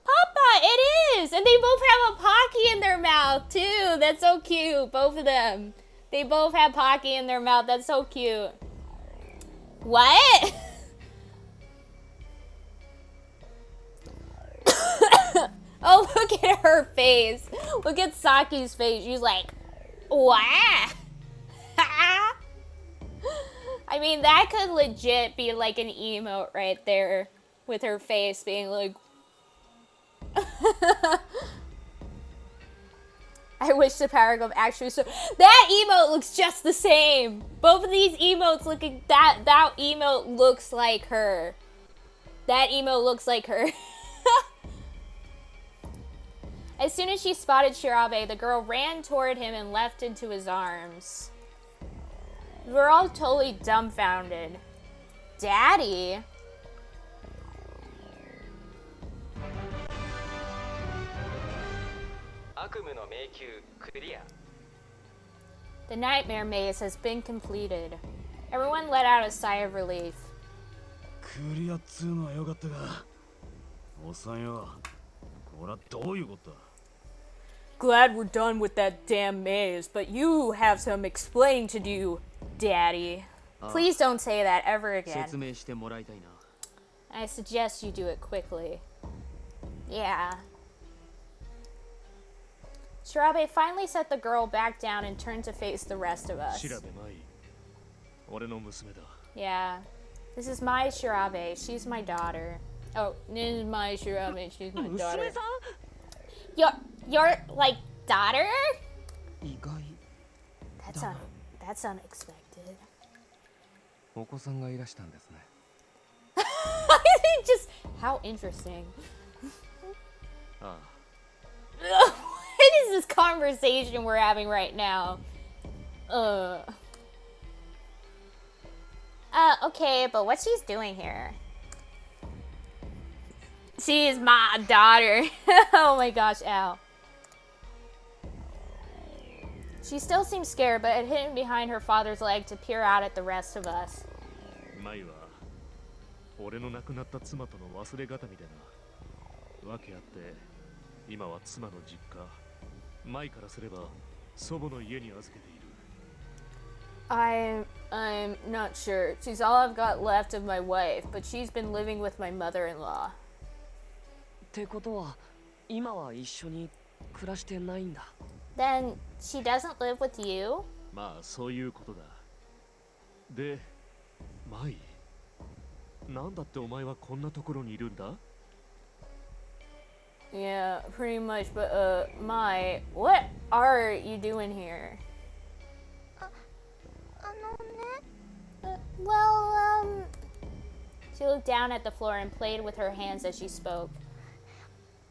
Papa, it is! And they both have a Pocky in their mouth, too. That's so cute, both of them. They both have Pocky in their mouth. That's so cute. What? Oh, look at her face. Look at Saki's face. She's like, what? I mean, that could legit be like an emote right there with her face being like... I wish the power glove actually so that emote looks just the same. Both of these emotes looking that emote looks like her. That emote looks like her. As soon as she spotted Shirabe, the girl ran toward him and leapt into his arms. We were all totally dumbfounded. Daddy? 悪夢の迷宮クリア。 The nightmare maze has been completed. Everyone let out a sigh of relief. クリアっつうのはよかったが、おっさんよ、これはどういうことだ。 Glad we're done with that damn maze, but you have some explaining to do, Daddy. Please don't say that ever again. 説明してもらいたいな。 I suggest you do it quickly. Yeah. Shirabe finally set the girl back down and turned to face the rest of us. 調べまい。俺の娘だ。 Yeah. This is my Shirabe. She's my daughter. Oh, this is my Shirabe. She's my daughter. 娘さん Your like daughter? 意外 That's unexpected. お子さんがいらしたんですね。 Just how interesting. ああ。 What is this conversation we're having right now? Okay, but what she's doing here? She is my daughter. Oh my gosh, ow. She still seems scared, but had hidden behind her father's leg to peer out at the rest of us. マイは俺の亡くなった妻との忘れがたみでな。わけあって今は妻の実家。マイからすれば祖母の家に預けている。 I'm not sure. She's all I've got left of my wife, but she's been living with my mother-in-law. ってことは今は一緒に暮らしてないんだ。 Then she doesn't live with you? まあそういうことだ。で、マイ、なんだってお前はこんなところにいるんだ？ Yeah, pretty much, but what are you doing here? She looked down at the floor and played with her hands as she spoke.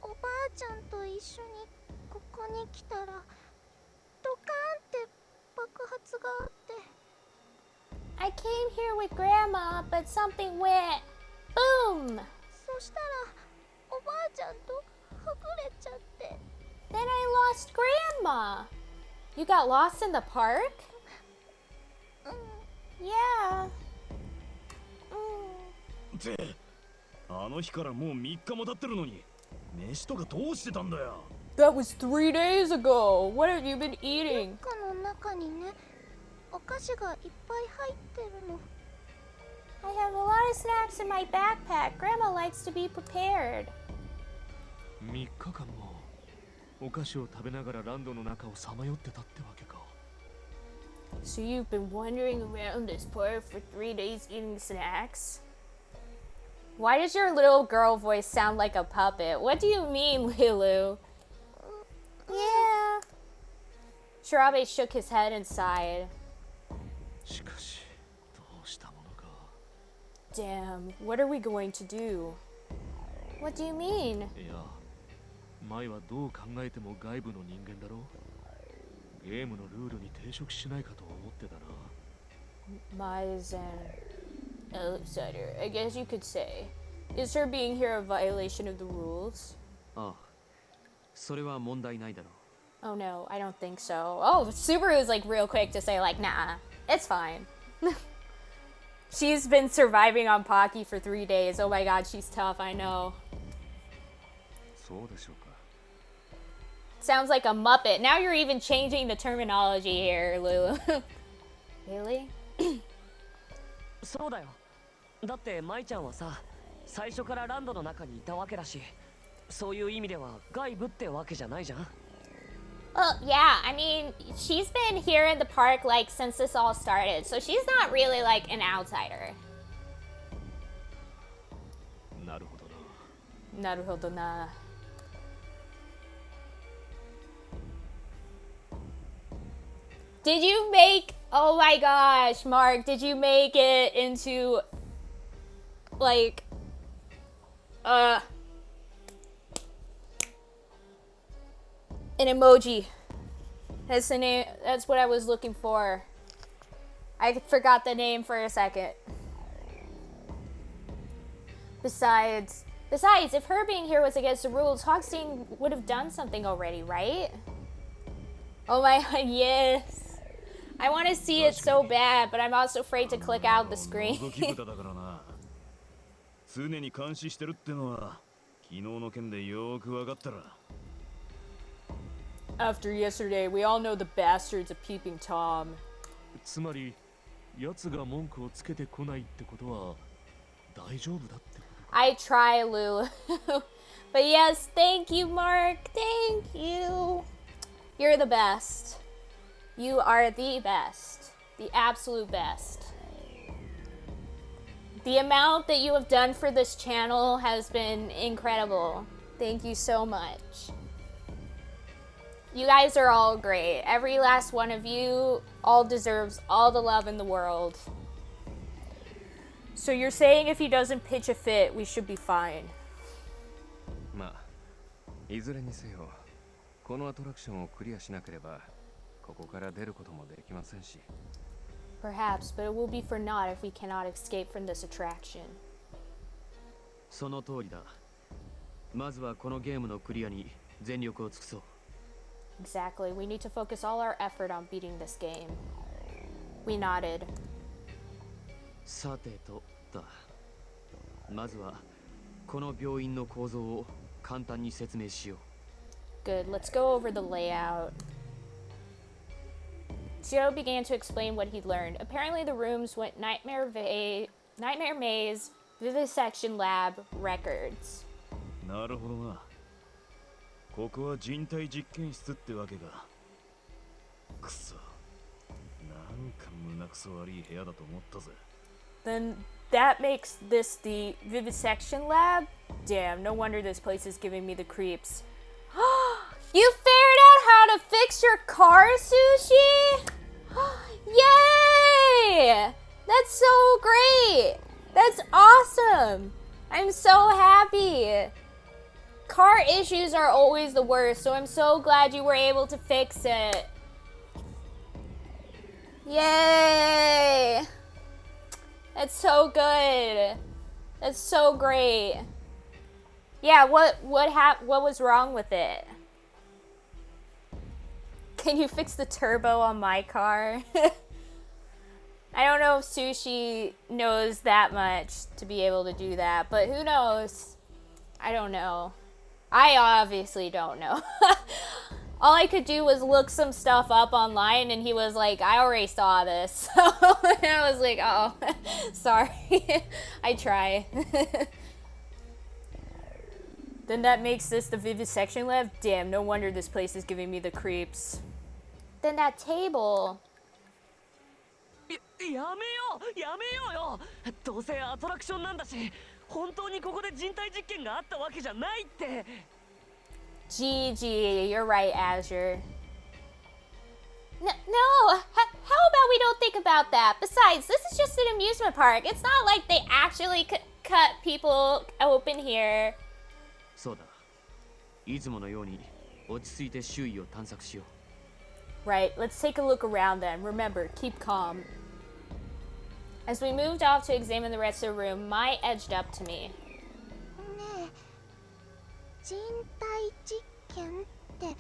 おばあちゃんと一緒にここに来たらドカーンって爆発があって I came here with Grandma, but something went boom! そしたらおばあちゃんとはぐれちゃって Then I lost Grandma! You got lost in the park? うん Yeah. ってあの日からもう3日も経ってるのに飯とかどうしてたんだよ。 That was 3 days ago. What have you been リュ eating? ッカの中にねお菓子がいっぱい入ってるの I have a lot of snacks in my backpack. Grandma likes to be prepared. 3日間もお菓子を食べながらランドの中をさまよってたってわけか。 So you've been wandering around this park for 3 days eating snacks? Why does your little girl voice sound like a puppet? What do you mean, Lulu? Yeah. Shirabe shook his head and sighed. しかしどうしたものか。 Damn, what are we going to do? What do you mean? いや、マイはどう考えても外部の人間だろ。ゲームのルールに抵触しないかと思ってたな。 Mai's an outsider, I guess you could say. Is her being here a violation of the rules? ああ、それは問題ないだろう。 Oh no, I don't think so. Oh, Subaru's like real quick to say like, nah, it's fine. She's been surviving on Pocky for 3 days. Oh my god, she's tough, I know. そうでしょうか。 Sounds like a Muppet. Now you're even changing the terminology here, Lulu. Really? そうだよ。だって舞ちゃんはさ、最初からランドの中にいたわけだし、そういう意味では外部ってわけじゃないじゃん。 Well, yeah, I mean, she's been here in the park like since this all started, so she's not really like an outsider. なるほどな。 Naruhodo na. Did you make, oh my gosh, Mark, did you make it into like an emoji? That's the name, that's what I was looking for. I forgot the name for a second. Besides, if her being here was against the rules, Hogstein would have done something already, right? Oh my god, yes. I want to see it so bad, but I'm also afraid to click out the screen. 覗き豚だからな。常に監視してるってのは昨日の件でよく分かったら。After yesterday, we all know the bastards of Peeping Tom. つまり奴が文句をつけてこないってことは大丈夫だってことか。 I try, Lou. But yes, thank you, Mark. Thank you. You're the best. You are the best. The absolute best. The amount that you have done for this channel has been incredible. Thank you so much. You guys are all great. Every last one of you all deserves all the love in the world. So you're saying if he doesn't pitch a fit, we should be fine. まあいずれにせよこのアトラクションをクリアしなければここから出ることもできませんし。 Perhaps, but it will be for naught if we cannot escape from this attraction. その通りだ。まずはこのゲームのクリアに全力を尽くそう。 Exactly. We need to focus all our effort on beating this game. We nodded. さてとだ。まずはこの病院の構造を簡単に説明しよう。 Good. Let's go over the layout. Joe began to explain what he'd learned. Apparently, the rooms went Nightmare Maze, Vivisection Lab, Records. なるほどな。ここは人体実験室ってわけか。くそ。なんか胸くそ悪い部屋だと思ったぜ。 Then that makes this the Vivisection Lab? Damn, no wonder this place is giving me the creeps. You figured out how to fix your car, Sushi? Yay! That's so great! That's awesome! I'm so happy! Car issues are always the worst, so I'm so glad you were able to fix it. Yay! That's so good. That's so great. Yeah, what was wrong with it? Can you fix the turbo on my car? I don't know if Sushi knows that much to be able to do that, but who knows? I don't know. I obviously don't know. All I could do was look some stuff up online, and he was like, I already saw this. So I was like, oh, sorry. I try. Then that makes this the Vivisection Lab? Damn, no wonder this place is giving me the creeps. Then that table. やめようよ。どうせアトラクションなんだし、本当にここで人体実験があったわけじゃないって。 GG, you're right, Azure. No, how about we don't think about that? Besides, this is just an amusement park. It's not like they actually cut people open here. そうだ。いつものように落ち着いて周囲を探索しよう。 Right, let's take a look around then. Remember, keep calm. As we moved off to examine the rest of the room, Mai edged up to me. ねえ、人体実験って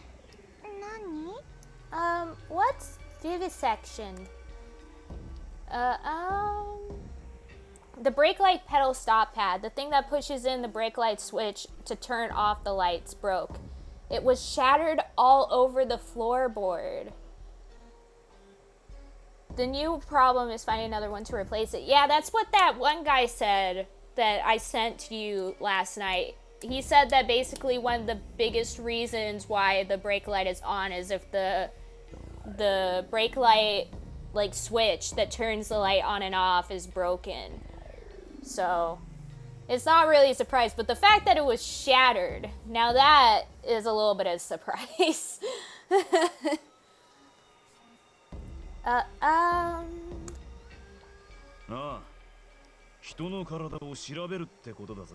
何？ What's vivisection? The brake light pedal stop pad, the thing that pushes in the brake light switch to turn off the lights, broke. It was shattered all over the floorboard. The new problem is finding another one to replace it. Yeah, that's what that one guy said that I sent to you last night. He said that basically one of the biggest reasons why the brake light is on is if the brake light like switch that turns the light on and off is broken. So it's not really a surprise, but the fact that it was shattered, now that is a little bit of a surprise. ああ、人の体を調べるってことだぜ。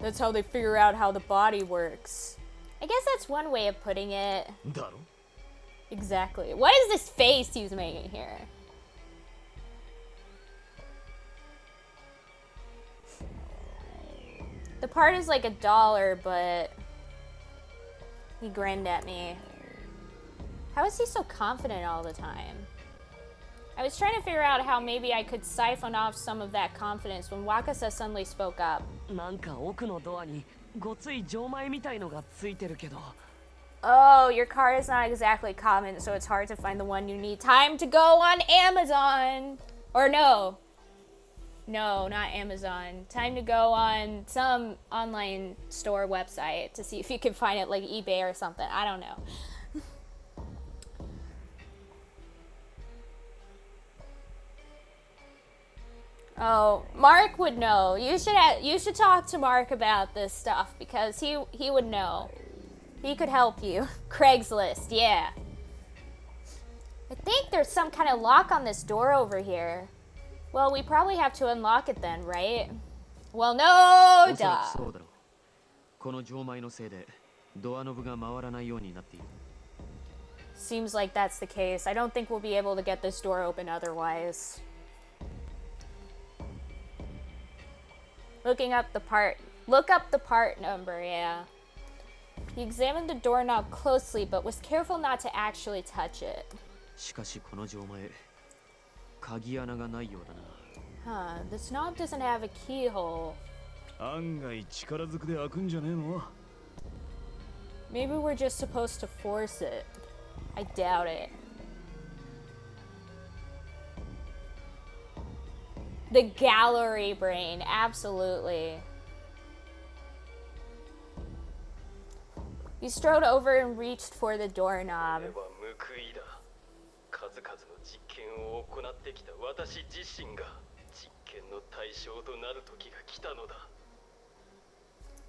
That's how they figure out how the body works. I guess that's one way of putting it. だろ? Exactly. What is this face he's making here? The part is like $1, but he grinned at me. How is he so confident all the time? I was trying to figure out how maybe I could siphon off some of that confidence when Wakasa suddenly spoke up. なんか奥のドアにごつい錠前みたいのがついてるけど。 Oh, your card is not exactly common, so it's hard to find the one you need. Time to go on Amazon! Or no. No, not Amazon. Time to go on some online store website to see if you can find it, like eBay or something. I don't know. Oh, Mark would know. You should talk to Mark about this stuff because he would know. He could help you. Craigslist, yeah. I think there's some kind of lock on this door over here. Well, we probably have to unlock it then, right? Well, no, おそら duh. くそうだろう。この錠前のせいでドアノブが回らないようになっている。 Seems like that's the case. I don't think we'll be able to get this door open otherwise. Look up the part number, yeah. He examined the doorknob closely, but was careful not to actually touch it. しかしこの錠前、鍵穴がないようだな。 Huh, this knob doesn't have a keyhole. 案外力ずくで開くんじゃねえの？ Maybe we're just supposed to force it. I doubt it. The gallery brain, absolutely. He strode over and reached for the doorknob. これは報いだ。数々の実験を行ってきた私自身が実験の対象となる時が来たのだ。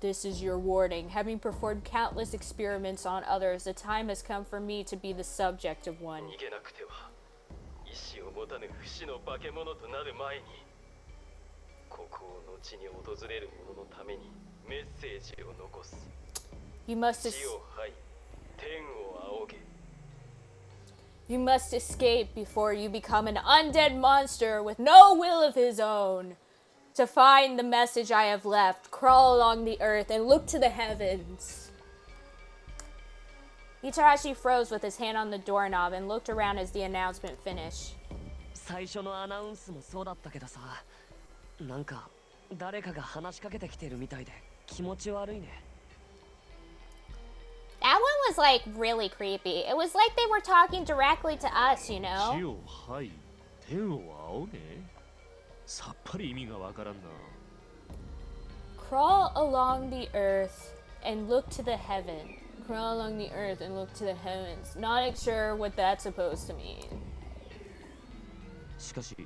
This is your warning. Having performed countless experiments on others, the time has come for me to be the subject of one. 逃げなくては意志を持たぬ不死の化け物となる前にここを後に訪れる者のためにメッセージを残す。 You must 地を這い天を仰げ。 You must escape before you become an undead monster with no will of his own. To find the message I have left, crawl along the earth and look to the heavens. Itarashi froze with his hand on the doorknob and looked around as the announcement finished. 最初のアナウンスもそうだったけどさ、なんか誰かが話しかけてきてるみたいで気持ち悪いね。 That one was like really creepy. It was like they were talking directly to us, you 地 know? を這い天を仰げさっぱり意味がわからんな。 Crawl along the earth and look to the heaven. Crawl along the earth and look to the heavens. Not sure what that's supposed to mean. しかし、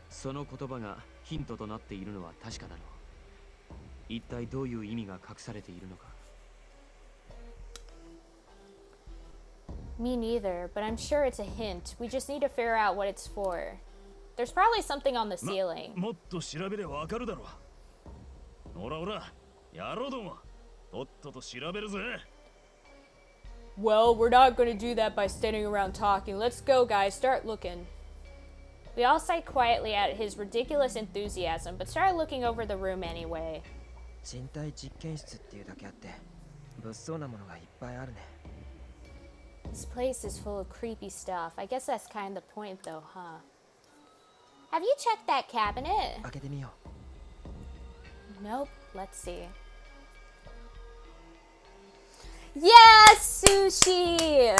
その言葉がヒントとなっているのは確かだろう。一体どういう意味が隠されているのか。 Me neither, but I'm sure it's a hint. We just need to figure out what it's for. There's probably something on the ceiling. もっと調べればわかるだろう。おらおら、やろうども。とっとと調べるぜ。 Well, we're not going to do that by standing around talking. Let's go, guys. Start looking. We all sighed quietly at his ridiculous enthusiasm, but started looking over the room anyway. 人体実験室っていうだけあって物騒なものがいっぱいあるね。 This place is full of creepy stuff. I guess that's kind of the point, though, huh? Have you checked that cabinet? 開けてみよう。 Nope. Let's see. Yes, sushi!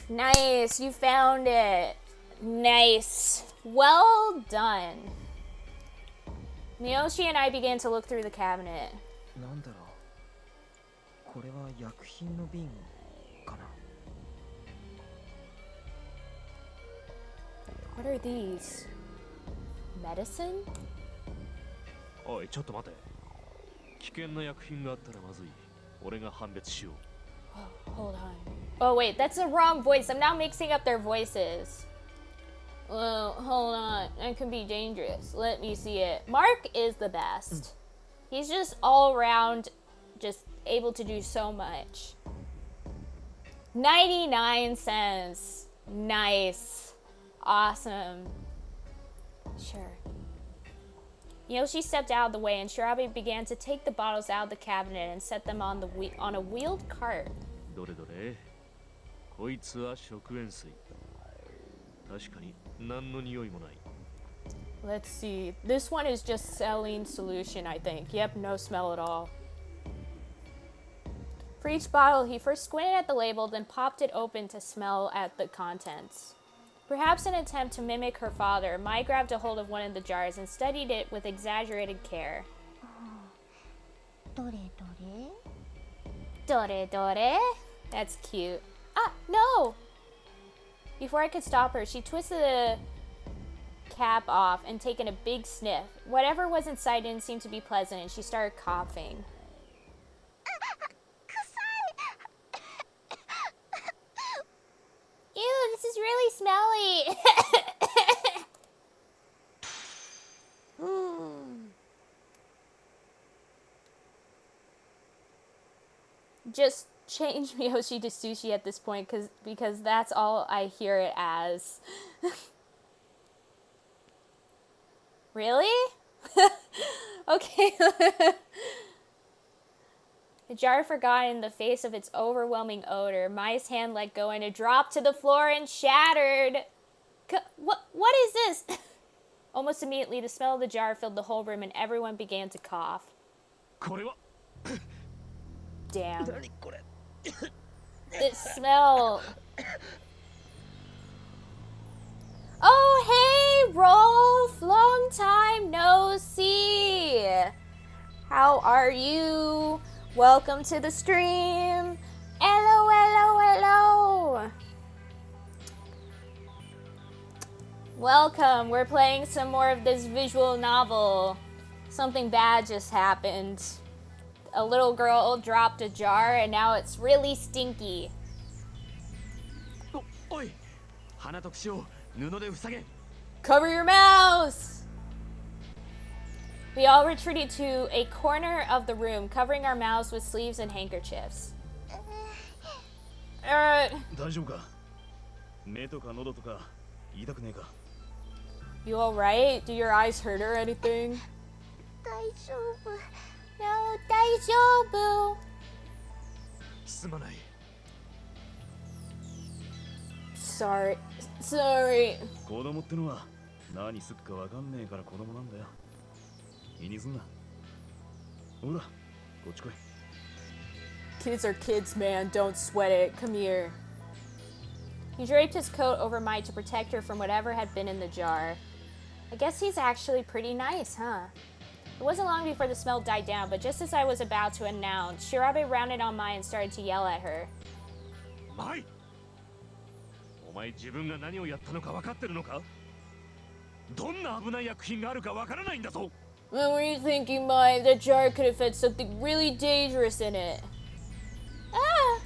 Nice. You found it. Nice. Well done. Miyoshi and I began to look through the cabinet. なんだろう。これは薬品の瓶かな。 What are these? Medicine? おいちょっと待て。危険な薬品があったらまずい。俺が判別しよう。 Hold on. Oh, wait. That's the wrong voice. I'm now mixing up their voices. Well, hold on. That can be dangerous. Let me see it. Mark is the best. He's just all around, just able to do so much. 99 cents. Nice. Awesome. Sure. Yoshi stepped out of the way and Shirabe began to take the bottles out of the cabinet and set them on a wheeled cart. どれどれこいつは食塩水。確かに何の匂いもない。 Let's see. This one is just saline solution, I think. Yep, no smell at all. For each bottle, he first squinted at the label, then popped it open to smell at the contents. Perhaps in an attempt to mimic her father, Mai grabbed a hold of one of the jars and studied it with exaggerated care. どれどれ Dore dore. That's cute. Ah, no! Before I could stop her, she twisted the cap off and taken a big sniff. Whatever was inside didn't seem to be pleasant, and she started coughing. Ew, this is really smelly. Just change Miyoshi to sushi at this point because that's all I hear it as. Really? Okay. The jar forgot in the face of its overwhelming odor. Mai's hand let go and it dropped to the floor and shattered. What is this? Almost immediately, the smell of the jar filled the whole room and everyone began to cough. これは Damn. This smell. Oh, hey, Rolf! Long time no see. How are you? Welcome to the stream. Hello, hello, hello. Welcome. We're playing some more of this visual novel. Something bad just happened. A little girl dropped a jar and now it's really stinky. おい、鼻と口を布で塞げ。 Cover your mouths! We all retreated to a corner of the room, covering our mouths with sleeves and handkerchiefs. 大丈夫か？目とか喉とか痛くねえか？ You alright? Do your eyes hurt or anything? 大丈夫 No, 大丈夫. すまない。 Sorry. 子供ってのは何すっかわかんねえから子供なんだよ。気にすんな。ほら、こっち来い。 Kids are kids, man. Don't sweat it. Come here. He draped his coat over Mai to protect her from whatever had been in the jar. I guess he's actually pretty nice, huh? It wasn't long before the smell died down, but just as I was about to announce, Shirabe rounded on Mai and started to yell at her. マイ、お前自分が何をやったのか分かってるのか？どんな危ない薬品があるか分からないんだぞ。 What were you thinking, Mai? That jar could have had something really dangerous in it. Ah!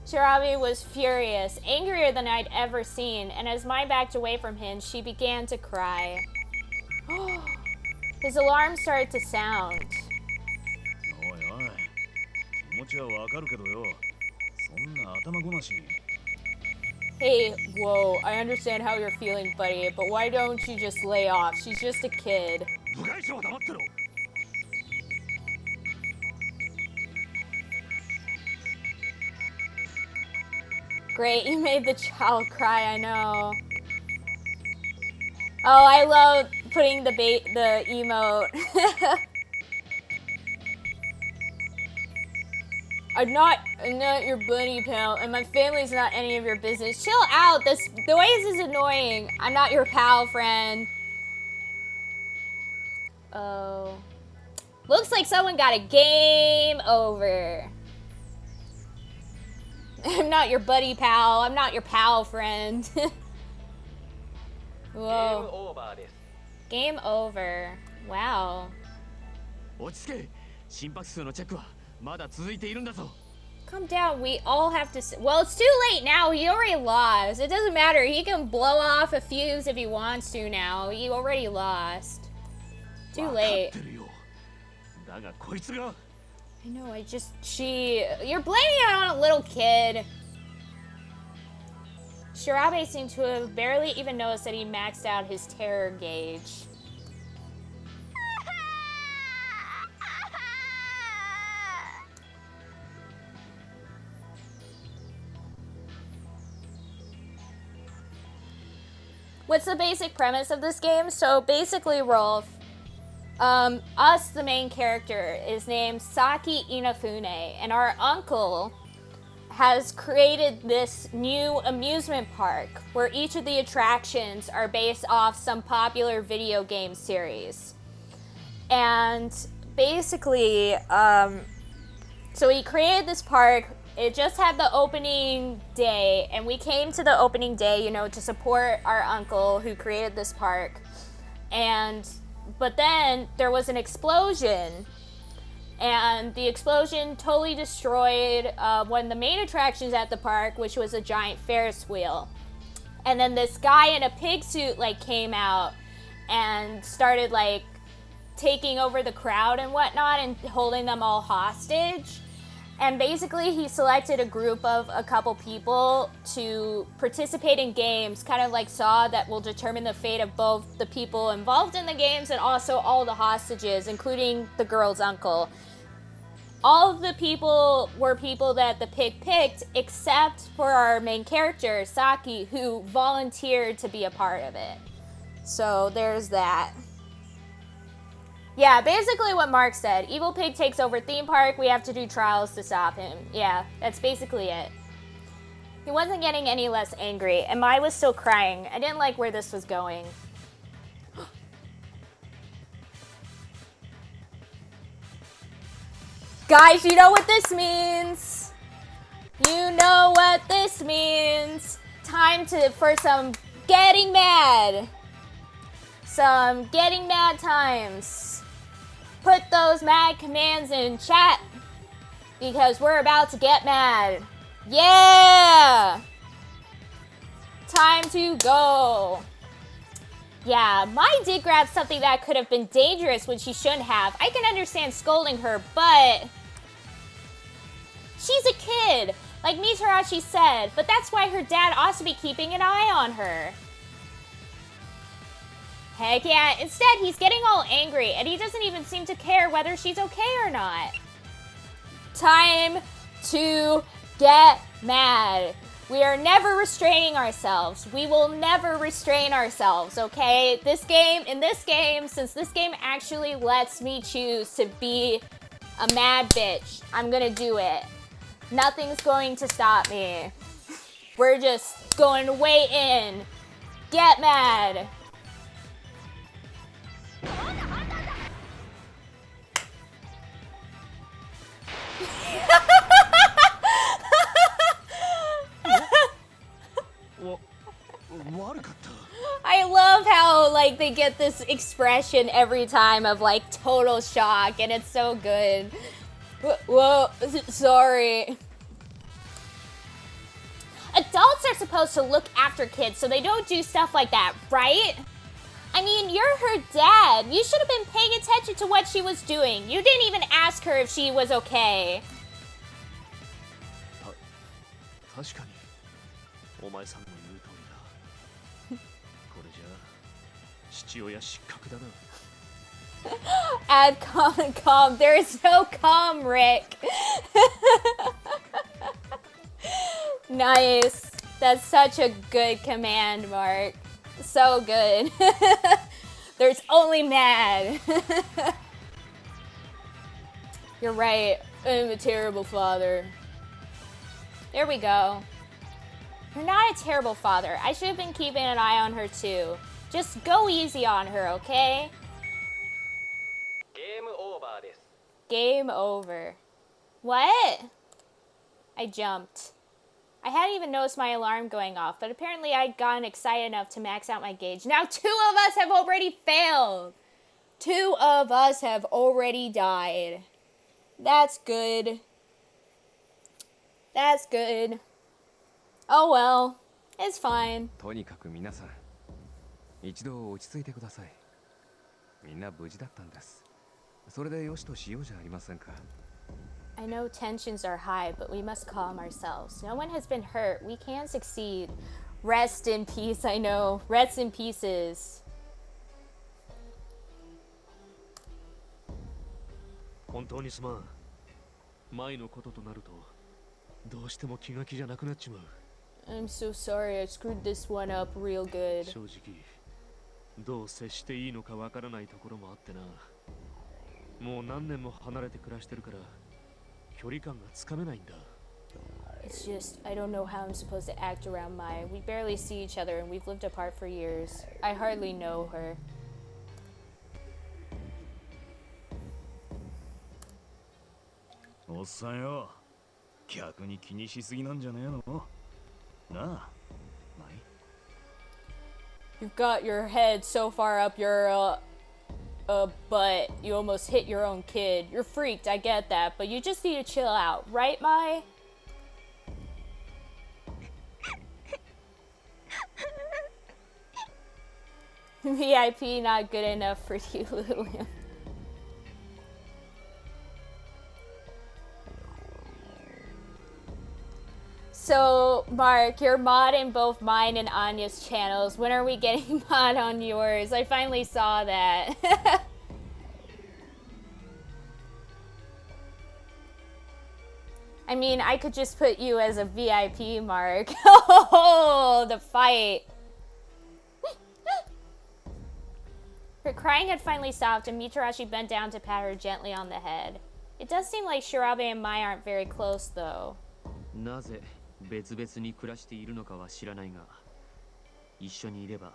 Shirabe was furious, angrier than I'd ever seen, and as Mai backed away from him, she began to cry. His alarm started to sound. おいおい、気持ちはわかるけどよ。そんな頭ごなしに。 Hey, whoa, I understand how you're feeling, buddy, but why don't you just lay off? She's just a kid. 部外者は黙ってろ。 Great, you made the child cry, I know. Oh, I love putting the emote. I'm not your bunny pal, and my family's not any of your business. Chill out, the noise is annoying. I'm not your pal, friend. Oh. Looks like someone got a game over. I'm not your buddy pal. I'm not your pal friend. ゲーム Whoa. オーバーです。 Game over. Wow. 落ち着け。心拍数のチェックはまだ続いているんだぞ。 Calm down. We all have to. Well, it's too late now. He already lost. It doesn't matter. He can blow off a fuse if he wants to now. He already lost. Too 分かっ late. てるよ。だがこいつが。 I know. You're blaming it on a little kid. Shirabe seemed to have barely even noticed that he maxed out his terror gauge. What's the basic premise of this game? So basically, Rolf, us, the main character, is named Saki Inafune, and our uncle has created this new amusement park where each of the attractions are based off some popular video game series. And basically, so he created this park. It just had the opening day, and we came to the opening day, you know, to support our uncle who created this park. But then there was an explosion, and the explosion totally destroyed one of the main attractions at the park, which was a giant Ferris wheel. And then this guy in a pig suit like came out and started like taking over the crowd and whatnot and holding them all hostage. And basically he selected a group of a couple people to participate in games, kind of like Saw, that will determine the fate of both the people involved in the games and also all the hostages, including the girl's uncle. All of the people were people that the pig picked, except for our main character, Saki, who volunteered to be a part of it. So there's that. Yeah, basically what Mark said. Evil Pig takes over theme park. We have to do trials to stop him. Yeah, that's basically it. He wasn't getting any less angry, and Mai was still crying. I didn't like where this was going. Guys, you know what this means. You know what this means. Time for some getting mad. Some getting mad times. Put those mad commands in chat because we're about to get mad. Yeah! Time to go. Yeah, Mai did grab something that could have been dangerous when she shouldn't have. I can understand scolding her, but she's a kid, like Mitarashi said, but that's why her dad ought to be keeping an eye on her. Heck yeah, instead he's getting all angry and he doesn't even seem to care whether she's okay or not. Time to get mad. We are never restraining ourselves. We will never restrain ourselves, okay? In this game, since this game actually lets me choose to be a mad bitch, I'm gonna do it. Nothing's going to stop me. We're just going to weigh in. Get mad. I love how like they get this expression every time of like total shock, and it's so good. Whoa, sorry. Adults are supposed to look after kids so they don't do stuff like that, right? I mean, you're her dad. You should have been paying attention to what she was doing. You didn't even ask her if she was okay. 確かにお前さんの言う通りだこれじゃ父親失格だな Add calm and calm. There is no calm, Rick. Nice. That's such a good command, Mark. So good. There's only mad. You're right. I'm a terrible father. There we go. You're not a terrible father. I should have been keeping an eye on her too. Just go easy on her, okay? Game over です。 Game over. What? I jumped. I hadn't even noticed my alarm going off, but apparently I'd gotten excited enough to max out my gauge. Now 2 of us have already failed. 2 of us have already died. That's good. That's good. Oh well. It's fine. とにかく皆さん、一度落ち着いてください。みんな無事だったんです。それでよしとしようじゃありませんか。 I know tensions are high, but we must calm ourselves. No one has been hurt. We can succeed. Rest in peace, I know. Rest in pieces. 本当にすまん。前のこととなるとどうしても気が気じゃなくなっちまう。 I'm so sorry, I screwed this one up real good. 正直どう接していいのかわからないところもあってな。もう何年も離れて暮らしてるから距離感がつかめないんだ。 It's just, I don't know how I'm supposed to act around Mai. We barely see each other and we've lived apart for years. I hardly know her. おっさんよ、逆に気にしすぎなんじゃねえの？なあ、マイ。 You've got your head so far up your butt, you almost hit your own kid. You're freaked, I get that, but you just need to chill out, right, Mai? VIP not good enough for you, Lilian. So, Mark, you're mod in both mine and Anya's channels. When are we getting mod on yours? I finally saw that. I mean, I could just put you as a VIP, Mark. Oh, the fight. Her crying had finally stopped, and Mitarashi bent down to pat her gently on the head. It does seem like Shirabe and Mai aren't very close, though. なぜ別々に暮らしているのかは知らないが、一緒にいれば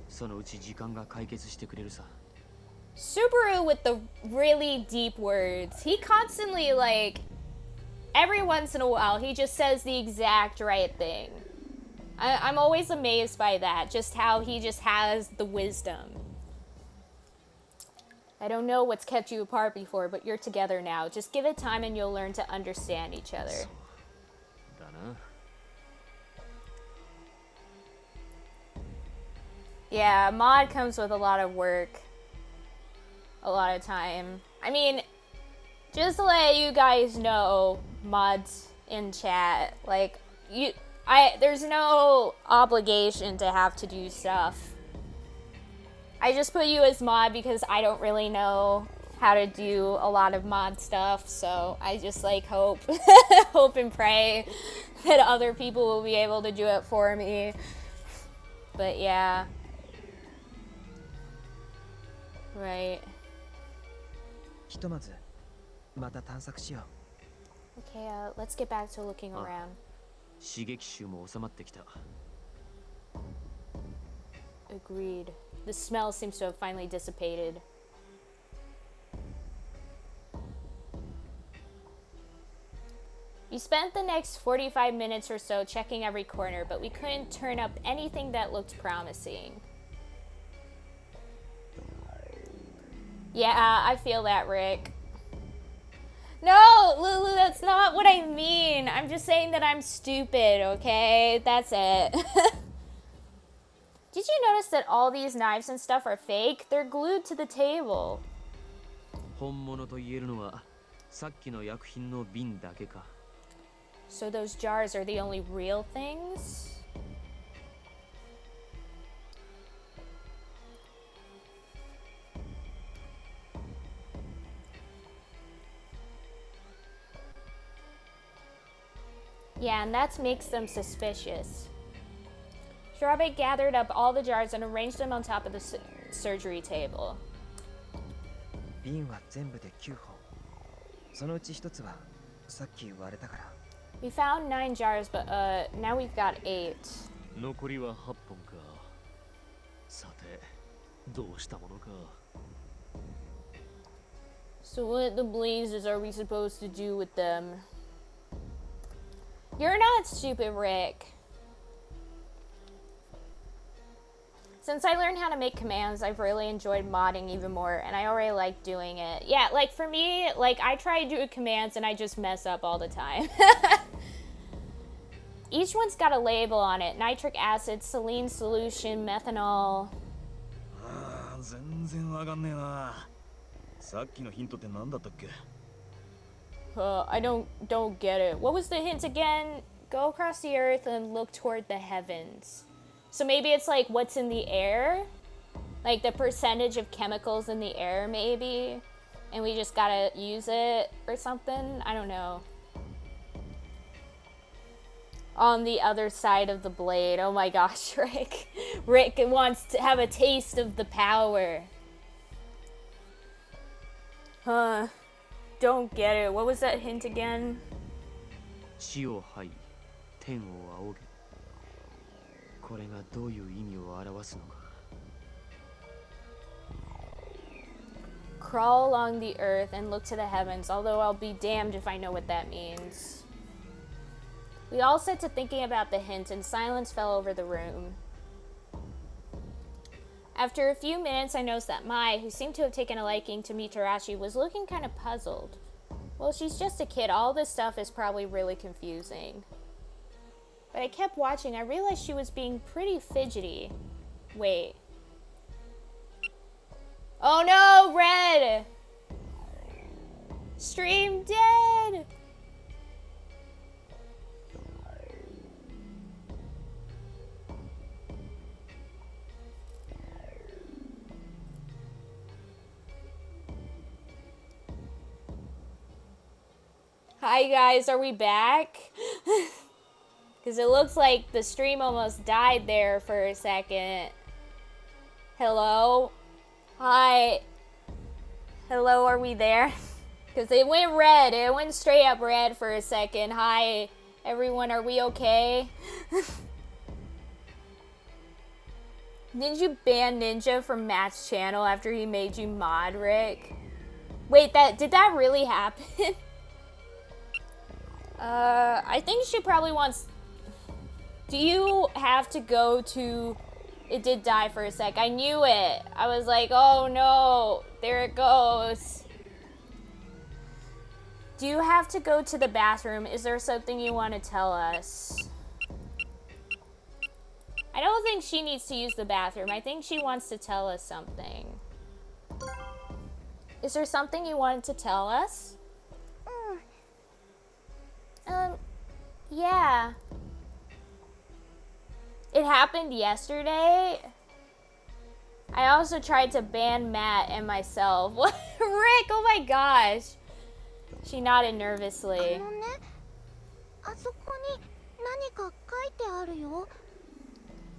そのうち時間が解決してくれるさ。 Subaru with the really deep words. He constantly, like, every once in a while, he just says the exact right thing. I'm always amazed by that, just how he just has the wisdom. I don't know what's kept you apart before, but you're together now. Just give it time and you'll learn to understand each other. だな。 Yeah, mod comes with a lot of work. A lot of time. I mean, just to let you guys know, mods in chat, like, there's no obligation to have to do stuff. I just put you as mod because I don't really know how to do a lot of mod stuff, so I just like hope and pray that other people will be able to do it for me. But yeah. Right. ひとまずまた探索しよう。 Okay, let's get back to looking around. 刺激臭も収まってきた。 Agreed. The smell seems to have finally dissipated. We spent the next 45 minutes or so checking every corner, but we couldn't turn up anything that looked promising. Yeah, I feel that, Rick. No, Lulu, that's not what I mean. I'm just saying that I'm stupid, okay? That's it. Did you notice that all these knives and stuff are fake? They're glued to the table. 本物と言えるのはさっきの薬品の瓶だけか。 So those jars are the only real things? Yeah, and that makes them suspicious. Shirabe gathered up all the jars and arranged them on top of the surgery table. 瓶は全部で9本。そのうち1つはさっき割れたから。 We found 9 jars, but now we've got 8. 残りは8本か。さて、どうしたものか。 So what the blazes are we supposed to do with them? You're not stupid, Rick. Since I learned how to make commands, I've really enjoyed modding even more, and I already like doing it. Yeah, like for me, like I try to do commands and I just mess up all the time. Each one's got a label on it. Nitric acid, saline solution, methanol. ああ、全然わかんねえな。さっきのヒントって何だったっけ？ I don't get it. What was the hint again? Go across the earth and look toward the heavens. So maybe it's like what's in the air? Like the percentage of chemicals in the air, maybe? And we just gotta use it or something? I don't know. On the other side of the blade. Oh my gosh, Rick. Rick wants to have a taste of the power. Huh. Don't get it. What was that hint again? 地を這い天を仰げ。これがどういう意味を表すのか。 Crawl along the earth and look to the heavens, although I'll be damned if I know what that means. We all set to thinking about the hint, and silence fell over the room. After a few minutes, I noticed that Mai, who seemed to have taken a liking to Mitarashi, was looking kind of puzzled. Well, she's just a kid. All this stuff is probably really confusing. But I kept watching. I realized she was being pretty fidgety. Wait. Oh no, Red! Stream dead! Hi guys, are we back? Because it looks like the stream almost died there for a second. Hello? Hi. Hello, are we there? Because it went red. It went straight up red for a second. Hi, everyone. Are we okay? Did you ban Ninja from Matt's channel after he made you mod, Rick? Wait, did that really happen? I think she probably wants... Do you have to go to... It did die for a sec. I knew it. I was like, oh no, there it goes. Do you have to go to the bathroom? Is there something you want to tell us? I don't think she needs to use the bathroom. I think she wants to tell us something. Is there something you wanted to tell us? Yeah. It happened yesterday. I also tried to ban Matt and myself. What? Rick, oh my gosh. She nodded nervously.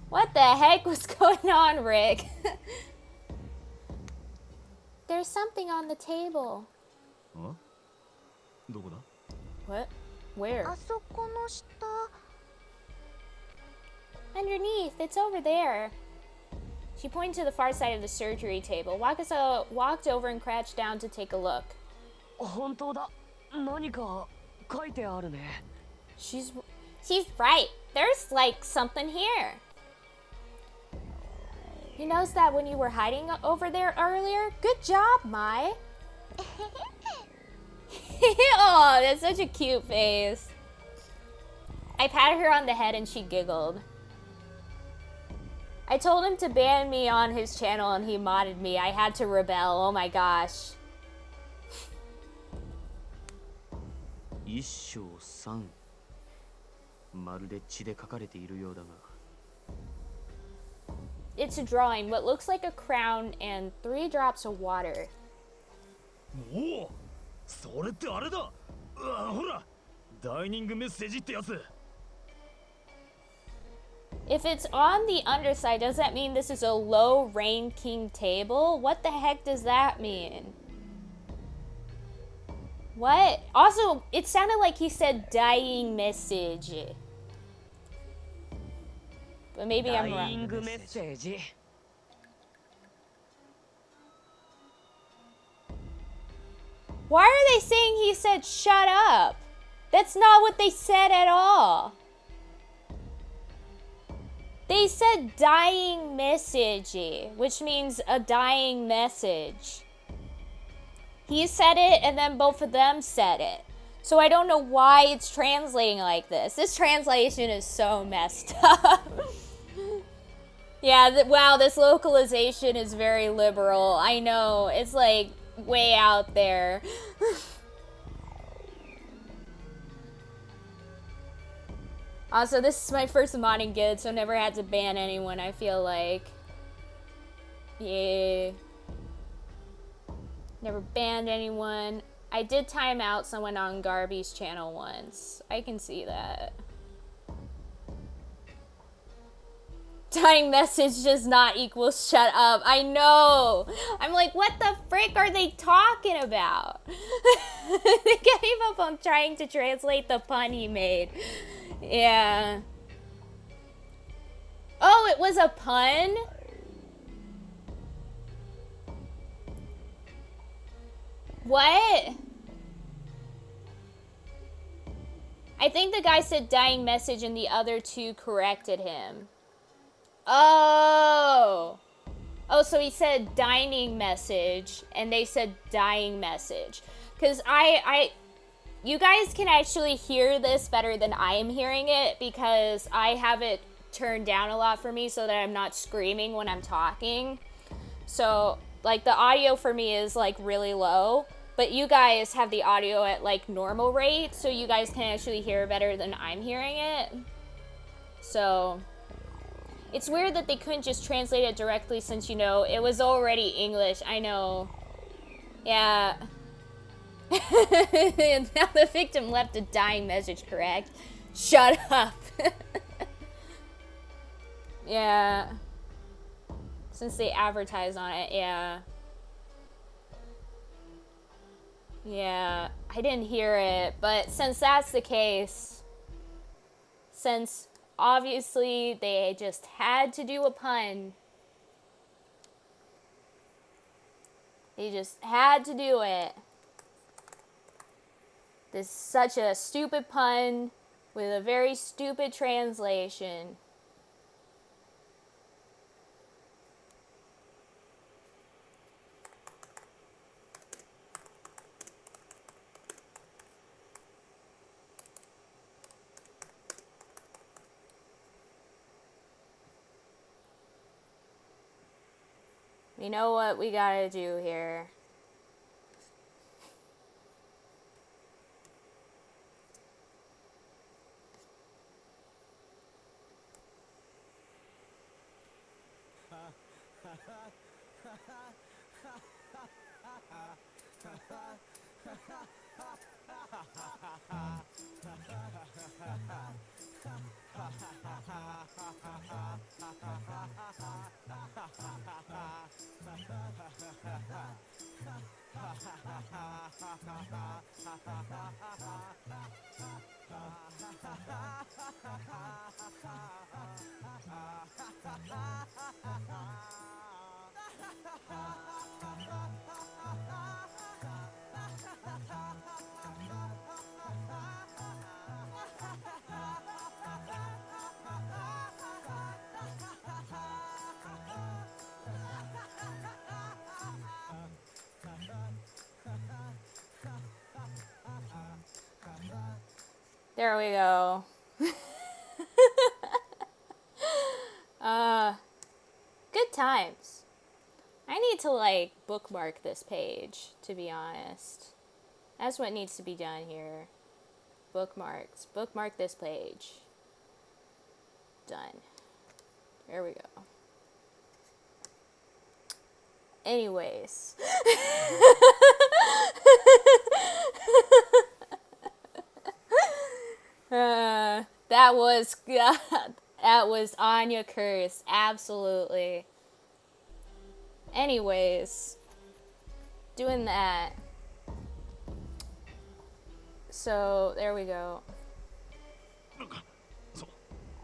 What the heck was going on, Rick? There's something on the table. Huh? どこだ? What? Where? Underneath, it's over there. She pointed to the far side of the surgery table. Wakasa walked over and crouched down to take a look. 本当だ。何か書いてあるね。She's right. There's like something here. You noticed that when you were hiding over there earlier? Good job, Mai. Oh, that's such a cute face. I patted her on the head and she giggled. I told him to ban me on his channel and he modded me. I had to rebel. Oh my gosh. 一章三。まるで血で書かれているようだが。It's a drawing, what looks like a crown and 3 drops of water. おお、それってあれだ。ほら、ダイニングメッセージってやつ。 If it's on the underside, does that mean this is a low Rain King table? What the heck does that mean? What? Also, it sounded like he said dying message. But maybe I'm wrong. ダイイングメッセージ。 Why are they saying he said shut up? That's not what they said at all. They said dying message, which means a dying message. He said it and then both of them said it. So I don't know why it's translating like this. This translation is so messed up. Yeah, wow, this localization is very liberal. I know, it's like way out there. Also, this is my first modding guild, so never had to ban anyone, I feel like. Yeah. Never banned anyone. I did time out someone on Garby's channel once. I can see that. Dying message does not equal shut up. I know. I'm like, what the frick are they talking about? They gave up on trying to translate the pun he made. Yeah. Oh, it was a pun? What? I think the guy said dying message and the other two corrected him. Oh. Oh, so he said dining message and they said dying message. Because you guys can actually hear this better than I am hearing it because I have it turned down a lot for me so that I'm not screaming when I'm talking. So, like, the audio for me is, like, really low. But you guys have the audio at, like, normal rate, so you guys can actually hear better than I'm hearing it. So, it's weird that they couldn't just translate it directly since, you know, it was already English. I know. Yeah. And now the victim left a dying message, correct? Shut up. Yeah. Since they advertise on it, yeah. Yeah, I didn't hear it, but since that's the case, since obviously they just had to do a pun, they just had to do it. This is such a stupid pun with a very stupid translation. You know what we gotta do here? There we go. Good times. I need to, like, bookmark this page, to be honest. That's what needs to be done here. Bookmarks. Bookmark this page. Done. There we go. Anyways. That was Anya Curse, absolutely. Anyways, doing that. So there we go.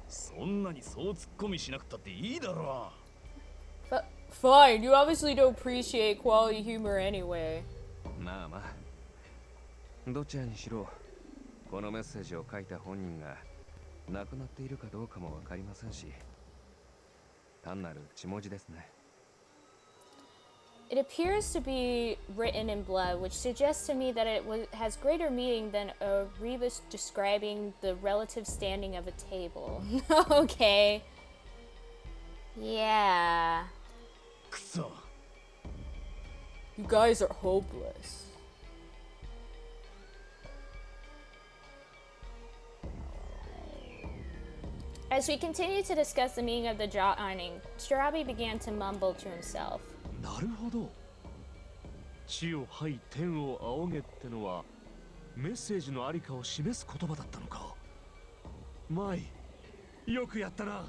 そんなにそう突っ込みしなくたっていいだろ But fine, you obviously don't appreciate quality humor anyway. まあまあどちらにしろこのメッセージを書いた本人が亡くなっているかどうかもわかりませんし単なる血文字ですね It appears to be written in blood, which suggests to me that it has greater meaning than a rebus describing the relative standing of a table. Okay. Yeah. くそ You guys are hopeless. As we continued to discuss the meaning of the jaw ironing, Shirabi began to mumble to himself. なるほど。地を這い天を仰げってのはメッセージのありかを示す言葉だったのか。マイ、よくやったな。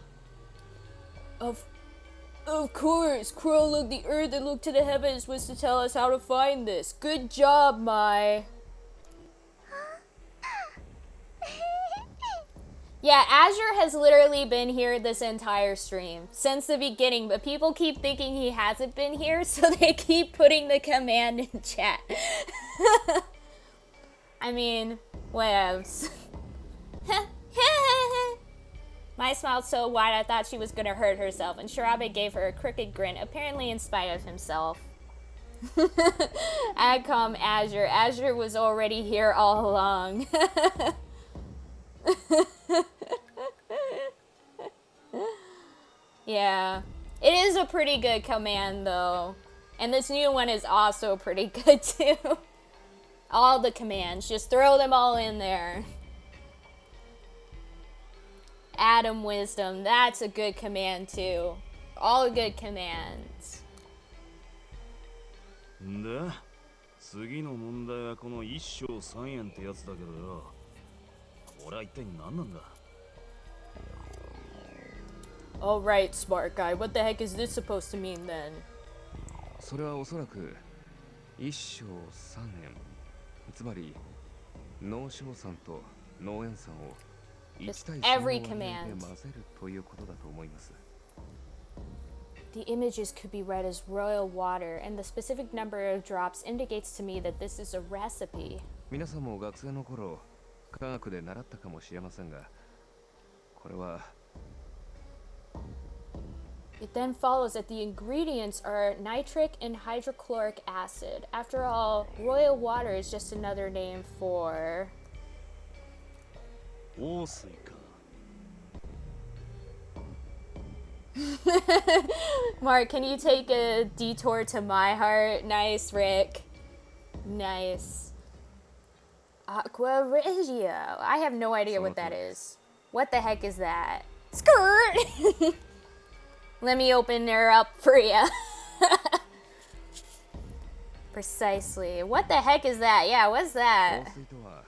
Of course, Crow looked the earth and looked to the heavens was to tell us how to find this. Good job, Mai. Yeah, Azure has literally been here this entire stream since the beginning, but people keep thinking he hasn't been here, so they keep putting the command in chat. I mean, whatevs. Mai smiled so wide I thought she was gonna hurt herself, and Shirabe gave her a crooked grin, apparently in spite of himself. Adcom Azure. Azure was already here all along. Yeah. It is a pretty good command, though. And this new one is also pretty good, too. All the commands. Just throw them all in there. Adam Wisdom. That's a good command, too. All good commands. んだ次の問題はこの一生三円ってやつだけどよ。これは一体何なんだ Alright, smart guy. What the heck is this supposed to mean then? それはおそらく一生三円、つまり農商さんと農園さんを1対3の割合で混ぜるということだと思います。 The images could be read as royal water, and the specific number of drops indicates to me that this is a recipe. 皆さんも学生の頃科学で習ったかもしれませんが、これは It then follows that the ingredients are nitric and hydrochloric acid. After all, royal water is just another name for... 王水か。Mark, can you take a detour to my heart? Nice, Rick. Nice. Aqua Regia. I have no idea what that is. What the heck is that? Skirt! Let me open her up for you. Precisely. What the heck is that? Yeah, what's that? 香水とは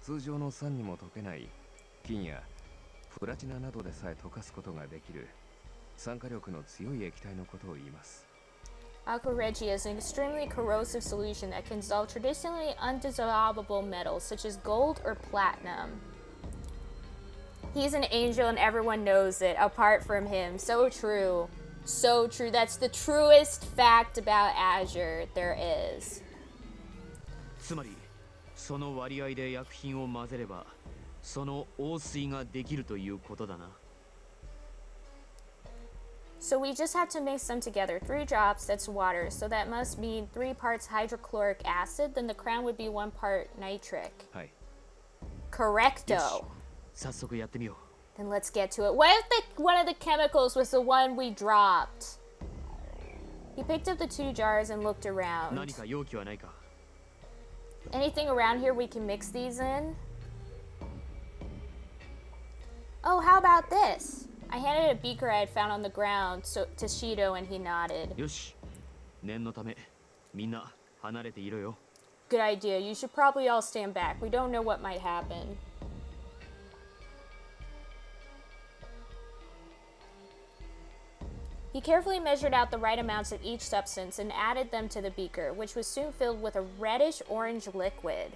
通常の酸にも溶けない金やプラチナなどでさえ溶かすことができる酸化力の強い液体のことを言います。 Aqua Regia is an extremely corrosive solution that can dissolve traditionally undissolvable metals such as gold or platinum. He's an angel and everyone knows it, apart from him. So true. So true. That's the truest fact about Azure there is. つまりその割合で薬品を混ぜればその応水ができるということだな。 So we just have to mix them together. 3 drops, that's water. So that must mean 3 parts hydrochloric acid. Then the crown would be 1 part nitric. はい。 Correcto. 早速やってみよう。 Then let's get to it. What if one of the chemicals was the one we dropped? He picked up the 2 jars and looked around. 何か容器はないか。 Anything around here we can mix these in? Oh, how about this? I handed a beaker I had found on the ground to Shido and he nodded. よし。念のためみんな離れていろよ。 Good idea. You should probably all stand back. We don't know what might happen. He carefully measured out the right amounts of each substance and added them to the beaker, which was soon filled with a reddish-orange liquid.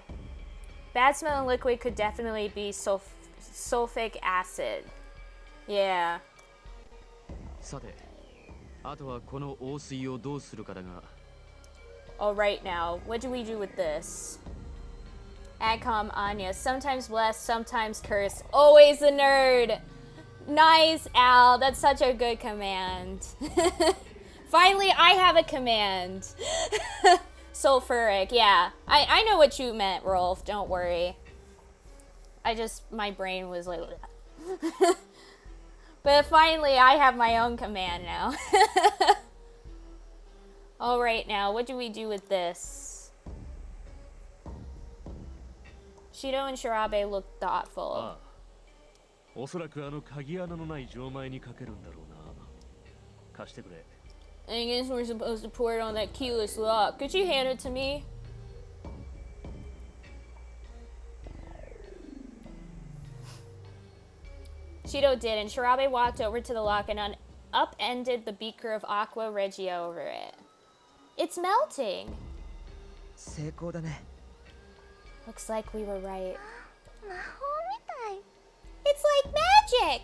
Bad-smelling liquid could definitely be sulfic acid. Yeah. さて、あとはこの応水をどうするかだが。 Alright now, what do we do with this? Adcom Anya, sometimes blessed, sometimes cursed. Always a nerd! Nice, Al. That's such a good command. Finally, I have a command. Sulfuric, yeah. I know what you meant, Rolf. Don't worry. My brain was like... But finally, I have my own command now. Alright now, what do we do with this? Shido and Shirabe looked thoughtful. おそらくあの鍵穴のない錠前にかけるんだろうな。貸してくれ。 I guess we're supposed to pour it on that keyless lock. Could you hand it to me? Shido did, and Shirabe walked over to the lock and upended the beaker of Aqua Regia over it. It's melting. 成功だね。 Looks like we were right. 魔法みたい。 It's like magic!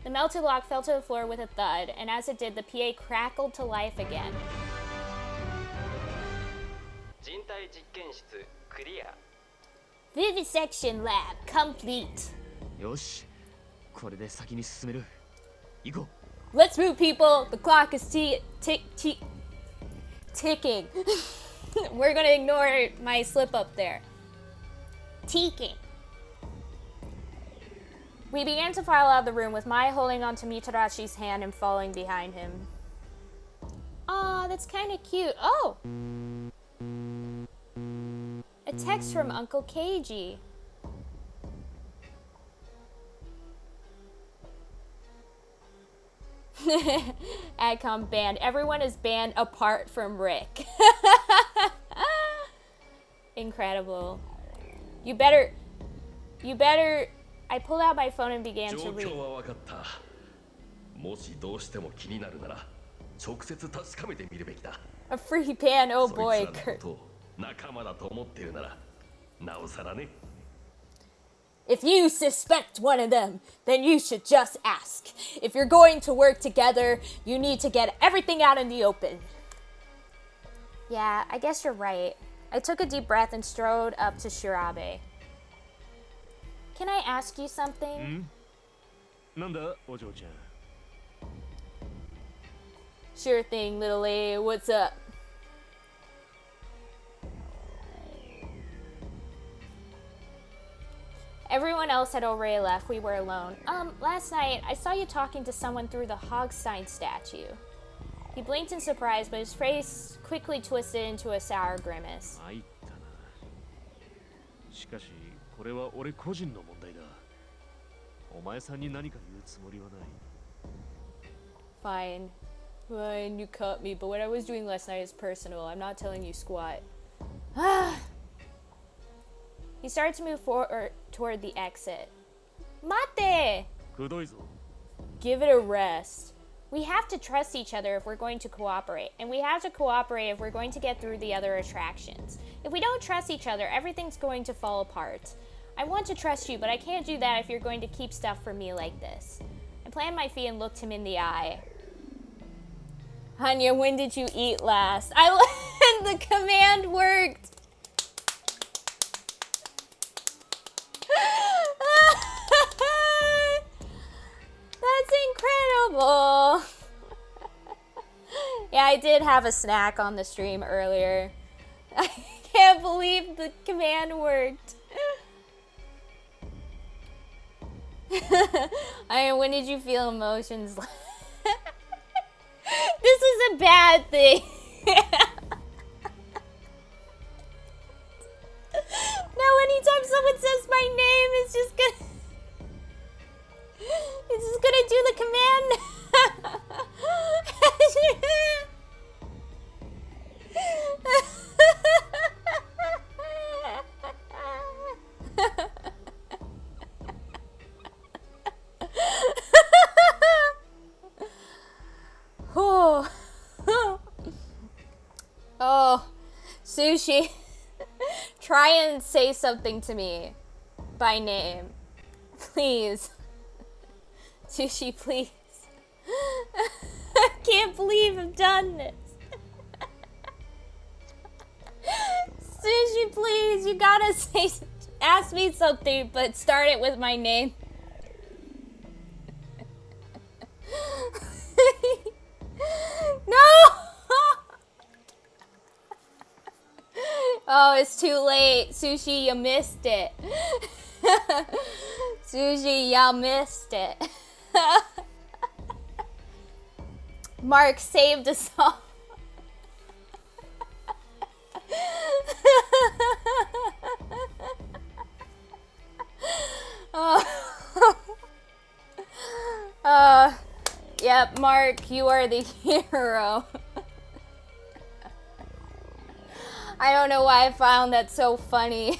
The melted lock fell to the floor with a thud, and as it did, the PA crackled to life again. 人体実験室クリア。 Vivisection lab complete. よし、これで先に進める。行こう。 Let's move, people. The clock is ticking. We're gonna ignore my slip up there. Ticking. We began to file out of the room with Mai holding onto Mitarashi's hand and following behind him. Aw, that's kind of cute. Oh! A text from Uncle Keiji. Adcom banned. Everyone is banned apart from Rick. Incredible. You better... I pulled out my phone and began to 状 read. 況は分かった。もしどうしても気になるなら直接確かめてみるべきだ。 A free ban, oh そい boy. つらのことを仲間だと思っているならなおさらね。 If you suspect one of them, then you should just ask. If you're going to work together, you need to get everything out in the open. Yeah, I guess you're right. I took a deep breath and strode up to Shirabe. Can I ask you something? なんだお嬢ちゃん。 Sure thing, little A. What's up? Everyone else had already left. We were alone. Last night, I saw you talking to someone through the Hogstein statue. He blinked in surprise, but his face quickly twisted into a sour grimace. 参ったな。しかしこれは俺個人の問題だ。お前さんに何か言うつもりはない。 Fine. Fine, you caught me, but what I was doing last night is personal. I'm not telling you squat. He started to move forward toward the exit. Mate! くどいぞ。 Give it a rest. We have to trust each other if we're going to cooperate, and we have to cooperate if we're going to get through the other attractions. If we don't trust each other, everything's going to fall apart. I want to trust you, but I can't do that if you're going to keep stuff from me like this. I planted my feet and looked him in the eye. Hanya, when did you eat last? The command worked. That's incredible. Yeah, I did have a snack on the stream earlier. I can't believe the command worked. When did you feel emotions? This is a bad thing. Now anytime someone says my name, it's just gonna do the command. Oh, Sushi, try and say something to me by name, please. Sushi, please. I can't believe I've done this. Sushi, please, you gotta ask me something, but start it with my name. No! Oh, it's too late. Sushi, you missed it. Sushi, y'all missed it. Mark saved us all. Yep, Mark, you are the hero. I don't know why I found that so funny.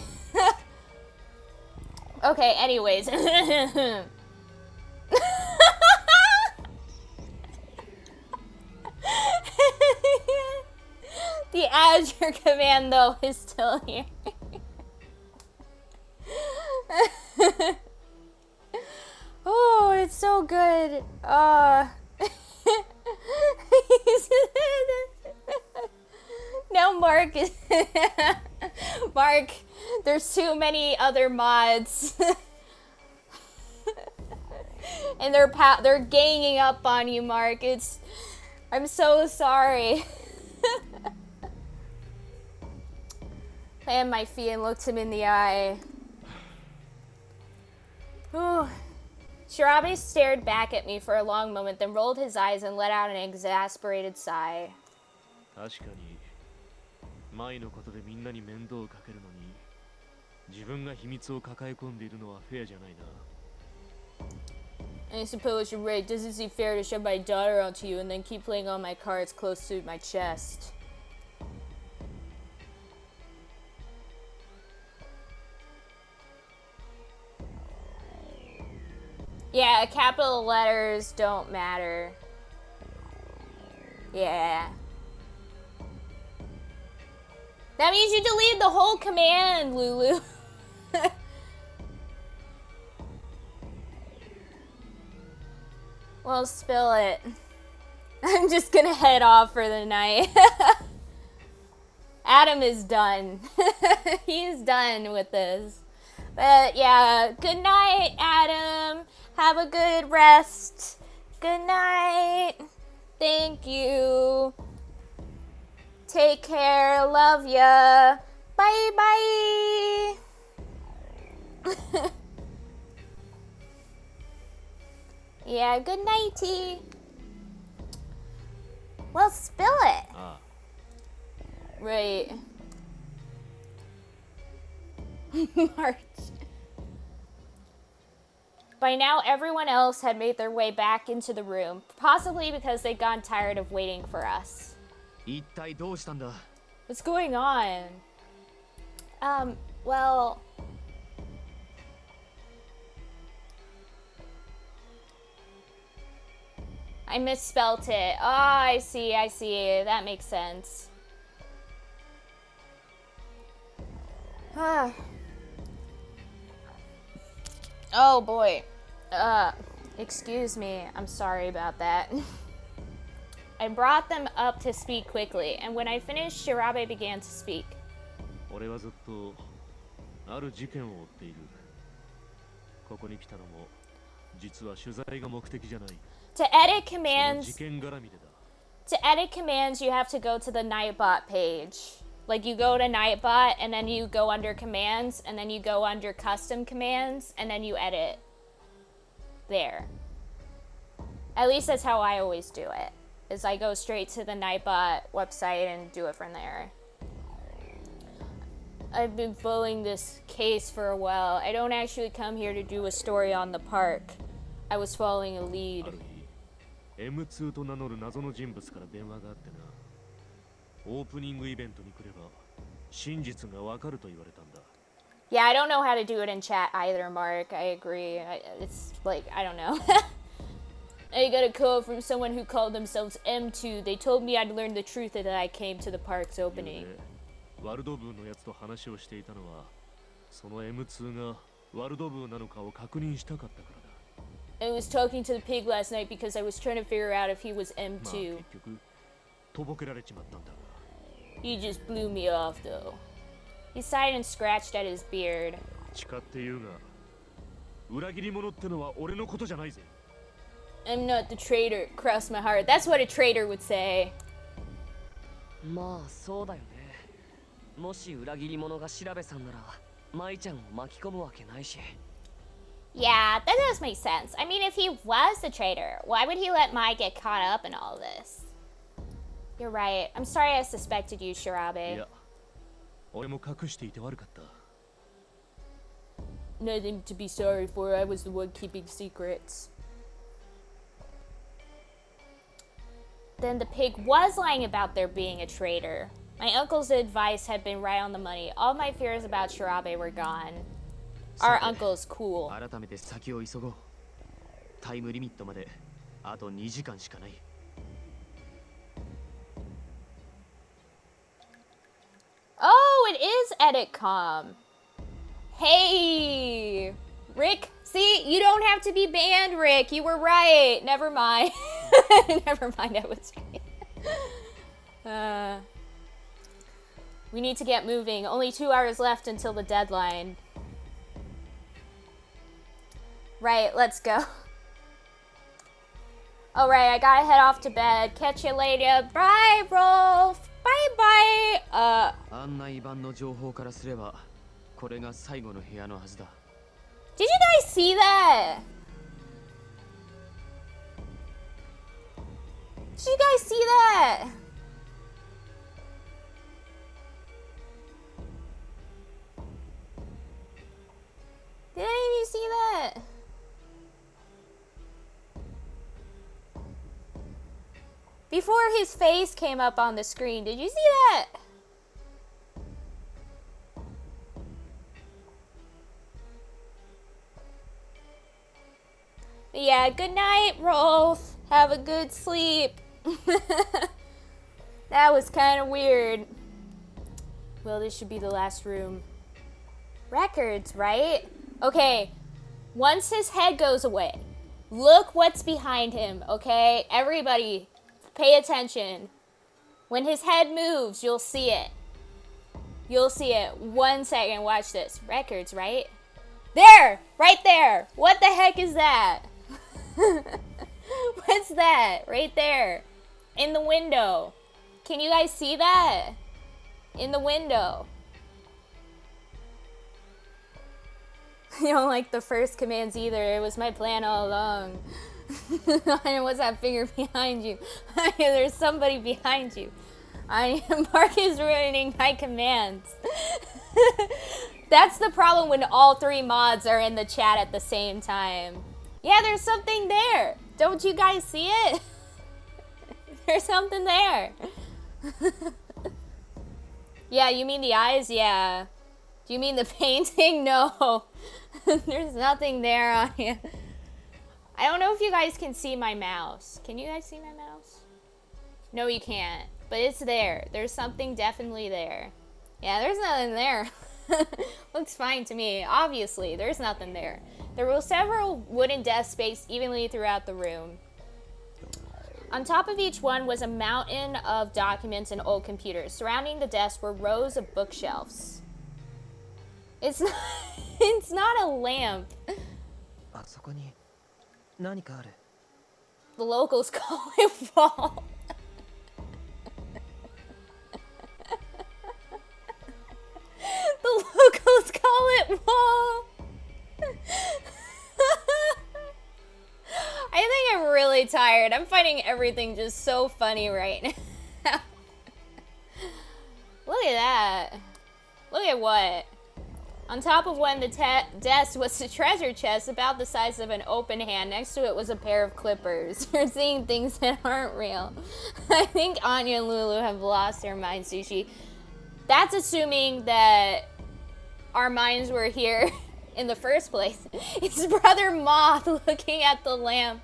Okay, anyways. The Azure command, though, is still here. Oh, it's so good. Now Mark is Mark, there's too many other mods. And they're ganging up on you, Mark. I'm so sorry. Planted my feet and looked him in the eye. Whew. Shirabe stared back at me for a long moment, then rolled his eyes and let out an exasperated sigh. 確かに舞のことでみんなに面倒をかけるのに自分が秘密を抱え込んでいるのはフェアじゃないな。I suppose you're right. Doesn't seem fair to shove my daughter onto you and then keep playing all my cards close to my chest. Yeah, capital letters don't matter. Yeah. That means you deleted the whole command, Lulu. Well, spill it. I'm just gonna head off for the night. Adam is done. He's done with this. But yeah, good night, Adam. Have a good rest. Good night. Thank you. Take care. Love ya. Bye bye. Yeah, good nighty. Well, spill it. Right. March. By now, everyone else had made their way back into the room, possibly because they'd gotten tired of waiting for us. 一体どうしたんだ? What's going on? Well... I misspelt it. Oh, I see. That makes sense. Oh boy. Excuse me. I'm sorry about that. I brought them up to speak quickly, and when I finished, Shirabe began to speak. 俺はずっとある事件を追っている。ここに来たのも実は取材が目的じゃない。 To edit commands, 事件絡みでだ。 to edit commands, you have to go to the Nightbot page. Like you go to Nightbot, and then you go under commands, and then you go under custom commands, and then you edit there. At least that's how I always do it. Is I go straight to the Nightbot website and do it from there. I've been following this case for a while. I don't actually come here to do a story on the park. I was following a lead. ある日 M2 と名乗る謎の人物から電話があってな。オープニングイベントに来れば真実がわかると言われたんだ。 Yeah, I don't know how to do it in chat either, Mark. I agree. It's like, I don't know. I got a call from someone who called themselves M2. They told me I'd learn the truth that I came to the park's opening. ワルド部のやつと話をしていたのは、その M2 がワルド部なのかを確認したかったからだ。 I was talking to the pig last night because I was trying to figure out if he was まあ M2. 結局とぼけられちまったんだが。 He just blew me off, though. He sighed and scratched at his beard. 誓って言うが、裏切り者ってのは俺のことじゃないぜ。 I'm not the traitor. Cross my heart. That's what a traitor would say. まあそうだよね。もし裏切り者が調べさんなら舞ちゃんを巻き込むわけないし。 Yeah, that does make sense. I mean, if he was the traitor, why would he let Mai get caught up in all this? You're right. I'm sorry I suspected you, い Shirabe. や、俺も隠していて悪かった。nothing to be sorry for. I was the one keeping secrets. Then the pig was lying about there being a traitor. My uncle's advice had been right on the money. All my fears about Shirabe were gone. Our uncle's cool. 改めて先を急ごう。タイムリミットまであと2時間しかない。Oh, it is EditCom. Hey, Rick. See, you don't have to be banned, Rick. You were right. Never mind. Never mind. I was right. We need to get moving. Only 2 hours left until the deadline. Right, let's go. Alright, I gotta head off to bed. Catch you later. Bye, Rolf. Bye bye. 案内板の情報からすれば、これが最後の部屋のはずだ。Did you guys see that? Did you guys see that? Did any of you see that? Before his face came up on the screen, did you see that? But yeah, good night, Rolf. Have a good sleep. That was kind of weird. Well, this should be the last room. Records, right? Okay, once his head goes away, look what's behind him, okay? Everybody, pay attention. When his head moves, you'll see it. You'll see it. 1 second, watch this. Records, right? There! Right there! What the heck is that? What's that? Right there. In the window. Can you guys see that? In the window. You don't like the first commands either. It was my plan all along. What's that finger behind you? There's somebody behind you. Mark is ruining my commands. That's the problem when all 3 mods are in the chat at the same time. Yeah, there's something there. Don't you guys see it? There's something there. Yeah, you mean the eyes? Yeah. Do you mean the painting? No. There's nothing there on you. I don't know if you guys can see my mouse. Can you guys see my mouse? No, you can't. But it's there. There's something definitely there. Yeah, there's nothing there. Looks fine to me. Obviously, there's nothing there. There were several wooden desks spaced evenly throughout the room. On top of each one was a mountain of documents and old computers. Surrounding the desk were rows of bookshelves. It's not a lamp. あそこに何かある。 The locals call it wall. The locals call it wall. I think I'm really tired. I'm finding everything just so funny right now. Look at that. Look at what? On top of one of the desks was a treasure chest about the size of an open hand. Next to it was a pair of clippers. You're seeing things that aren't real. I think Anya and Lulu have lost their minds, Sushi. That's assuming that our minds were here in the first place. It's Brother Moth looking at the lamp.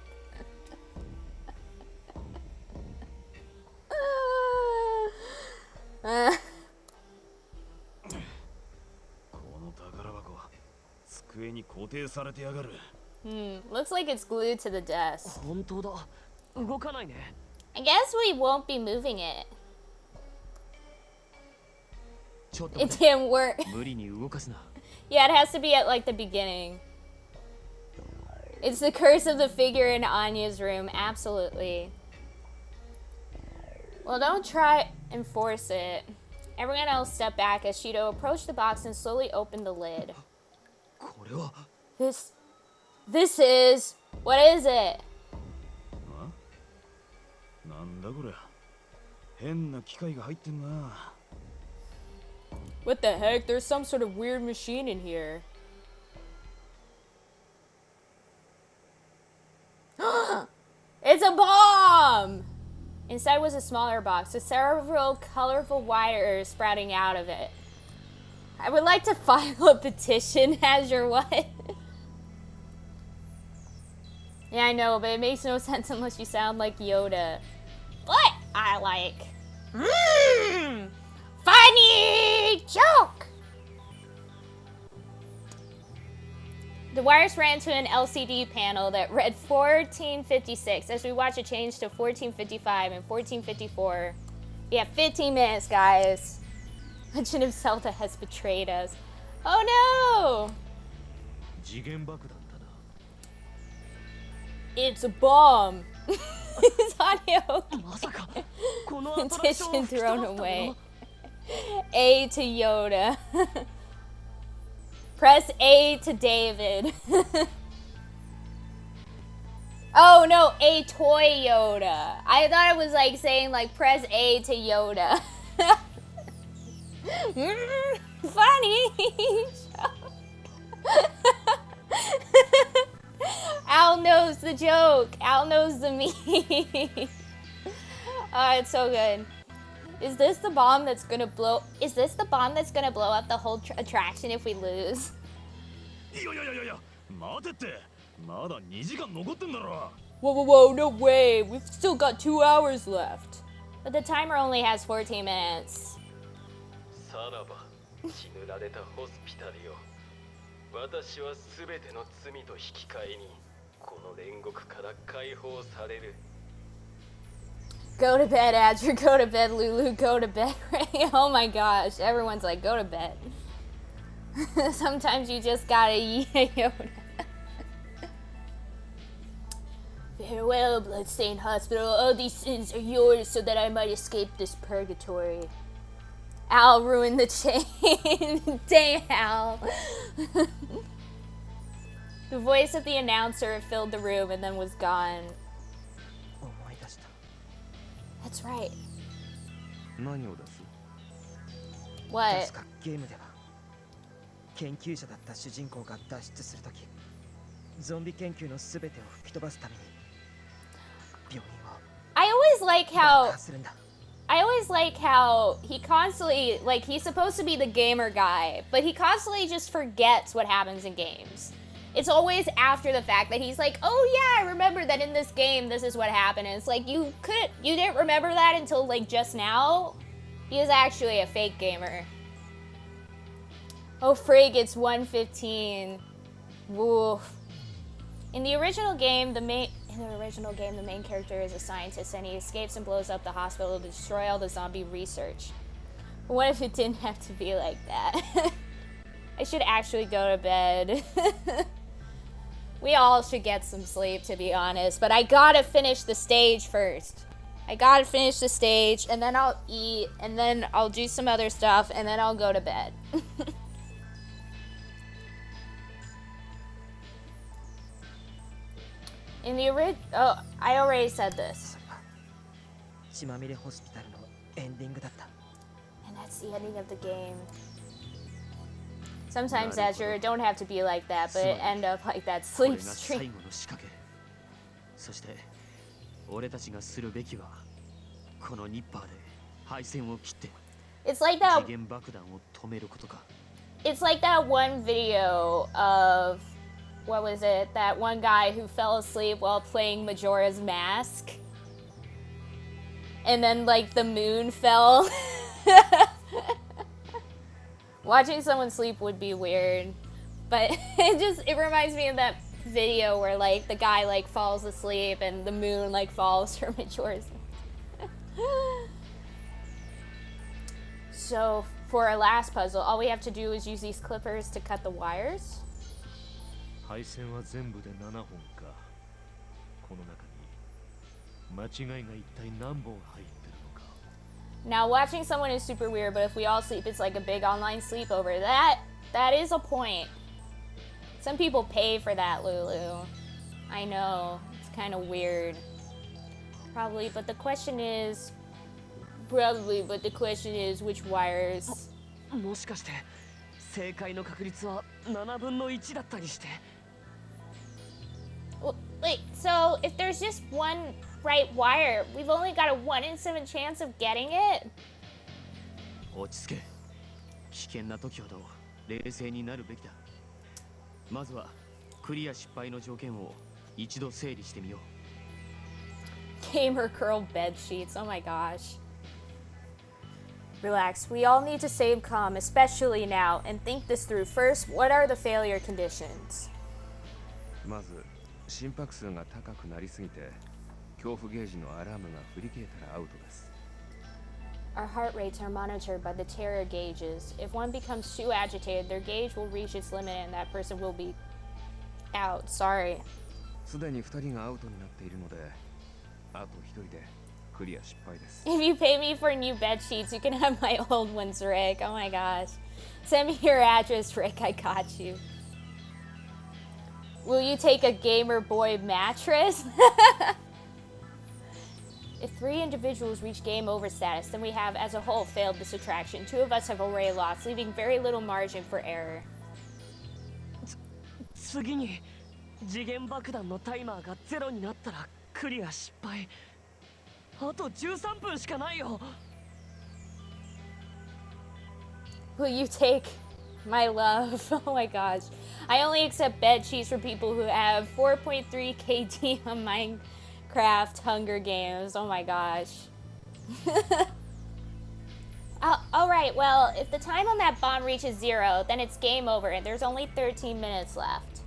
Looks like it's glued to the desk. 本当だ。動かないね。I guess we won't be moving it. ちょっと It didn't work. 無理に動かすな。 Yeah, it has to be at like the beginning. It's the curse of the figure in Anya's room. Absolutely. Well, don't try and force it. Everyone else stepped back as Shido approached the box and slowly opened the lid. これは This is... What is it? なんだこれ。変な機械が入ってんな。 What the heck? There's some sort of weird machine in here. It's a bomb! Inside was a smaller box with several colorful wires sprouting out of it. I would like to file a petition as your what? Yeah, I know, but it makes no sense unless you sound like Yoda. What? I like. Funny joke! The wires ran to an LCD panel that read 1456 as we watch it change to 1455 and 1454. We have 15 minutes, guys. Legend of Zelda has betrayed us. Oh no! 次元爆弾だな。 It's a bomb. It's audio. まさかこのアトラクションを Petition 吹き飛ば thrown したの away. A to Yoda. Press A to David. Oh no, a toy Yoda. I thought it was like saying like press A to Yoda. Funny. Al knows the joke. Al knows the meme. Oh, it's so good. Is this the bomb that's gonna blow? Is this the bomb that's gonna blow up the whole attraction if we lose? いやいやいやいや待てってまだ2時間残ってんだろ Whoa, whoa, whoa, no way. We've still got 2 hours left. But the timer only has 14 minutes. さらば血塗られたホスピタルよ。私は全ての罪と引き換えにこの煉獄から解放される。 Go to bed, Adger. Go to bed, Lulu. Go to bed, Ray. Oh my gosh. Everyone's like, go to bed. Sometimes you just gotta eat a Yoda. Farewell, Bloodstained Hospital. All these sins are yours so that I might escape this purgatory. Al ruined the chain. Dang, Al. The voice of the announcer filled the room and then was gone. 思い出した。 That's right. 何を出す What? 確かゲームでは研究者だった主人公が脱出するときゾンビ研究のすべてを吹き飛ばすために病院を I always like 爆 how 破するんだ。 I always like how he constantly, like, he's supposed to be the gamer guy, but he constantly just forgets what happens in games. It's always after the fact that he's like, oh yeah, I remember that in this game this is what happened. And it's like, you didn't remember that until like just now? He is actually a fake gamer. Oh frig, it's 1:15. Woof. In the original game, the main character is a scientist and he escapes and blows up the hospital to destroy all the zombie research. But what if it didn't have to be like that? I should actually go to bed. We all should get some sleep, to be honest, but I gotta finish the stage first. I gotta finish the stage, and then I'll eat, and then I'll do some other stuff, and then I'll go to bed. In the oh, I already said this. 血まみれホスピタルのエンディングだった。 And that's the ending of the game. Sometimes, Azure, it don't have to be like that, but it end up like that これ sleep が最 stream. 後の仕掛けそして俺たちがするべきはこのニッパーで配線を切って It's like that. 次元爆弾を止めることか It's like that one video of what was it? That one guy who fell asleep while playing Majora's Mask, and then like the moon fell. Watching someone sleep would be weird, but it reminds me of that video where like the guy like falls asleep and the moon like falls for Majora's Mask. So for our last puzzle, all we have to do is use these clippers to cut the wires. 配線は全部で7本か。この中に間違いが一体何本入ってるのか。 Now watching someone is super weird, but if we all sleep, it's like a big online sleepover. That is a point. Some people pay for that, Lulu. I know, it's kind of weird. Probably, but the question is which wires? もしかして正解の確率は7分の1だったりして Wait, so if there's just one right wire. We've only got a 1 in 7 chance of getting it. 落ち着け。危険な時ほど冷静になるべきだ。まずはクリア失敗の条件を一度整理してみよう。 Gamer girl bed sheets. Oh my gosh. Relax. We all need to save calm, especially now, and think this through. First, what are the failure conditions? まず心拍数が高くなりすぎて恐怖ゲージのアラームが振り切れたらアウトです。 Our heart rates are monitored by the terror gauges. If one becomes too agitated, their gauge will reach its limit and that person will be out. Sorry. すでに2人がアウトになっているので、あと1人でクリア失敗です。 If you pay me for new bed sheets, you can have my old ones, Rick. Oh my gosh. Send me your address, Rick. I got you. Will you take a gamer boy mattress? If 3 individuals reach game over status, then we have as a whole failed this attraction. 2 of us have already lost, leaving very little margin for error. 次に次元爆弾のタイマーがゼロになったらクリア失敗。あと13分しかないよ。 Will you take my love? Oh my gosh. I only accept bed sheets for people who have 4.3 KD on Minecraft Hunger Games. Oh my gosh. Alright, well, if the time on that bomb reaches 0, then it's game over and there's only 13 minutes left.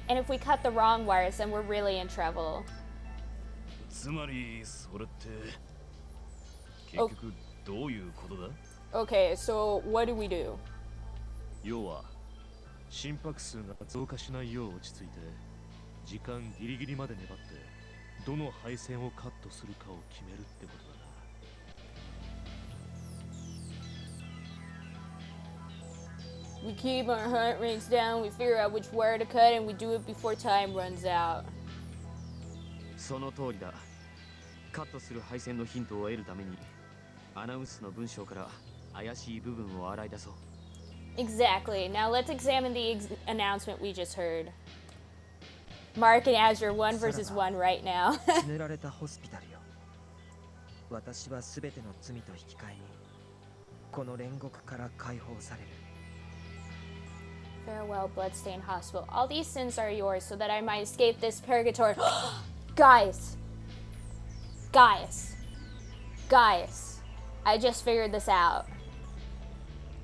And if we cut the wrong wires, then we're really in trouble. つまりそれって結局どういうことだ？ Okay, so what do we do? 要は心拍数が増加しないよう落ち着いて時間ギリギリまで粘ってどの配線をカットするかを決めるってことだな。 We keep our heart rates down, we figure out which wire to cut, and we do it before time runs out. その通りだ。カットする配線のヒントを得るためにアナウンスの文章から怪しい部分を洗い出そう。 Exactly. Now let's examine the announcement we just heard. Mark and Azure 1 versus 1 right now. 死ねられたホスピタルよ。私はすべての罪と引き換えにこの煉獄から解放される。 Farewell, bloodstained hospital. All these sins are yours so that I might escape this purgatory. Guys. Guys. Guys. I just figured this out.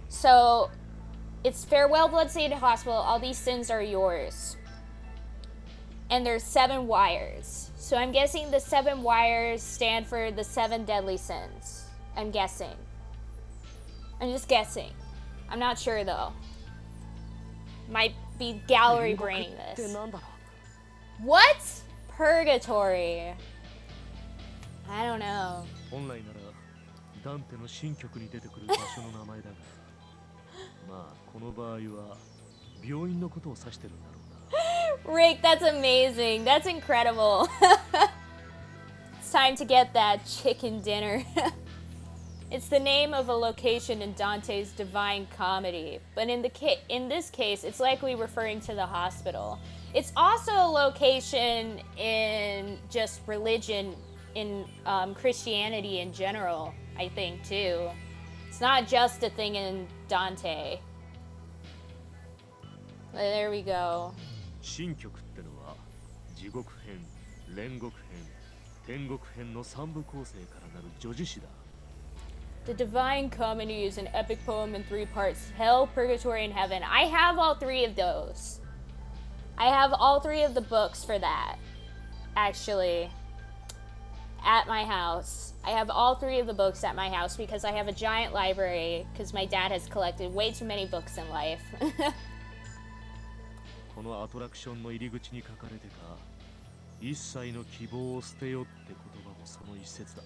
So, it's farewell, bloodstained hospital. All these sins are yours. And there's 7 wires. So I'm guessing the 7 wires stand for the 7 deadly sins. I'm guessing. I'm just guessing. I'm not sure though. Might be gallery braining って this. なんだろ What? Purgatory. I don't know. 本来ならダンテの新曲に出てくる場所の名前だがまあこの場合は病院のことを指してるんだろうな。 Rick, that's amazing. That's incredible. It's time to get that chicken dinner. It's the name of a location in Dante's Divine Comedy, but in this case, it's likely referring to the hospital. It's also a location in just religion, in Christianity in general, I think, too. It's not just a thing in Dante. There we go. 新曲ってのは地獄編、煉獄編、天国編の3部構成からなる叙事詩だ。 The Divine Comedy is an epic poem in 3 parts: Hell, Purgatory, and Heaven. I have all 3 of those. I have all 3 of the books for that, actually, at my house. I have all 3 of the books at my house because I have a giant library because my dad has collected way too many books in life. このアトラクションの入り口に書かれてた一切の希望を捨てよって言葉もその一節だ。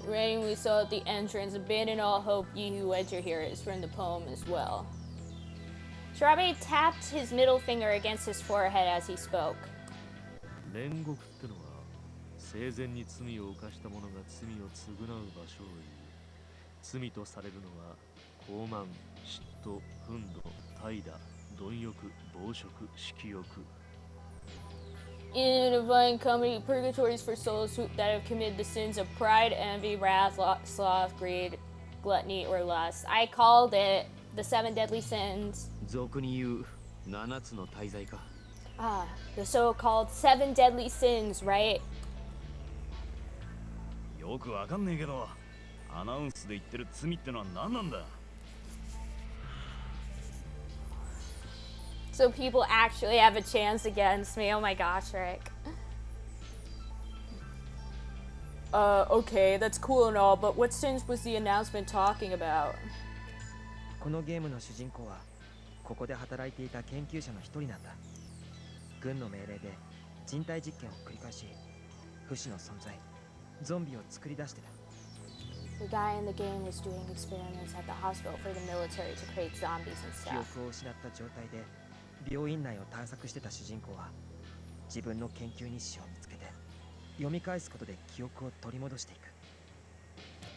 The writing we saw at the entrance, abandon all hope, ye who enter here, is from the poem as well. Shirabe tapped his middle finger against his forehead as he spoke. 煉獄ってのは生前に罪を犯した者が罪を償う場所を言う。罪とされるのは傲慢、嫉妬、憤怒、怠惰、貪欲、暴食、色欲。In a divine company, purgatories for souls that have committed the sins of pride, envy, wrath, sloth, greed, gluttony, or lust. I called it the 7 deadly sins. 俗に言う7つの大罪か。 Ah, the so-called 7 deadly sins, right? よくわかんねえけど、アナウンスで言ってる罪ってのは何なんだ？ So people actually have a chance against me. Oh my gosh, Rick. Okay, that's cool and all, but what sins was the announcement talking about? このゲームの主人公はここで働いていた研究者の一人なんだ。軍の命令で人体実験を繰り返し、不死の存在、ゾンビを作り出してた。 The guy in the game was doing experiments at the hospital for the military to create zombies and 記 stuff. 憶を失った状態で病院内を探索してた主人公は自分の研究日誌を見つけて読み返すことで記憶を取り戻していく。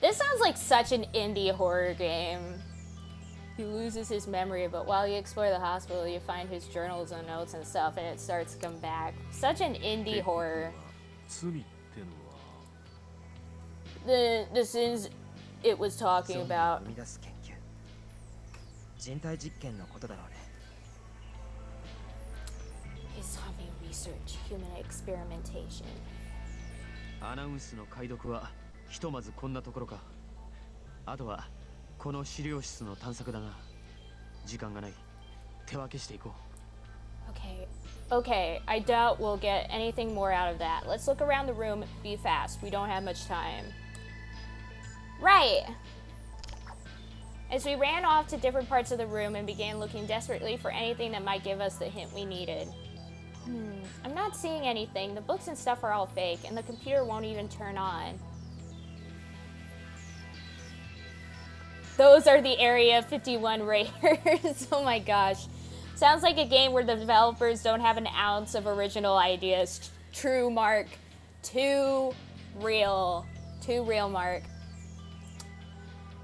This sounds like such an indie horror game. He loses his memory, but while you explore the hospital, you find his journals and notes and stuff, and it starts to come back. Such an indie horror. 罪ってのは The sins it was ゾ talking ンビを about. 生み出す研究。人体実験のことだろうね。 His zombie research, human experimentation. アナウンスの解読はひとまずこんなところか。あとはこの資料室の探索だな。時間がない。手分けしていこう。 Okay, I doubt we'll get anything more out of that. Let's look around the room. Be fast. We don't have much time. Right. As we ran off to different parts of the room and began looking desperately for anything that might give us the hint we needed. I'm not seeing anything. The books and stuff are all fake, and the computer won't even turn on. Those are the Area 51 raiders. Oh my gosh. Sounds like a game where the developers don't have an ounce of original ideas. True, Mark. Too real. Too real, Mark.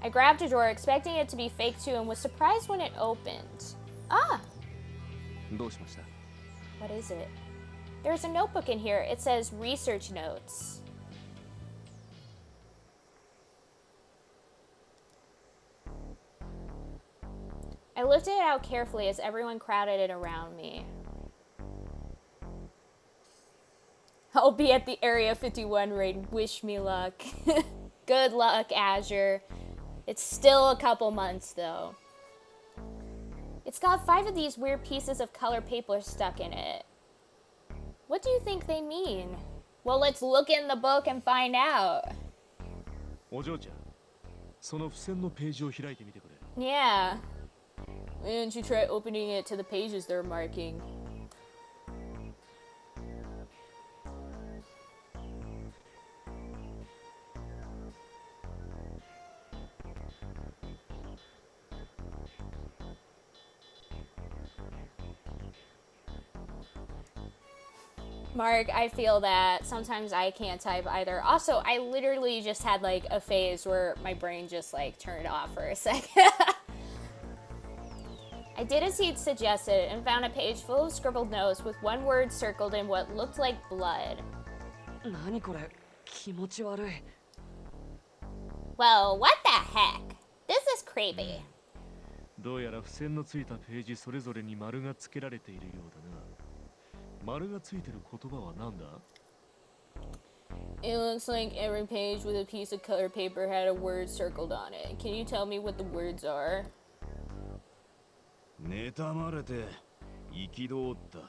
I grabbed a drawer, expecting it to be fake too, and was surprised when it opened. Ah! どうしました？ What is it? There's a notebook in here. It says research notes. I lifted it out carefully as everyone crowded it around me. I'll be at the Area 51 raid. Wish me luck. Good luck, Azure. It's still a couple months, though. It's got 5 of these weird pieces of color paper stuck in it. What do you think they mean? Well, let's look in the book and find out. お嬢ちゃん、その付箋のページを開いてみてくれ。 Yeah. Why don't you try opening it to the pages they're marking? Mark, I feel that. Sometimes I can't type either. Also, I literally just had like a phase where my brain just like turned off for a second. I did as he'd suggested and found a page full of scribbled notes with one word circled in what looked like blood. 何これ、気持ち悪い。 Well, what the heck? This is creepy. どうやら付箋のついたページそれぞれに丸がつけられているようだな。丸がついてる言葉は何だ？ It looks like every page with a piece of color paper had a word circled on it. Can you tell me what the words are? 妬まれて、憤った、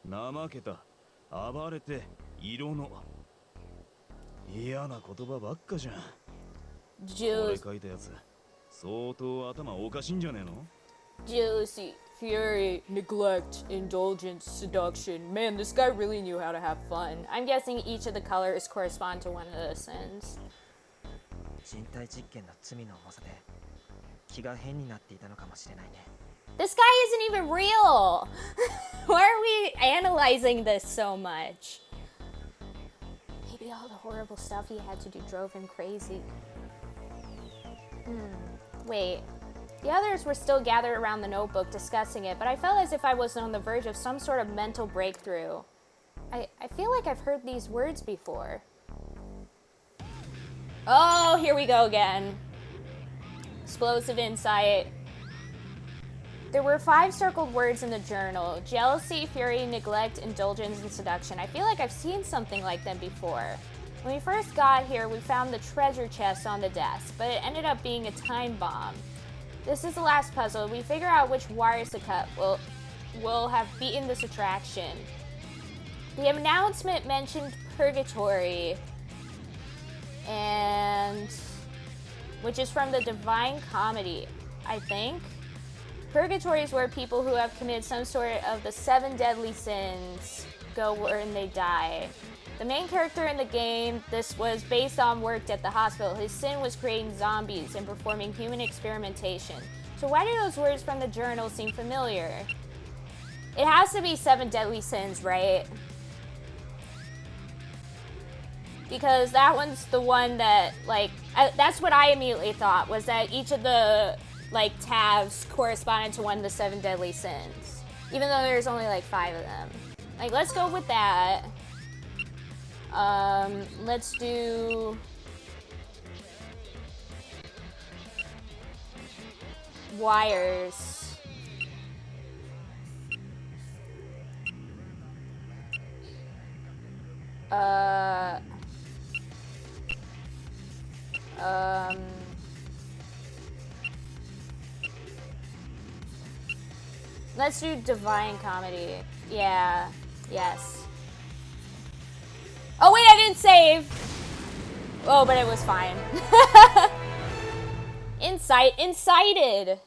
怠けた、暴れて、色の。嫌な言葉ばっかじゃん。これ Jealous, 書いたやつ、相当頭おかしいんじゃねえの？ jealousy, fury, neglect, indulgence, seduction. Man, this guy really knew how to have fun. I'm guessing each of the colors correspond to one of the sins. 人体実験の罪の重さで気が変になっていたのかもしれないね。 This guy isn't even real! Why are we analyzing this so much? Maybe all the horrible stuff he had to do drove him crazy. Wait. The others were still gathered around the notebook discussing it, but I felt as if I was on the verge of some sort of mental breakthrough. I feel like I've heard these words before. Oh, here we go again. Explosive insight. There were 5 circled words in the journal. Jealousy, fury, neglect, indulgence, and seduction. I feel like I've seen something like them before. When we first got here, we found the treasure chest on the desk, but it ended up being a time bomb. This is the last puzzle. We figure out which wires to cut. We'll have beaten this attraction. The announcement mentioned purgatory, and which is from the Divine Comedy, I think. Purgatory is where people who have committed some sort of the 7 deadly sins go when they die. The main character in the game, this was based on, worked at the hospital. His sin was creating zombies and performing human experimentation. So why do those words from the journal seem familiar? It has to be 7 deadly sins, right? Because that one's the one that, like, that's what I immediately thought, was that each of the, like, tabs corresponded to one of the 7 deadly sins. Even though there's only, like, 5 of them. Like, let's go with that. Let's do... wires. Let's do Divine Comedy. Yeah. Yes. Oh wait, I didn't save! Oh, but it was fine. Incited!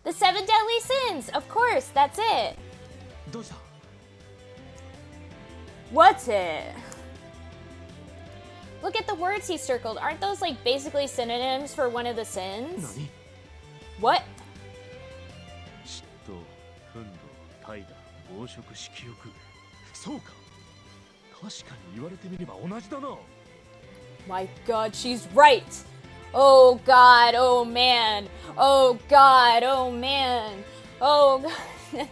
The 7 deadly sins! Of course, that's it. どうした? What's it? Look at the words he circled. Aren't those like basically synonyms for one of the sins? 何? What? 嫉妬、憤怒、怠惰、暴食、色欲。そうか。確かに言われてみれば同じだな。My God, she's right. Oh God, oh man. Oh God, oh man. Oh God.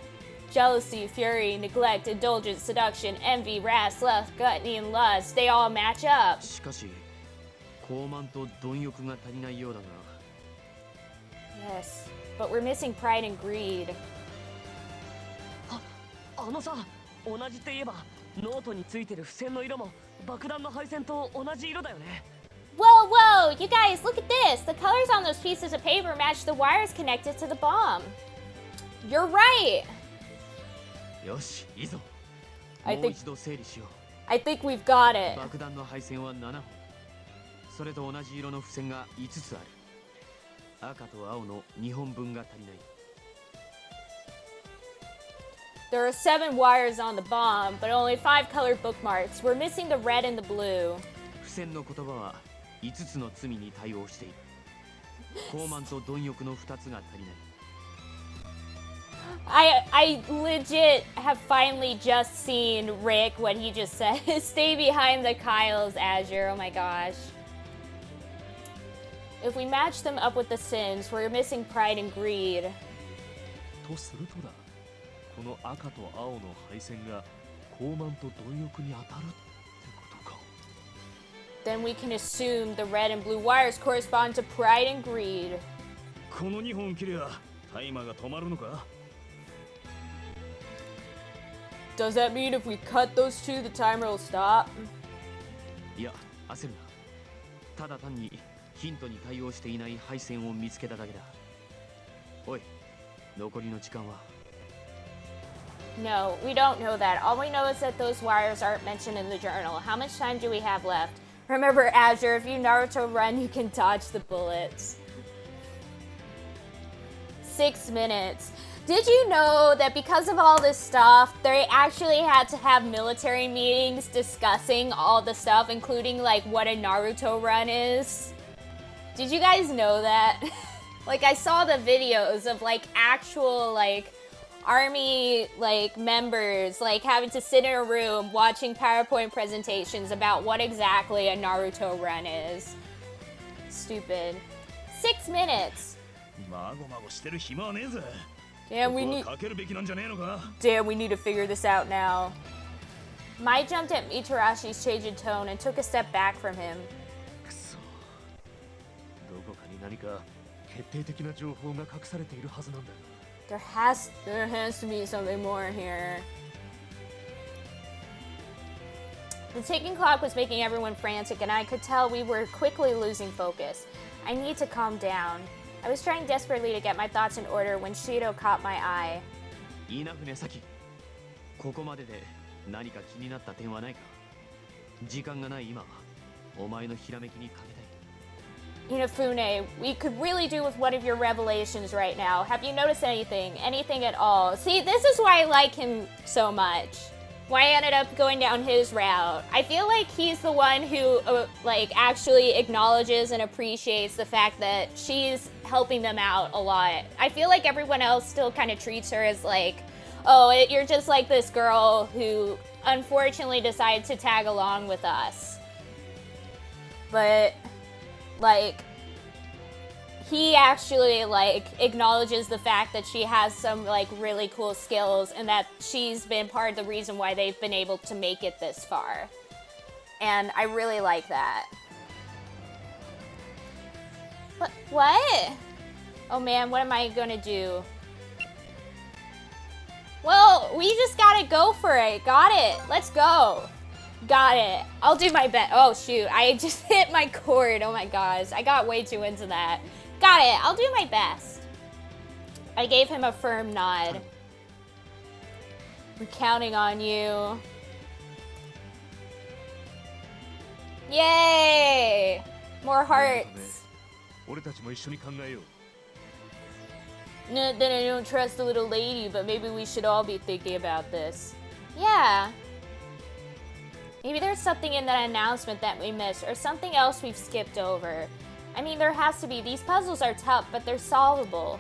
Jealousy, fury, neglect, indulgence, seduction, envy, wrath, lust, gluttony, and lust. They all match up. しかし、傲慢と貪欲が足りないようだが。Yes, but we're missing pride and greed. あのさ、同じって言えばノートについてる付箋の色も爆弾の配線と同じ色だよね。 Whoa, whoa, you guys, look at this. The colors on those pieces of paper match the wires connected to the bomb. You're right. よし、いいぞ。 I もう think 一度整理しよ I think we've got う。 it. 爆弾の配線は7本。それと同じ色の付箋が5つある。赤と青の2本分が足りない。 There are 7 wires on the bomb, but only 5 colored bookmarks. We're missing the red and the blue. 付箋の言葉は5つの罪に対応している。傲慢と貪欲の2つが足りない。 I legit have finally just seen Rick, what he just said. Stay behind the Kyle's Azure. Oh my gosh. If we match them up with the sins, we're missing pride and greed. とするとだ。この赤と青の配線が傲慢と貪欲に当たるってことか。 Then we can assume the red and blue wires correspond to pride and greed. この2本切りゃタイマーが止まるのか? Does that mean if we cut those 2, the timer will stop? いや、焦るな。ただ単にヒントに対応していない配線を見つけただけだ。おい、残りの時間は? No, we don't know that. All we know is that those wires aren't mentioned in the journal. How much time do we have left? Remember, Azure, if you Naruto run, you can dodge the bullets. 6 minutes. Did you know that because of all this stuff, they actually had to have military meetings discussing all the stuff, including like what a Naruto run is? Did you guys know that? Like, I saw the videos of like actual like army like members like having to sit in a room watching PowerPoint presentations about what exactly a Naruto run is. Stupid. 6 minutes. まごまごしてる暇はねえぜ。 Damn, ここはかけるべきなんじゃねえのか? Damn, we need to figure this out now. Mai jumped at Itarashi's change in tone and took a step back from him. くそ。どこかに何か決定的な情報が隠されているはずなんだ。There has to be something more here. The ticking clock was making everyone frantic, and I could tell we were quickly losing focus. I need to calm down. I was trying desperately to get my thoughts in order when Shido caught my eye. 稲船咲ここまでで何か気になった点はないか。時間がない今お前のひらめきにかけたい。 Inafune, we could really do with one of your revelations right now. Have you noticed anything? Anything at all? See, this is why I like him so much. Why I ended up going down his route. I feel like he's the one who, actually acknowledges and appreciates the fact that she's helping them out a lot. I feel like everyone else still kind of treats her as like, oh, you're just like this girl who unfortunately decided to tag along with us. But he actually acknowledges the fact that she has some really cool skills and that she's been part of the reason why they've been able to make it this far. And I really like that. What? Oh man, what am I gonna do? Well, we just gotta go for it. Got it. Let's go. Got it. I'll do my best. Oh shoot, I just hit my cord. Oh my gosh, I got way too into that. Got it. I'll do my best. I gave him a firm nod. We're counting on you. Yay! More hearts. 俺たちも一緒に考えよう。 Not that I don't trust the little lady, but maybe we should all be thinking about this. Yeah. Maybe there's something in that announcement that we missed, or something else we've skipped over. I mean, there has to be. These puzzles are tough, but they're solvable.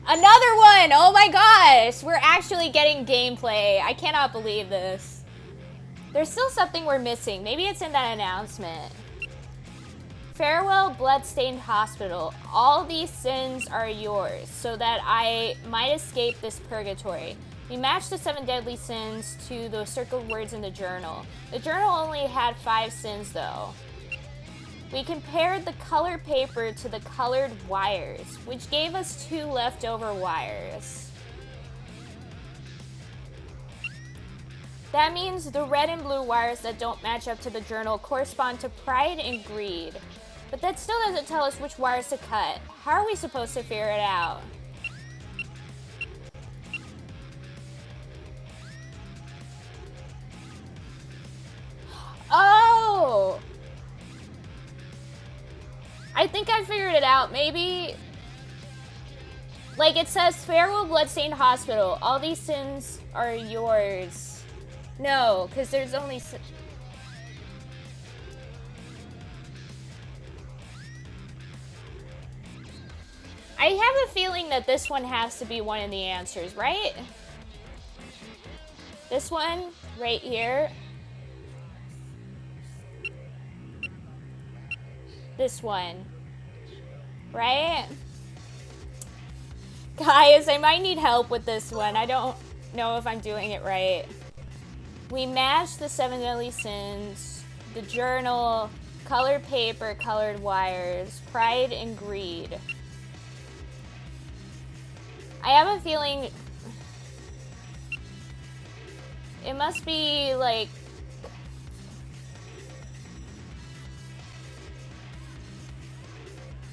Another one! Oh my gosh! We're actually getting gameplay. I cannot believe this. There's still something we're missing. Maybe it's in that announcement. Farewell, Bloodstained Hospital. All these sins are yours, so that I might escape this purgatory. We matched the 7 deadly sins to the circled words in the journal. The journal only had 5 sins, though. We compared the colored paper to the colored wires, which gave us 2 leftover wires. That means the red and blue wires that don't match up to the journal correspond to pride and greed. But that still doesn't tell us which wires to cut. How are we supposed to figure it out? Oh! I think I figured it out. Maybe... it says, Farewell, Bloodstained Hospital. All these sins are yours. No, because there's only... I have a feeling that this one has to be one of the answers, right? This one, right here. This one. Right? Guys, I might need help with this one. I don't know if I'm doing it right. We matched the 7 deadly sins, the journal, colored paper, colored wires, pride and greed. I have a feeling it must be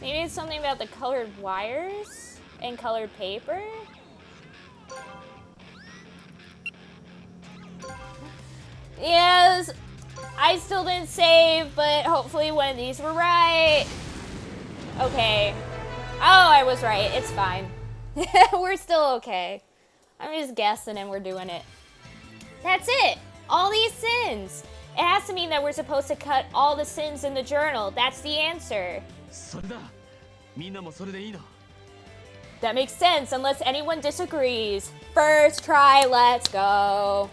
maybe it's something about the colored wires and colored paper? Yes, I still didn't save, but hopefully one of these were right. Okay. Oh, I was right. It's fine. We're still okay. I'm just guessing and we're doing it. That's it. All these sins. It has to mean that we're supposed to cut all the sins in the journal. That's the answer. それだ。みんなもそれでいいの。 That makes sense unless anyone disagrees. First try, let's go.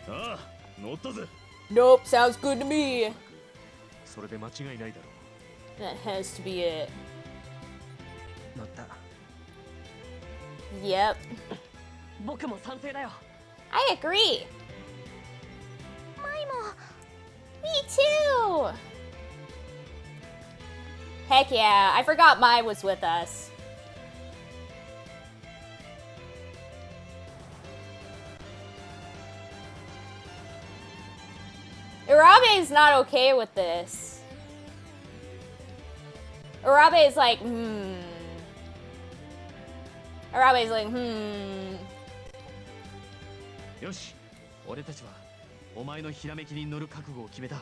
ああ、乗ったぜ。 Nope, sounds good to me. それで間違いないだろう。 That has to be it. 乗った。 Yep. 僕も賛成だよ。 I agree. マイも Me too. Heck yeah, I forgot Mai was with us. Urabe is not okay with this. Urabe is like, Urabe is like, よし、俺たちはお前のひらめきに乗る覚悟を決めた。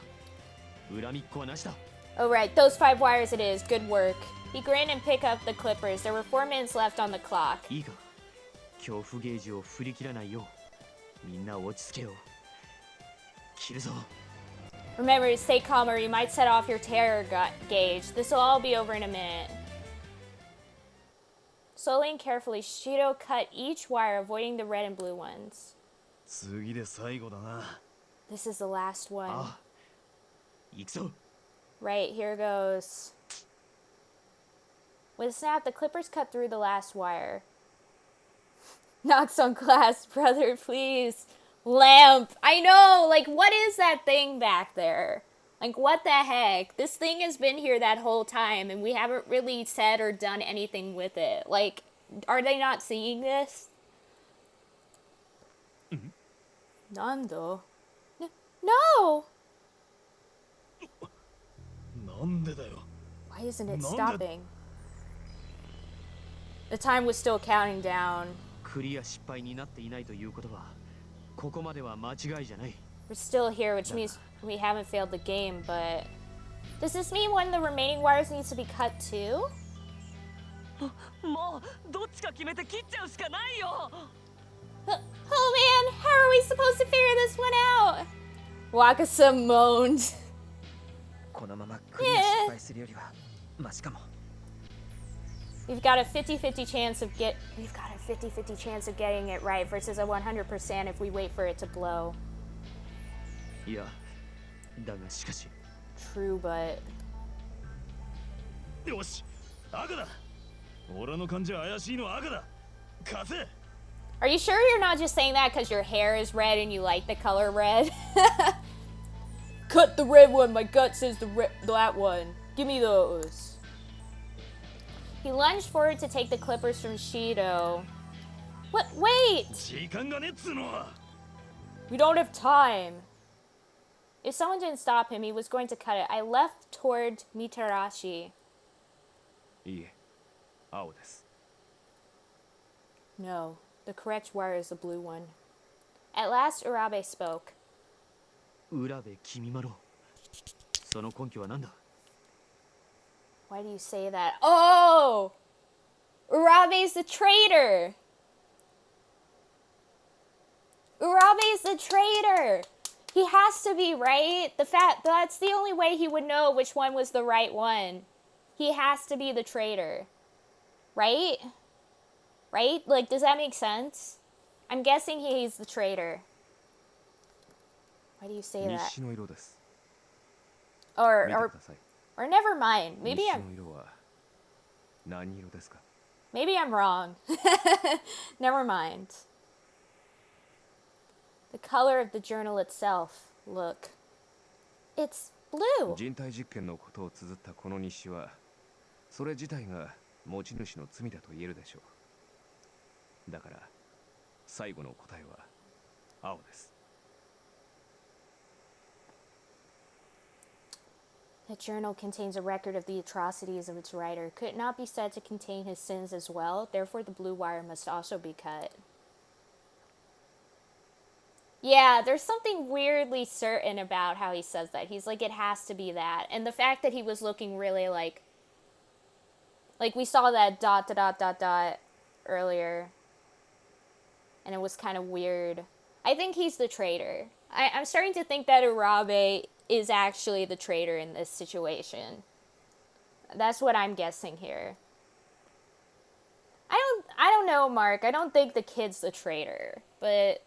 恨みっこはなしだ。 Oh right, those 5 wires it is. Good work. He grinned and picked up the clippers. There were 4 minutes left on the clock. いいか、恐怖ゲージを振り切らないよう、みんな落ち着けよ。切るぞ。 Remember to stay calm or you might set off your terror gauge. This will all be over in a minute. Slowly and carefully, Shido cut each wire, avoiding the red and blue ones. 次で最後だな。 This is the last one. ああ、行くぞ。 Right, here goes. With a snap, the clippers cut through the last wire. Knocks on glass, brother, please. Lamp. I know, like, what is that thing back there? Like, what the heck? This thing has been here that whole time, and we haven't really said or done anything with it. Like, are they not seeing this? Nando? No! なんでだよ。 Why isn't it Nanda- stopping? The time was still counting down. クリア失敗になっていないということは、ここまでは間違いじゃない。 We're still here, which means we haven't failed the game, but... Does this mean one of the remaining wires needs to be cut too? もうどっちか決めて切っちゃうしかないよ。 Oh man, how are we supposed to figure this one out? Wakasa moaned. このままクリア失敗するよりはマシかも。 We've got a 50-50 chance of getting it right versus a 100% if we wait for it to blow. いや、だがしかし。 True, but よし、赤だ。俺の感じは怪しいのは赤だ。貸せ。 are you sure you're not just saying that because your hair is red and you like the color red? Cut the red one. My gut says that one. Give me those. He lunged forward to take the clippers from Shido. What? Wait! 時間がねっつうのは。 We don't have time. If someone didn't stop him, he was going to cut it. I left toward Mitarashi. いいえ、青です。 No, the correct wire is the blue one. At last, Urabe spoke. 浦部君まろ。その根拠は何だ？ Why do you say that? Oh! Urabe's the traitor! Urabe's the traitor! He has to be, right? That's the only way he would know which one was the right one. He has to be the traitor. Right? Right? Like, does that make sense? I'm guessing he's the traitor. Why do you say 日 that? 誌の色です。 Or 見てください。 or never mind. 日 Maybe 誌 I'm の色は何色ですか？ maybe I'm wrong. Never mind. The color of the journal itself. Look. It's blue. 人体実験のことを綴ったこの日誌は、それ自体が持ち主の罪だと言えるでしょう。だから、最後の答えは青です。 The journal contains a record of the atrocities of its writer. Could it not be said to contain his sins as well? Therefore, the blue wire must also be cut. Yeah, there's something weirdly certain about how he says that. He's like, it has to be that. And the fact that he was looking really like we saw that ... earlier. And it was kind of weird. I think he's the traitor. I'm starting to think that Urabe is actually the traitor in this situation. That's what I'm guessing here. I don't know, Mark. I don't think the kid's the traitor, but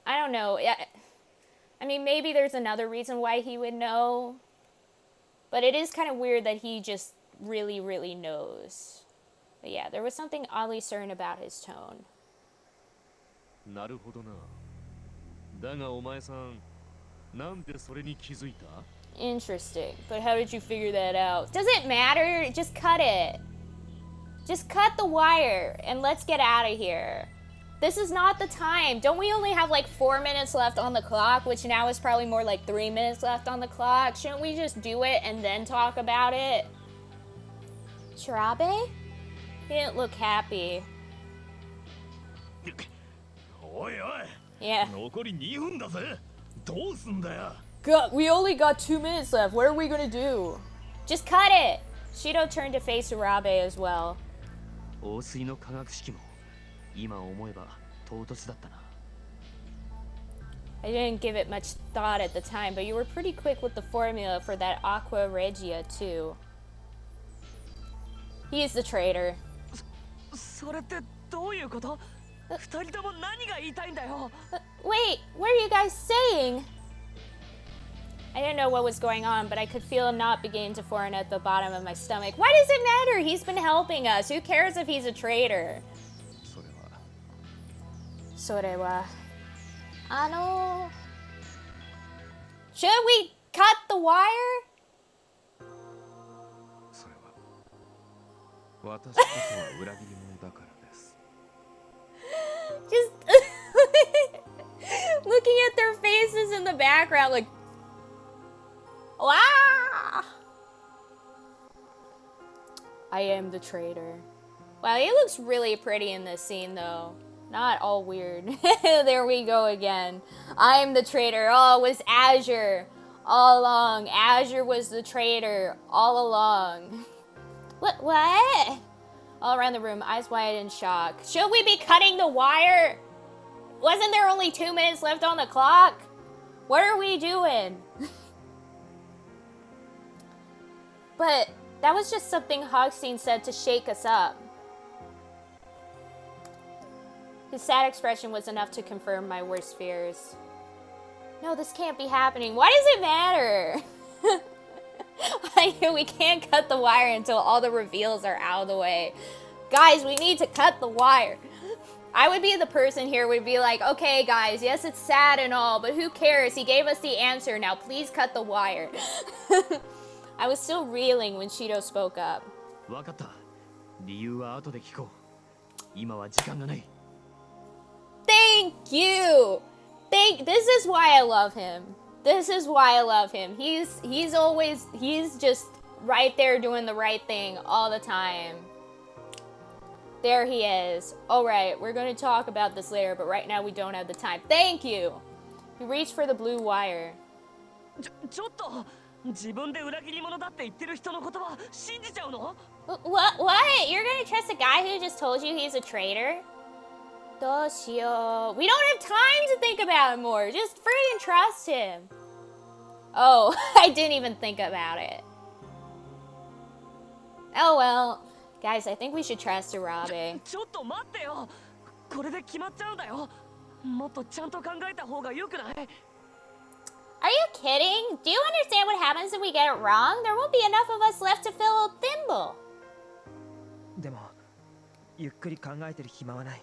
I don't know. I mean, maybe there's another reason why he would know, but it is kind of weird that he just really, really knows. But yeah, there was something oddly certain about his tone. なるほどな。だがお前さん、なんでそれに気づいた？ Interesting. But how did you figure that out? Does it matter? Just cut it. Just cut the wire and let's get out of here. This is not the time. Don't we only have like 4 minutes left on the clock, which now is probably more like 3 minutes left on the clock? Shouldn't we just do it and then talk about it? Shirabe? He didn't look happy. おいおい Yeah. 残り2分だぜ。どうすんだよ。 God, we only got 2 minutes left. What are we gonna do? Just cut it! Shido turned to face Urabe as well. 王水の化学式も今思えば唐突だったな。 I didn't give it much thought at the time, but you were pretty quick with the formula for that Aqua Regia too. He's the traitor. それってどういうこと？二人とも何が言いたいんだよ。 Wait, what are you guys saying? I didn't know what was going on, but I could feel a knot beginning to form at the bottom of my stomach. Why does it matter? He's been helping us. Who cares if he's a traitor? それは。 Should we cut the wire? それは私こそは裏切り者だからです。 Just looking at their faces in the background like, wow! I am the traitor. Wow, he looks really pretty in this scene though. Not all weird. There we go again. I'm the traitor. Oh, it was Azure all along. Azure was the traitor all along. What? All around the room, eyes wide in shock. Should we be cutting the wire? Wasn't there only 2 minutes left on the clock? What are we doing? But that was just something Hogstein said to shake us up. His sad expression was enough to confirm my worst fears. No, this can't be happening. Why does it matter? We can't cut the wire until all the reveals are out of the way. Guys, we need to cut the wire. I would be the person here who would be like, okay, guys, yes, it's sad and all, but who cares? He gave us the answer. Now, please cut the wire. I was still reeling when Shido spoke up. わかった。理由は後で聞こう。今は時間がない。 Thank you. This is why I love him. This is why I love him. He's just right there doing the right thing all the time. There he is. All right, we're going to talk about this later, but right now we don't have the time. Thank you. He reached for the blue wire. ちょっと自分で裏切り者だって言ってる人の言葉信じちゃうの？ What? You're going to trust a guy who just told you he's a traitor? どうしよう. We don't have time to think about it more. Just freaking trust him. Oh, I didn't even think about it. Oh well. Guys, I think we should trust Urabe. ちょっと待ってよ。これで決まっちゃうんだよ。もっとちゃんと考えた方が良くない？ Are you kidding? Do you understand what happens if we get it wrong? There won't be enough of us left to fill a thimble. でもゆっくり考えてる暇はない。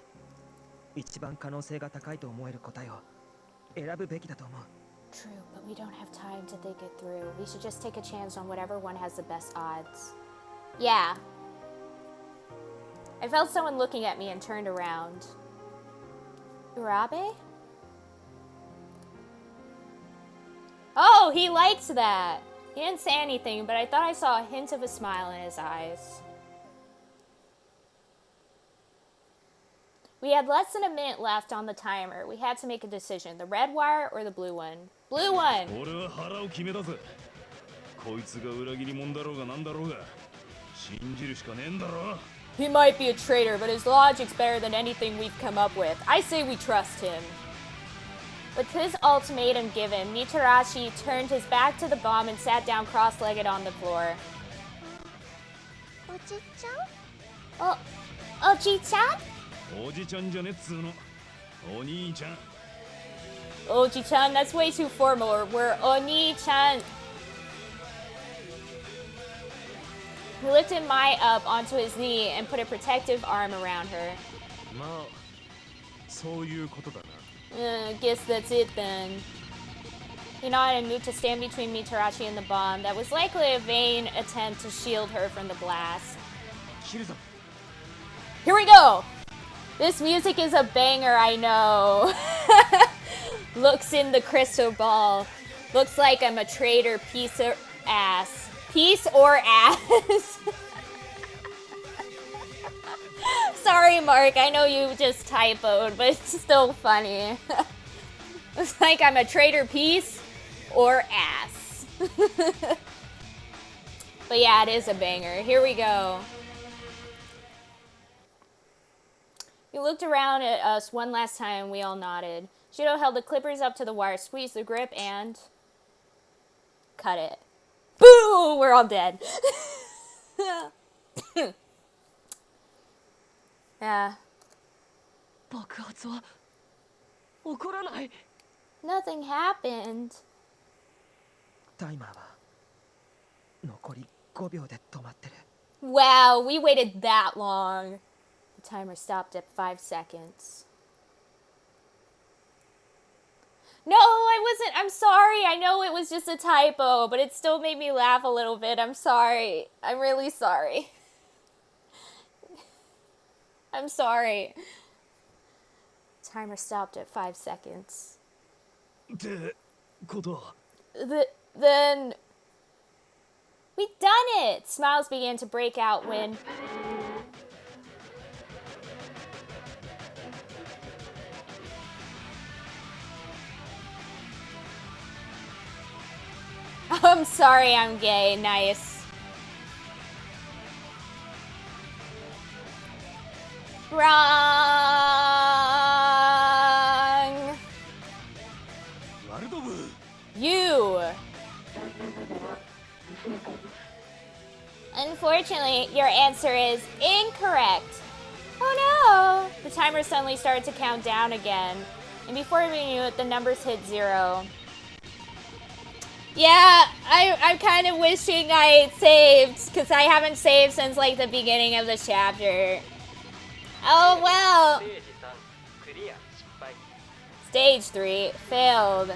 一番可能性が高いと思える答えを選ぶべきだと思う。 True, but we don't have time to think it through. We should just take a chance on whatever one has the best odds. Yeah. I felt someone looking at me and turned around. Urabe? Oh, he likes that. He didn't say anything, but I thought I saw a hint of a smile in his eyes. We had less than a minute left on the timer. We had to make a decision. The red wire or the blue one? Blue one! 俺は腹を決めたぜ。こいつが裏切り者だろうがなんだろうが信じるしかねえんだろ。 He might be a traitor, but his logic's better than anything we've come up with. I say we trust him. With his ultimatum given, Mitarashi turned his back to the bomb and sat down cross-legged on the floor. おじちゃん？ Oh, Oji-chan? おじちゃんじゃねっつうの。お兄ちゃん。 Oji-chan, that's way too formal. We're Oni-chan. He lifted Mai up onto his knee and put a protective arm around her. まあそういうことだな。 Guess that's it then. You're not in a mood to stand between Mitarashi and the bomb. That was likely a vain attempt to shield her from the blast. 切るぞ。 Here we go! This music is a banger, I know. Looks in the crystal ball. Looks like I'm a traitor piece or ass. Piece or ass. Sorry, Mark. I know you just typoed, but it's still funny. Looks like I'm a traitor piece or ass. But yeah, it is a banger. Here we go. He looked around at us one last time. We all nodded. Shido held the clippers up to the wire, squeezed the grip, and cut it. Boom! We're all dead. Yeah. 爆発は起こらない。 Nothing happened. タイマーは残り5秒で止まってる。 Wow, we waited that long. The timer stopped at 5 seconds. No, I wasn't. I'm sorry. I know it was just a typo, but it still made me laugh a little bit. I'm sorry. I'm really sorry. I'm sorry. Timer stopped at 5 seconds. ってことは Then we done it. Smiles began to break out when I'm sorry, I'm gay. Nice. Wrong. ワルド部 You. Unfortunately, your answer is incorrect. Oh no! The timer suddenly started to count down again. And before we knew it, the numbers hit 0. Yeah, I'm kind of wishing I saved, because I haven't saved since like the beginning of the chapter. Oh well. ステージ3クリア失敗。 Stage 3 failed.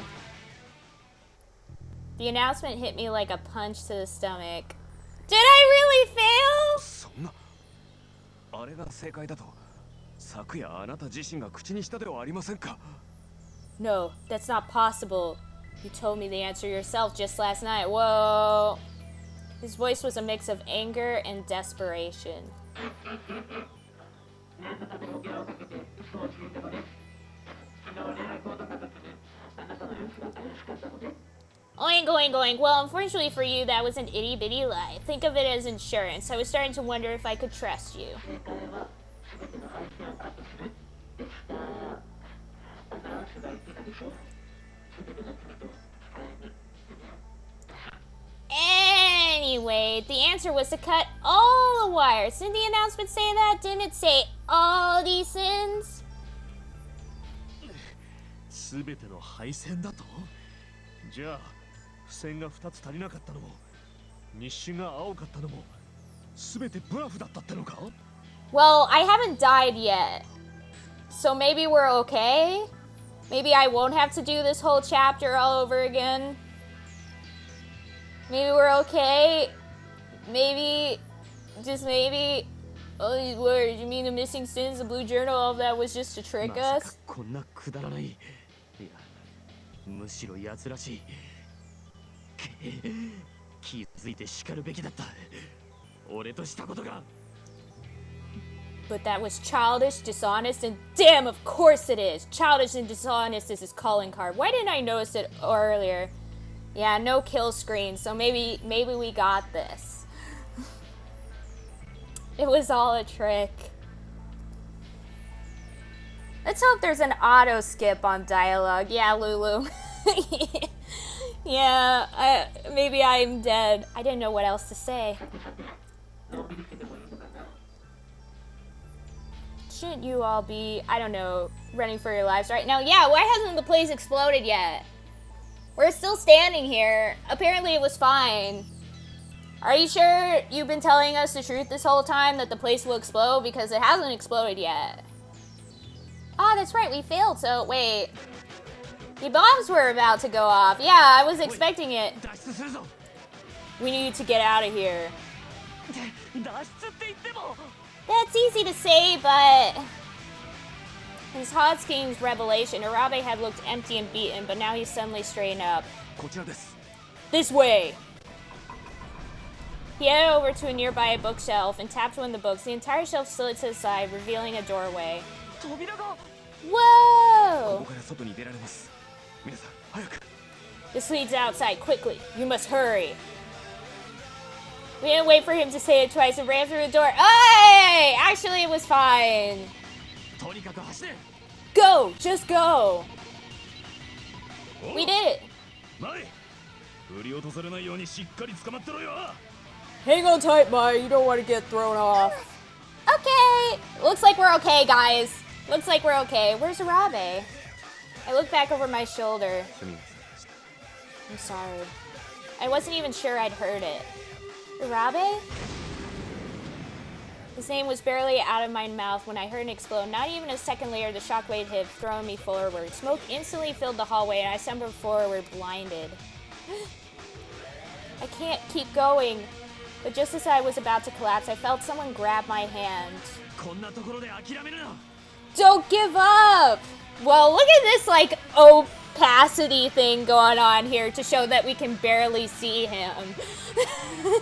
The announcement hit me like a punch to the stomach. Did I really fail? そんなあれが正解だと昨夜あなた自身が口にしたではありませんか。 No, that's not possible. You told me the answer yourself just last night. Whoa. His voice was a mix of anger and desperation. Oink, oink, oink. Well, unfortunately for you, that was an itty-bitty lie. Think of it as insurance. I was starting to wonder if I could trust you. Anyway, the answer was to cut all the wires. Didn't the announcement say that? Didn't it say all these sins? 全ての配線だと。じゃあ付箋が2つ足りなかったのも日誌が青かったのも全てブラフだったってのか。 Well, I haven't died yet. So maybe we're okay? Maybe I won't have to do this whole chapter all over again? Maybe we're okay? Maybe, just maybe... Oh, these words, you mean the missing sins, the blue journal, all of that was just to trick まさ us? かこんなくだらない。いや、むしろ奴らしい。気づいて叱るべきだった。俺としたことが。 But that was childish, dishonest, and damn, of course it is. Childish and dishonest is his calling card. Why didn't I notice it earlier? Yeah, no kill screen, so maybe we got this. It was all a trick. Let's hope there's an auto skip on dialogue. Yeah, Lulu. Yeah, maybe I'm dead. I didn't know what else to say. Shouldn't you all be, I don't know, running for your lives right now? Yeah, why hasn't the place exploded yet? We're still standing here. Apparently it was fine. Are you sure you've been telling us the truth this whole time, that the place will explode? Because it hasn't exploded yet. Oh, that's right, we failed, so wait. The bombs were about to go off. Yeah, I was expecting it. 脱出するぞ We need to get out of here. 脱出って言っても That's easy to say, but... Since Hodgkin's revelation, Urabe had looked empty and beaten, but now he's suddenly straightened up. こちらです This way! He headed over to a nearby bookshelf and tapped one of the books. The entire shelf slid to the side, revealing a doorway. 扉が Whoa! ここから外に出られます皆さん早く This leads outside quickly. You must hurry. We didn't wait for him to say it twice and ran through the door. Hey! Actually, it was fine. とにかく走れ Go! Just go! We did it! 前振り落とされないようにしっかり捕まってろよ Hang on tight, Mai. You don't want to get thrown off. Okay. Looks like we're okay, guys. Looks like we're okay. Where's Urabe? I look back over my shoulder. すみませんでした I'm sorry. I wasn't even sure I'd heard it. Urabe? His name was barely out of my mouth when I heard it explode. Not even a second later, the shockwave hit, throwing me forward. Smoke instantly filled the hallway, and I stumbled forward, blinded. I can't keep going. But just as I was about to collapse, I felt someone grab my hand. こんなところで諦めるな Don't give up! Well, look at this, like, opacity thing going on here to show that we can barely see him.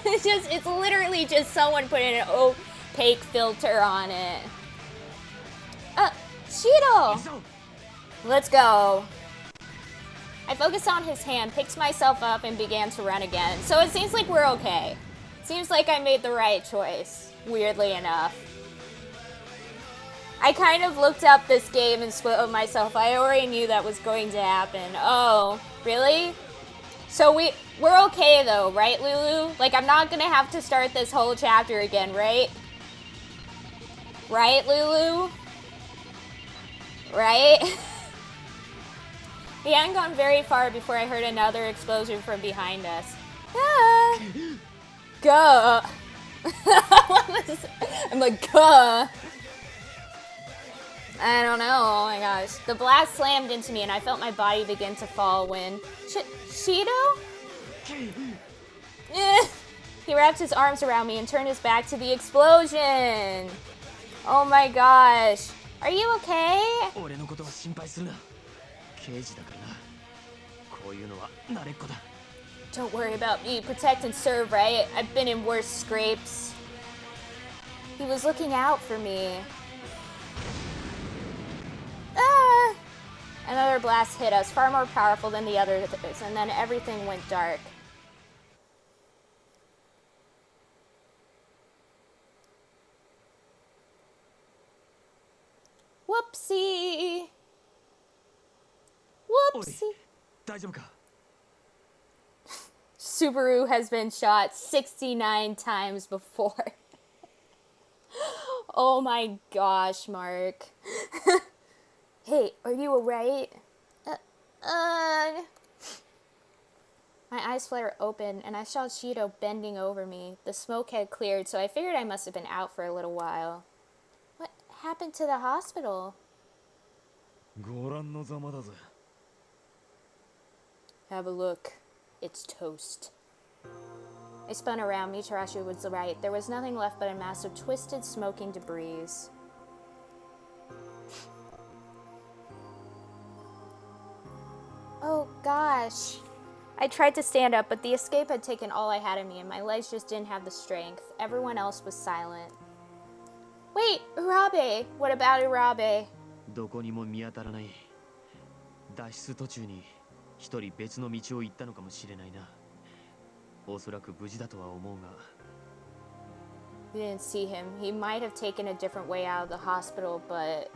It's literally just someone putting an opaque filter on it. Shido! Let's go. I focused on his hand, picked myself up, and began to run again. So it seems like we're okay. Seems like I made the right choice, weirdly enough. I kind of looked up this game and spoiled myself. I already knew that was going to happen. Oh, really? So we're okay though, right, Lulu? Like, I'm not gonna have to start this whole chapter again, right? Right, Lulu? Right? We hadn't gone very far before I heard another explosion from behind us. Ah! Go! I'm like, guh! I don't know, oh my gosh. The blast slammed into me and I felt my body begin to fall when... Shido? He wrapped his arms around me and turned his back to the explosion! Oh my gosh. Are you okay? 俺のことは心配するな刑事だからなこういうのは慣れっこだ Don't worry about me. Protect and serve, right? I've been in worse scrapes. He was looking out for me. Ah! Another blast hit us, far more powerful than the others, and then everything went dark. Whoopsie! Whoopsie! 大丈夫か Subaru has been shot 69 times before. Oh my gosh, Mark. Hey, are you alright? My eyes flare open, and I saw Shido bending over me. The smoke had cleared, so I figured I must have been out for a little while. What happened to the hospital? ご覧のざまだぜ Have a look. It's toast. I spun around. Mitarashi was right. There was nothing left but a mass of twisted, smoking debris. Oh gosh. I tried to stand up, but the escape had taken all I had in me, and my legs just didn't have the strength. Everyone else was silent. Wait, Urabe! What about Urabe? どこにも見当たらない脱出途中に一人別の道を行ったのかもしれないなおそらく無事だとは思うが We didn't see him. He might have taken a different way out of the hospital, but...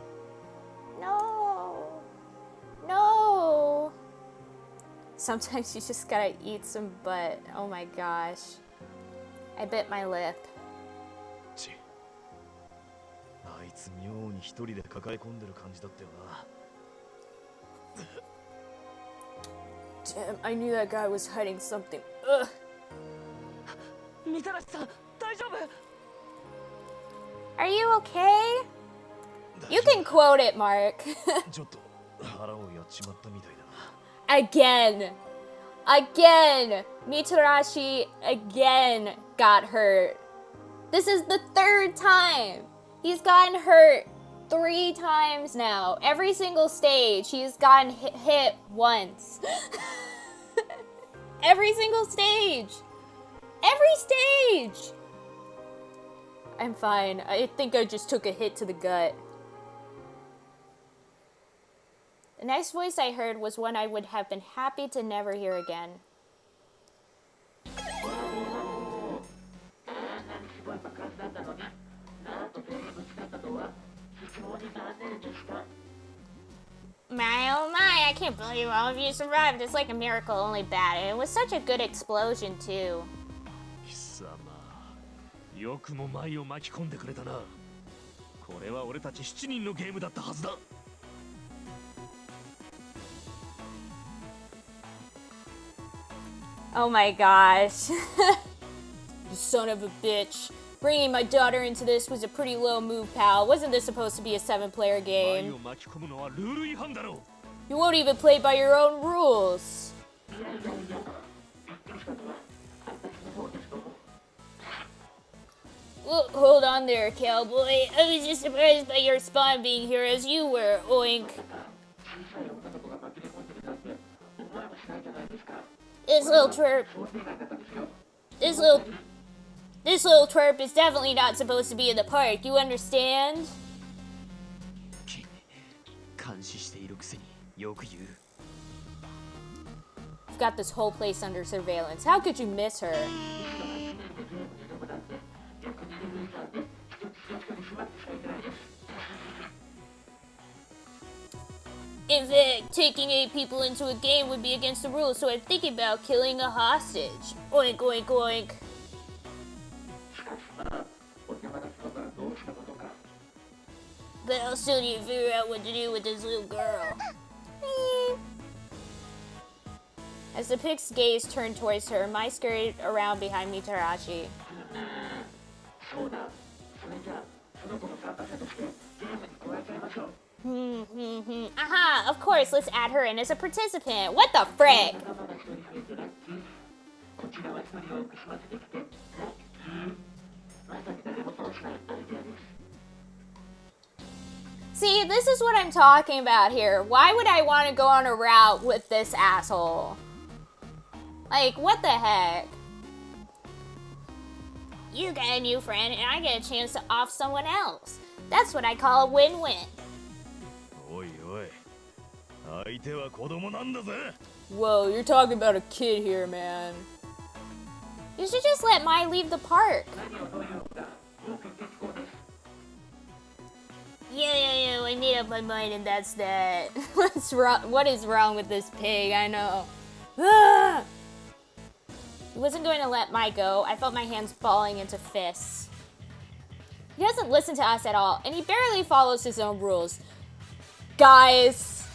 No! No! Sometimes you just gotta eat some butt. Oh my gosh. I bit my lip. ちあいつ妙に一人で抱え込んでる感じだったよな Damn, I knew that guy was hiding something. Ugh. みたらしさん大丈夫 Are you okay? You can quote it, Mark. ちょっと腹をやっちまったみたいだな。 Again, Mitarashi again got hurt. This is the third time. He's gotten hurt 3 times now. Every single stage, he's gotten hit once. Every single stage. Every stage. I'm fine. I think I just took a hit to the gut. The next voice I heard was one I would have been happy to never hear again. My oh my, I can't believe all of you survived. It's like a miracle, only bad. And it was such a good explosion, too. 貴様よくも舞を巻き込んでくれたな。これは俺たち7人のゲームだったはずだ。 Oh my gosh. You son of a bitch. Bringing my daughter into this was a pretty low move, pal. Wasn't this supposed to be a 7-player 舞 game? を巻き込むのはルール違反だろ。 You won't even play by your own rules. Hold on there, cowboy. I was just surprised by your spawn being here as you were. Oink. This little twerp. This little twerp is definitely not supposed to be in the park. You understand? 監視しているくせによく言う。 You've got this whole place under surveillance. How could you miss her? In fact, taking 8 people into a game would be against the rules, so I'm thinking about killing a hostage. Oink, oink, oink. But I'll still need to figure out what to do with this little girl. As the pig's gaze turned towards her, Mai scurried around behind Mitarashi. Aha, of course, let's add her in as a participant. What the frick? See, this is what I'm talking about here. Why would I want to go on a route with this asshole? Like, what the heck? You get a new friend, and I get a chance to off someone else. That's what I call a win-win. おいおい、相手は子供なんだぜ。 Whoa, you're talking about a kid here, man. You should just let Mai leave the park. Yeah, I made up my mind and that's that. What's wrong? What is wrong with this pig? I know. Ah! He wasn't going to let Mai go. I felt my hands balling into fists. He doesn't listen to us at all, and he barely follows his own rules. Guys,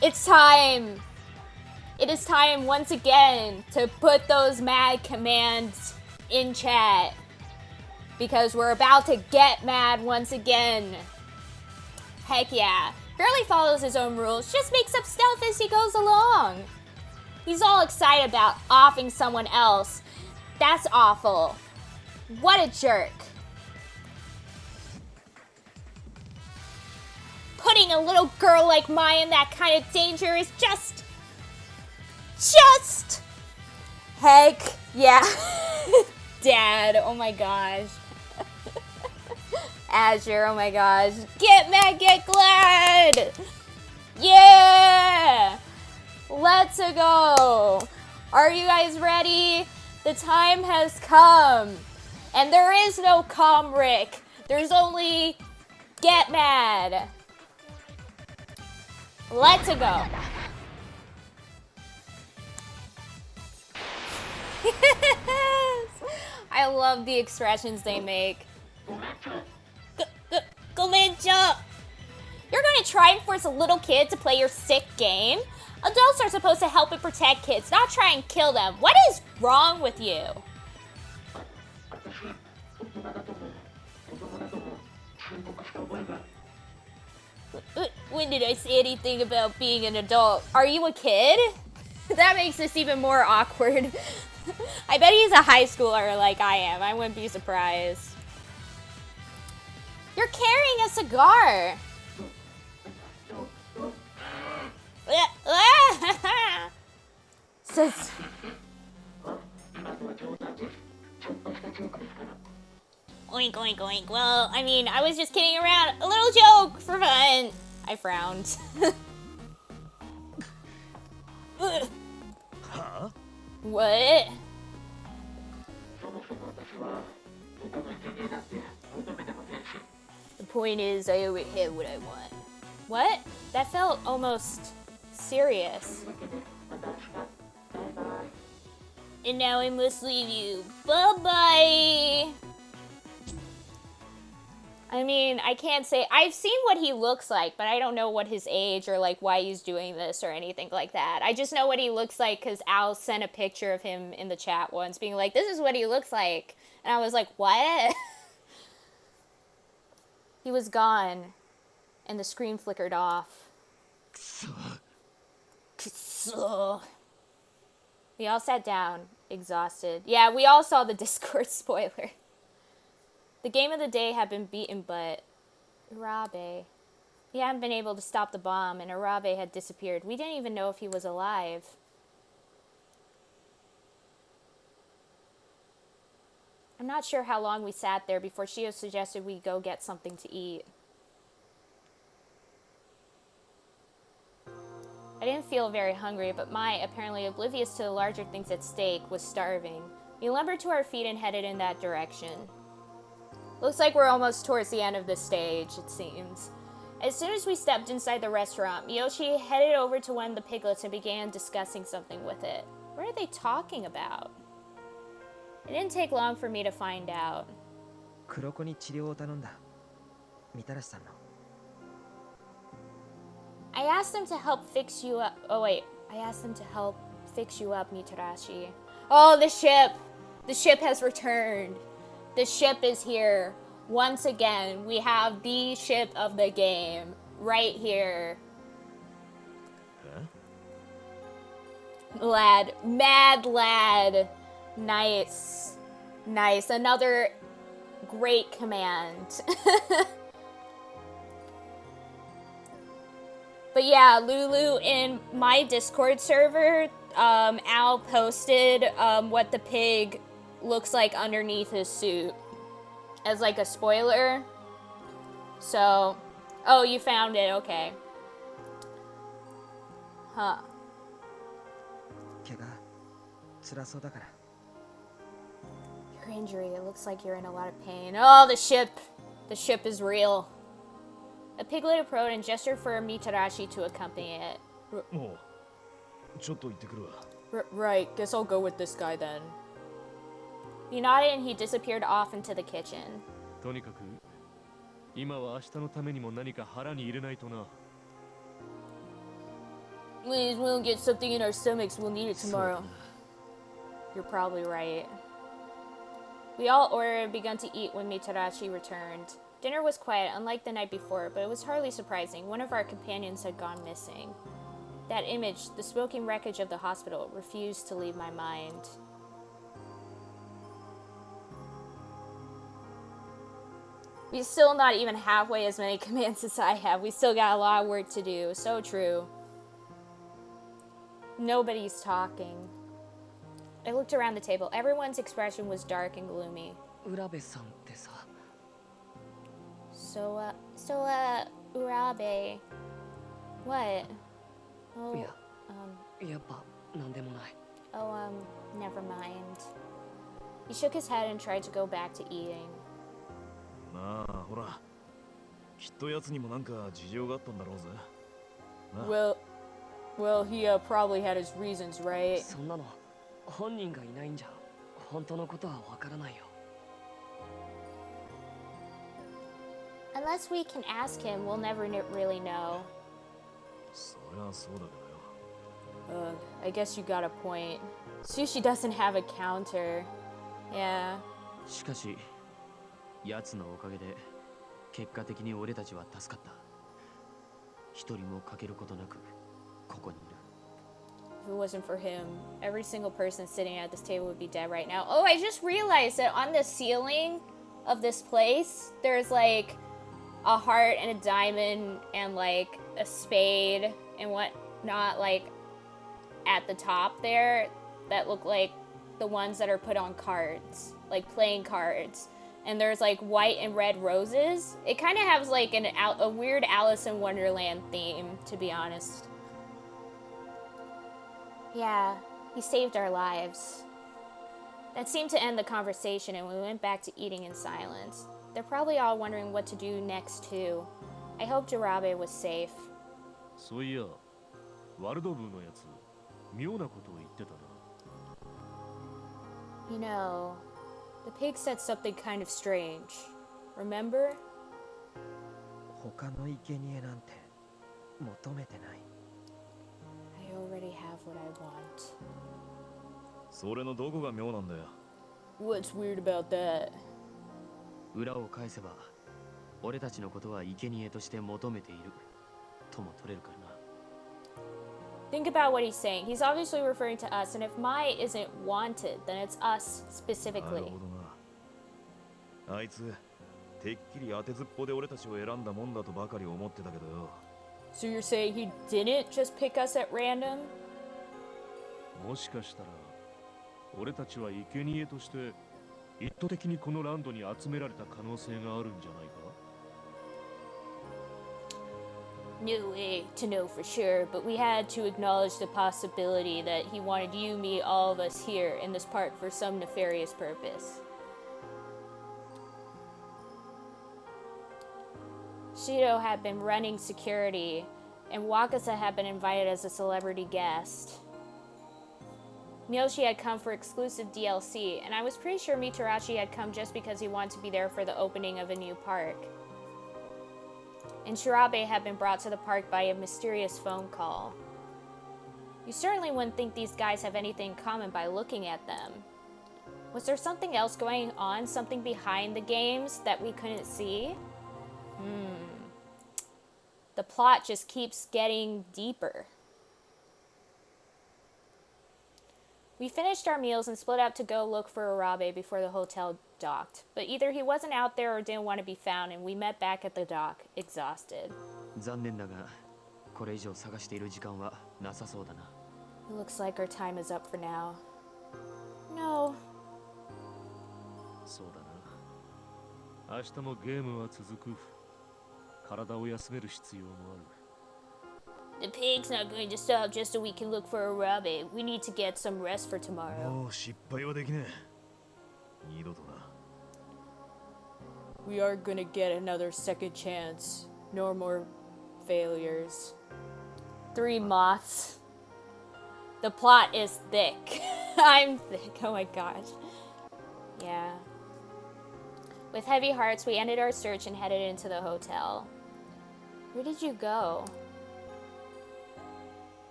it's time. It is time once again to put those mad commands in chat. Because we're about to get mad once again. Heck yeah. Barely follows his own rules, just makes up stuff as he goes along. He's all excited about offing someone else. That's awful. What a jerk. Putting a little girl like Mai in that kind of danger is just... Heck yeah. Dad, oh my gosh. Azure, oh my gosh. Get mad, get glad! Yeah! Let's go! Are you guys ready? The time has come. And there is no Comric. There's only get mad. Let's go. I love the expressions they make. Gomenja! You're gonna try and force a little kid to play your sick game? Adults are supposed to help and protect kids, not try and kill them. What is wrong with you? When did I say anything about being an adult? Are you a kid? That makes this even more awkward. I bet he's a high schooler like I am. I wouldn't be surprised. You're carrying a cigar. Says. Oink, oink, oink. Well, I mean, I was just kidding around. A little joke for fun. I frowned. Huh? What? The point is, I always have what I want. What? That felt almost serious. And now I must leave you. Bye-bye! I mean, I can't say... I've seen what he looks like, but I don't know what his age or, like, why he's doing this or anything like that. I just know what he looks like because Al sent a picture of him in the chat once, being like, this is what he looks like. And I was like, what? He was gone, and the screen flickered off. We all sat down, exhausted. Yeah, we all saw the Discord spoiler. The game of the day had been beaten, but Urabe. We hadn't been able to stop the bomb, and Urabe had disappeared. We didn't even know if he was alive. I'm not sure how long we sat there before Shio suggested we go get something to eat. I didn't feel very hungry, but Mai, apparently oblivious to the larger things at stake, was starving. We lumbered to our feet and headed in that direction. Looks like we're almost towards the end of this stage, it seems. As soon as we stepped inside the restaurant, Miyoshi headed over to one of the piglets and began discussing something with it. What are they talking about? It didn't take long for me to find out. 黒子に治療を頼んだ。みたらしさんの。I asked them to help fix you up. Oh wait, I asked them to help fix you up, Mitarashi. Oh, the ship! The ship has returned. The ship is here. Once again, we have the ship of the game right here. Huh? Lad. Mad lad. Nice. Nice. Another great command. But yeah, Lulu, in my Discord server, Al posted what the pig looks like underneath his suit as like a spoiler. So, oh, you found it, okay. Huh. 怪我辛そうだから。 Your injury, it looks like you're in a lot of pain. Oh, the ship! The ship is real. A piglet approached and gestured for Mitarashi to accompany it. もうちょっと行ってくるわ。 Right, guess I'll go with this guy then. He nodded and he disappeared off into the kitchen. とにかく今は明日のためにも何か腹に入れないとな。 Please, we'll get something in our stomachs. We'll need it tomorrow. You're probably right. We all ordered and began to eat when Mitarashi returned. Dinner was quiet, unlike the night before, but it was hardly surprising. One of our companions had gone missing. That image, the smoking wreckage of the hospital, refused to leave my mind. We're still not even halfway as many commands as I have. We still got a lot of work to do. So true. Nobody's talking. I looked around the table. Everyone's expression was dark and gloomy. 浦部さんってさ、 So, Urabe. What? Oh, いや、やっぱなんでもない。 oh, never mind. He shook his head and tried to go back to eating. まあほら、きっとやつにもなんか事情があったんだろうぜ。なあ Well, he probably had his reasons, right? そんなの本人がいないんじゃ本当のことはわからないよ。 Unless we can ask him, we'll never really know. そりゃそうだけどよ。 I guess you got a point. Sushi doesn't have a counter. Yeah. しかし奴のおかげで結果的に俺たちは助かった。一人も欠けることなくここにいる。 If it wasn't for him, every single person sitting at this table would be dead right now. Oh, I just realized that on the ceiling of this place, there's like a heart and a diamond and like a spade and whatnot, like at the top there, that look like the ones that are put on cards, like playing cards. And there's like white and red roses. It kind of has like a weird Alice in Wonderland theme, to be honest. Yeah, he saved our lives. That seemed to end the conversation, and we went back to eating in silence. They're probably all wondering what to do next, too. I hope Jarabe was safe. そういや、ワルドブーのやつ、妙なことを言ってたな。You know, the pig said something kind of strange. Remember? 他の生贄なんて求めてない。I already have what I want. それのどこが妙なんだよ。 What's weird about that? 裏を返せば俺たちのことは生贄として求めているとも取れるからな。 Think about what he's saying. He's obviously referring to us, and if Mai isn't wanted, then it's us なる specifically. ほどな。あいつてっきり当てずっぽで俺たちを選んだもんだとばかり思ってたけどよ。 So you're saying he didn't just pick us at random? もしかしたら、俺たちは生贄として意図的にこのランドに集められた可能性があるんじゃないか。 No way to know for sure, but we had to acknowledge the possibility that he wanted you, me, all of us here in this park for some nefarious purpose. Shido had been running security, and Wakasa had been invited as a celebrity guest. Miyoshi had come for exclusive DLC, and I was pretty sure Mitarachi had come just because he wanted to be there for the opening of a new park. And Shirabe had been brought to the park by a mysterious phone call. You certainly wouldn't think these guys have anything in common by looking at them. Was there something else going on, something behind the games that we couldn't see? The plot just keeps getting deeper. We finished our meals and split up to go look for Arabe before the hotel docked. But either he wasn't out there or didn't want to be found, and we met back at the dock, exhausted. 残念だがこれ以上探している時間はなさそうだな。 It looks like our time is up for now. No. そうだな。明日もゲームは続く。体を休める必要もある。 The pig's not going to stop just so we can look for Arabe. We need to get some rest for tomorrow. もう失敗はできねえ。二度とな。 We are gonna get another second chance. No more failures. 3 moths. The plot is thick. I'm thick. Oh my gosh. Yeah. With heavy hearts, we ended our search and headed into the hotel. Where did you go?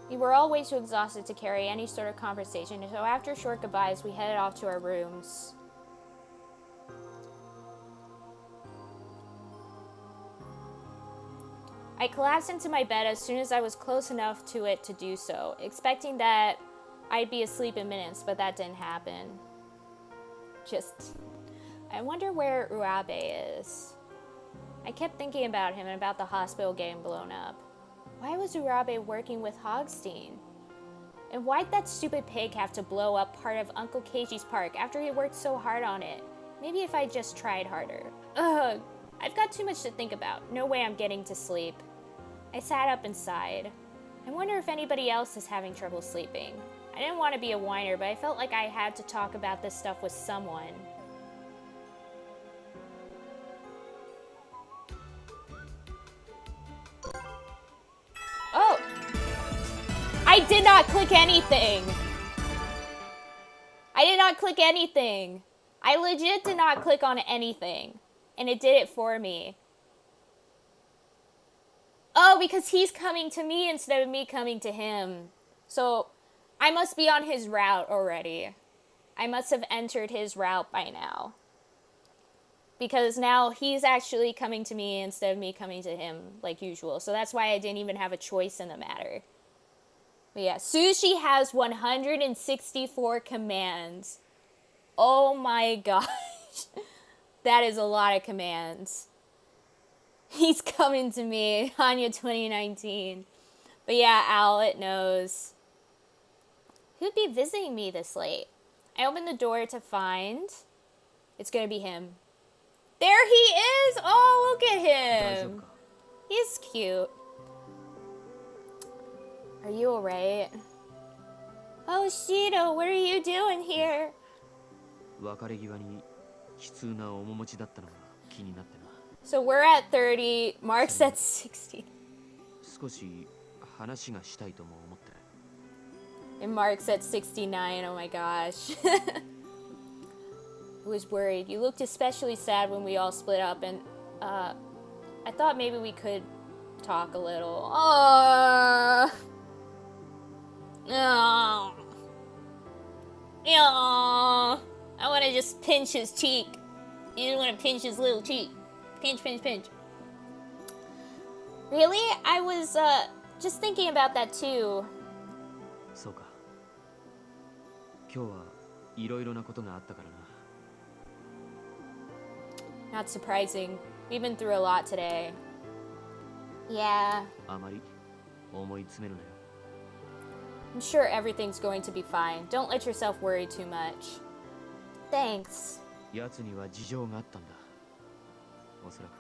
We were all way too exhausted to carry any sort of conversation, so after short goodbyes, we headed off to our rooms. I collapsed into my bed as soon as I was close enough to it to do so, expecting that I'd be asleep in minutes, but that didn't happen. I wonder where Urabe is. I kept thinking about him and about the hospital getting blown up. Why was Urabe working with Hogstein? And why'd that stupid pig have to blow up part of Uncle Keiji's park after he worked so hard on it? Maybe if I just tried harder. Ugh, I've got too much to think about. No way I'm getting to sleep. I sat up and sighed. I wonder if anybody else is having trouble sleeping. I didn't want to be a whiner, but I felt like I had to talk about this stuff with someone. Oh! I did not click anything! I did not click anything! I legit did not click on anything. And it did it for me. Oh, because he's coming to me instead of me coming to him. So, I must be on his route already. I must have entered his route by now. because now he's actually coming to me instead of me coming to him like usual. So that's why I didn't even have a choice in the matter. But yeah, Sushi has 164 commands. Oh my gosh. That is a lot of commands. He's coming to me, Hanya 2019. But yeah, Al, it knows. Who'd be visiting me this late? I opened the door to find... It's gonna be him. There he is! Oh, look at him! He's cute. Are you alright? Oh, Shido, what are you doing here? 別れ際に悲痛な面持ちだったのが気になってな。 So we're at 30, Mark's at 60. 少し話がしたいとも思って。 And Mark's at 69, oh my gosh. I was worried. You looked especially sad when we all split up, and I thought maybe we could talk a little. Oh, oh, oh. I want to just pinch his cheek. You just want to pinch his little cheek. Pinch, pinch, pinch. Really? I was just thinking about that too. そうか。今日はいろいろなことがあったからな。 Not surprising. We've been through a lot today. Yeah. あまり思い詰めるなよ。 I'm sure everything's going to be fine. Don't let yourself worry too much. Thanks. 奴には事情があったんだ。おそらく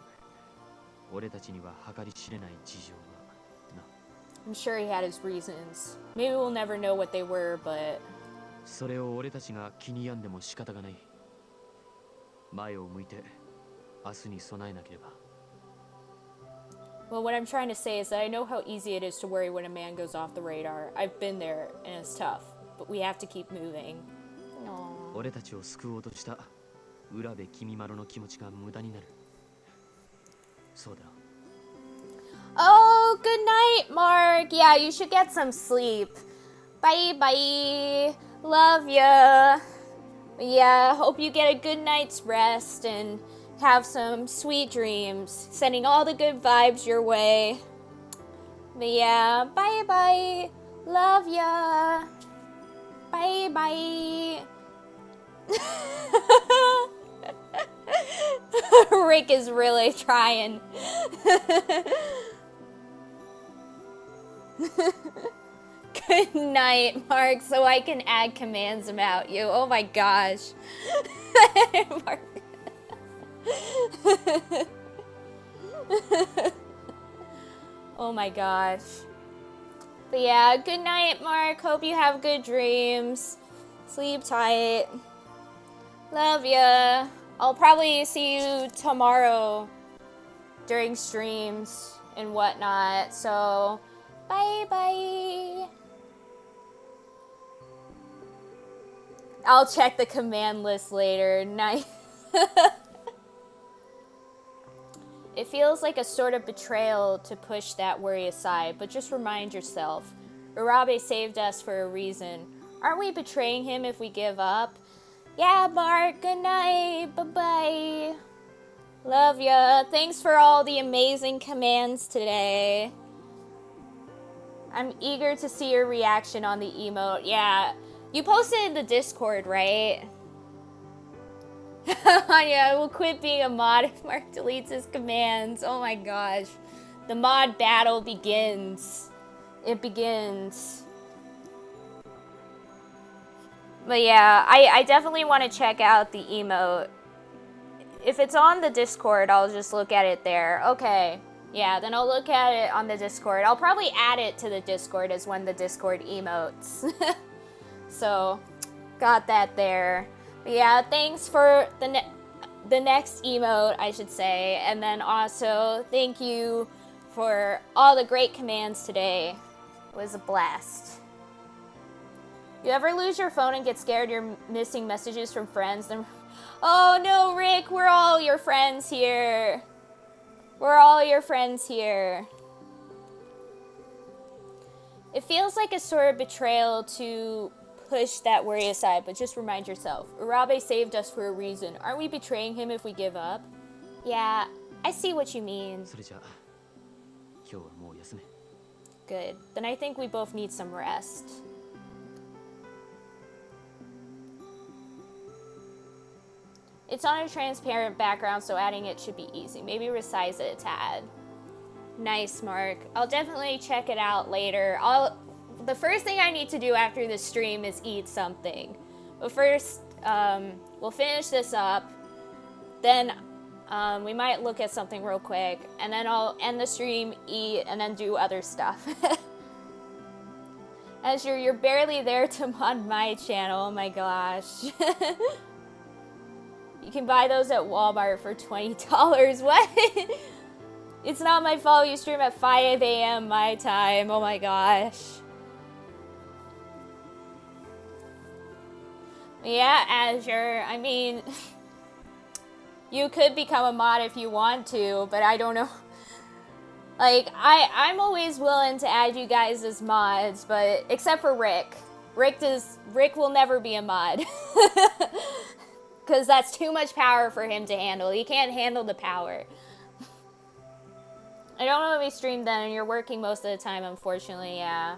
俺たちには計り知れない事情がな。 I'm sure he had his reasons. Maybe we'll never know what they were, but... それを俺たちが気に病んでも仕方がない。前を向いて明日に備えなければ。 Well, what I'm trying to say is that I know how easy it is to worry when a man goes off the radar. I've been there, and it's tough. But we have to keep moving. Aww. 俺たちを救おうとした浦部君まろの気持ちが無駄になる。そうだ。 Oh, good night, Mark. Yeah, you should get some sleep. Bye, bye. Love ya. Yeah, hope you get a good night's rest and have some sweet dreams. Sending all the good vibes your way. But yeah, bye, bye. Love ya. Bye, bye. Rick is really trying. Good night, Mark, so I can add commands about you. Oh my gosh. Mark. Oh my gosh. But yeah, good night, Mark. Hope you have good dreams. Sleep tight. Love ya. I'll probably see you tomorrow during streams and whatnot. So, bye bye. I'll check the command list later. Nice. It feels like a sort of betrayal to push that worry aside, but just remind yourself, Urabe saved us for a reason. Aren't we betraying him if we give up? Yeah, Mark, good night, bye-bye. Love ya. Thanks for all the amazing commands today. I'm eager to see your reaction on the emote. Yeah, you posted in the Discord, right? Yeah, I will quit being a mod if Mark deletes his commands. Oh my gosh. The mod battle begins. It begins. But yeah, I definitely want to check out the emote. If it's on the Discord, I'll just look at it there. Okay. Yeah, then I'll look at it on the Discord. I'll probably add it to the Discord as one of the Discord emotes. So, got that there. But yeah, thanks for the next emote, I should say. And then also, thank you for all the great commands today. It was a blast. You ever lose your phone and get scared you're missing messages from friends? Then, oh no, Rick, we're all your friends here. We're all your friends here. It feels like a sort of betrayal to push that worry aside, but just remind yourself, Urabe saved us for a reason. Aren't we betraying him if we give up? Yeah, I see what you mean. それじゃあ今日はもう休め。 Good. Then I think we both need some rest. It's on a transparent background, so adding it should be easy. Maybe resize it a tad. Nice, Mark. I'll definitely check it out later. The first thing I need to do after the stream is eat something. But first, we'll finish this up. Then we might look at something real quick. And then I'll end the stream, eat, and then do other stuff. As you're barely there to mod my channel. Oh my gosh. You can buy those at Walmart for $20. What? It's not my fault you stream at 5 a.m. my time. Oh my gosh. Yeah, Azure. I mean, you could become a mod if you want to, but I don't know. Like, I'm always willing to add you guys as mods, but except for Rick. Rick will never be a mod. Because that's too much power for him to handle. He can't handle the power. I don't know if we streamed then, and you're working most of the time, unfortunately, yeah.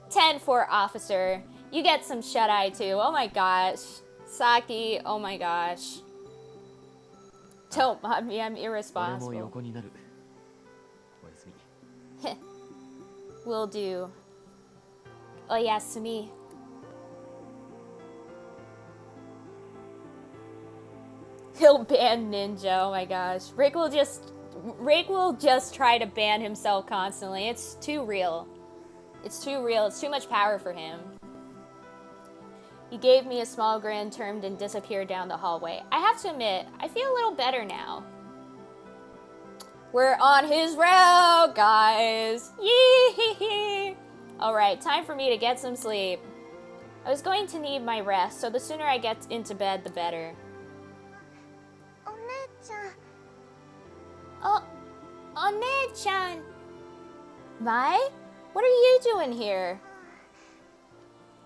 10 for officer. You get some shut-eye, too. Oh my gosh. Saki, oh my gosh. Don't mod me, I'm 俺も irresponsible. 横になる。おやすみ。 Will do. Oh yeah, Sumi. He'll ban Ninja, oh my gosh. Rick will just try to ban himself constantly. It's too real. It's too real. It's too much power for him. He gave me a small grin, turned and disappeared down the hallway. I have to admit, I feel a little better now. We're on his route, guys. Yee! Alright, time for me to get some sleep. I was going to need my rest, so the sooner I get into bed, the better. お姉ちゃん Oh, One-chan. Mai? What are you doing here?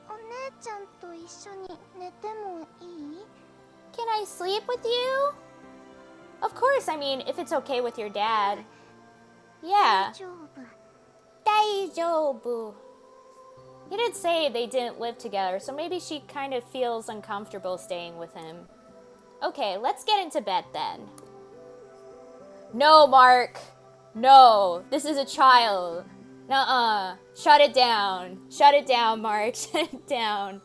お姉ちゃんと一緒に寝てもいい？ Can I sleep with you? Of course, I mean, if it's okay with your dad. Yeah. 大丈夫。大丈夫. He did say they didn't live together, so maybe she kind of feels uncomfortable staying with him. Okay, let's get into bed then. No, Mark. No, this is a child. Nuh-uh. Shut it down. Shut it down, Mark. Shut it down.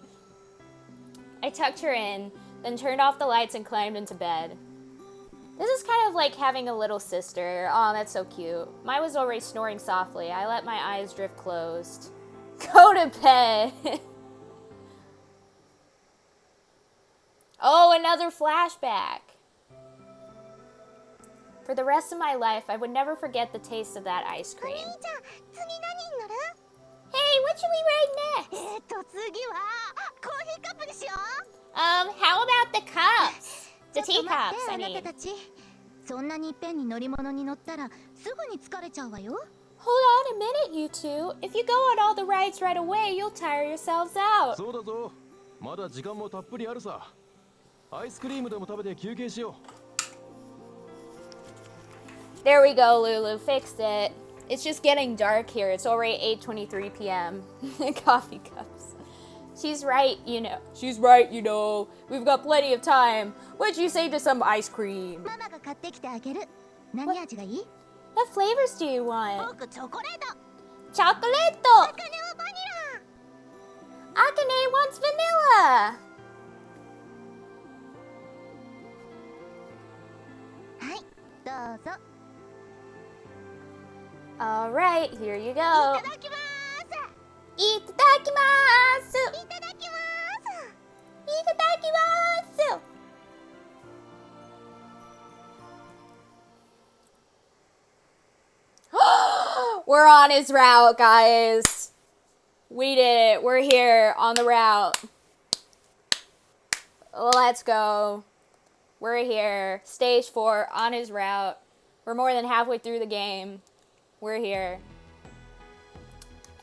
I tucked her in, then turned off the lights and climbed into bed. This is kind of like having a little sister. Oh, that's so cute. Mai was already snoring softly. I let my eyes drift closed. Go to bed. Oh, another flashback. For the rest of my life, I would never forget the taste of that ice お cream. 兄ちゃん、次何に乗る？ Hey, what should we ride next? 次はコーヒーカップにしよう。 How about the cups? The ちょっと待 teacups, って I あな mean. たたち。そんなにいっぺんに乗り物に乗ったらすぐに疲れちゃうわよ。 Hold on a minute, you two. If you go on all the rides right away, you'll tire yourselves out. そうだぞ。まだ時間もたっぷりあるさ。アイスクリームでも食べて休憩しよう。 There we go, Lulu. Fixed it. It's just getting dark here. It's already 8:23 p.m. Coffee cups. She's right, you know. She's right, you know. We've got plenty of time. What'd you say to some ice cream? ママが買ってきてあげる。何味がいい？ What flavors do you want? 僕チョコレート。 Chocolate! 茜はバニラ。 Akane wants vanilla! はい、どうぞ。 Alright, here you い go. ただきます。 Itadakimasu! いただきます。 Itadakimasu! We're on his route, guys. We did it. We're here on the route. Let's go. We're here. Stage 4 on his route. We're more than halfway through the game. We're here.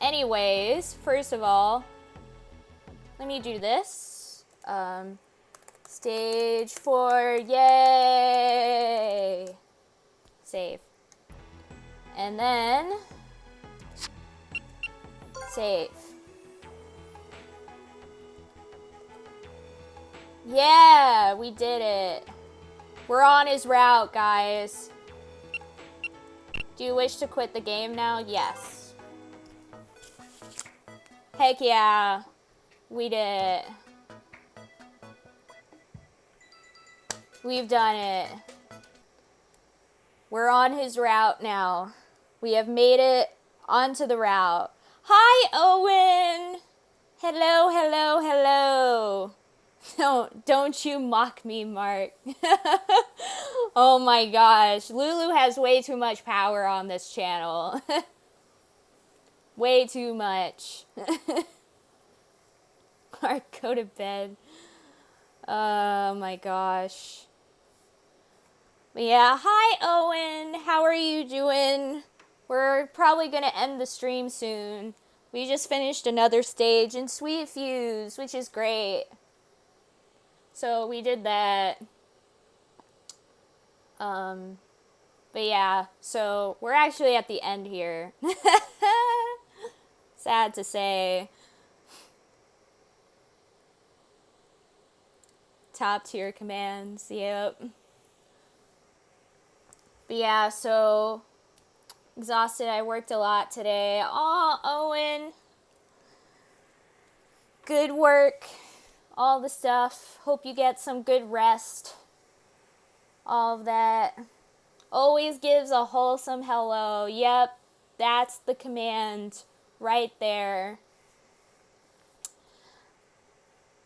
Anyways, first of all, let me do this. Stage 4, yay! Save. And then save. Yeah, we did it. We're on his route, guys. Do you wish to quit the game now? Yes. Heck yeah. We did it. We've done it. We're on his route now. We have made it onto the route. Hi, Owen! Hello, hello, hello. Don't you mock me, Mark. Oh my gosh. Lulu has way too much power on this channel. Way too much. Mark, go to bed. Oh my gosh. But yeah, hi Owen. How are you doing? We're probably gonna end the stream soon. We just finished another stage in Sweet Fuse, which is great. So we did that. But yeah, so we're actually at the end here. Sad to say. Top tier commands, yep. But yeah, so exhausted. I worked a lot today. Aw, Owen. Good work. All the stuff. Hope you get some good rest. All of that. Always gives a wholesome hello. Yep, that's the command right there.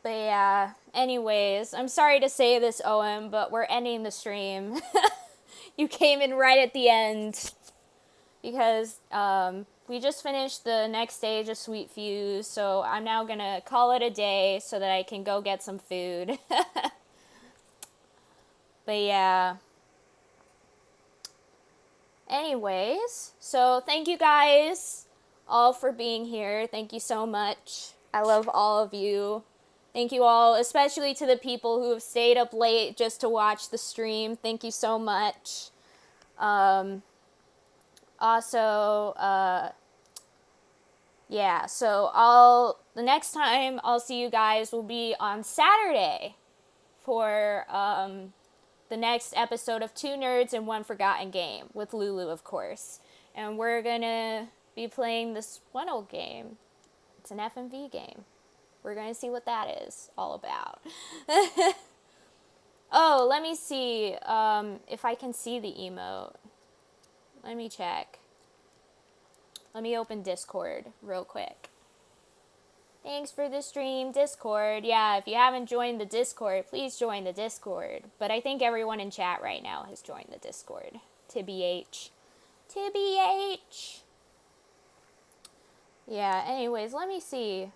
But yeah, anyways, I'm sorry to say this, Owen, but we're ending the stream. You came in right at the end. Because we just finished the next stage of Sweet Fuse, so I'm now gonna call it a day so that I can go get some food. But yeah. Anyways, so thank you guys all for being here. Thank you so much. I love all of you. Thank you all, especially to the people who have stayed up late just to watch the stream. Thank you so much. Also, yeah, so the next time I'll see you guys will be on Saturday for, the next episode of Two Nerds and One Forgotten Game with Lulu, of course. And we're gonna be playing this one old game. It's an FMV game. We're gonna see what that is all about. Oh, let me see if I can see the emote. Let me check. Let me open Discord real quick. Thanks for the stream, Discord. Yeah, if you haven't joined the Discord, please join the Discord. But I think everyone in chat right now has joined the Discord. TBH. TBH. Yeah, anyways, let me see.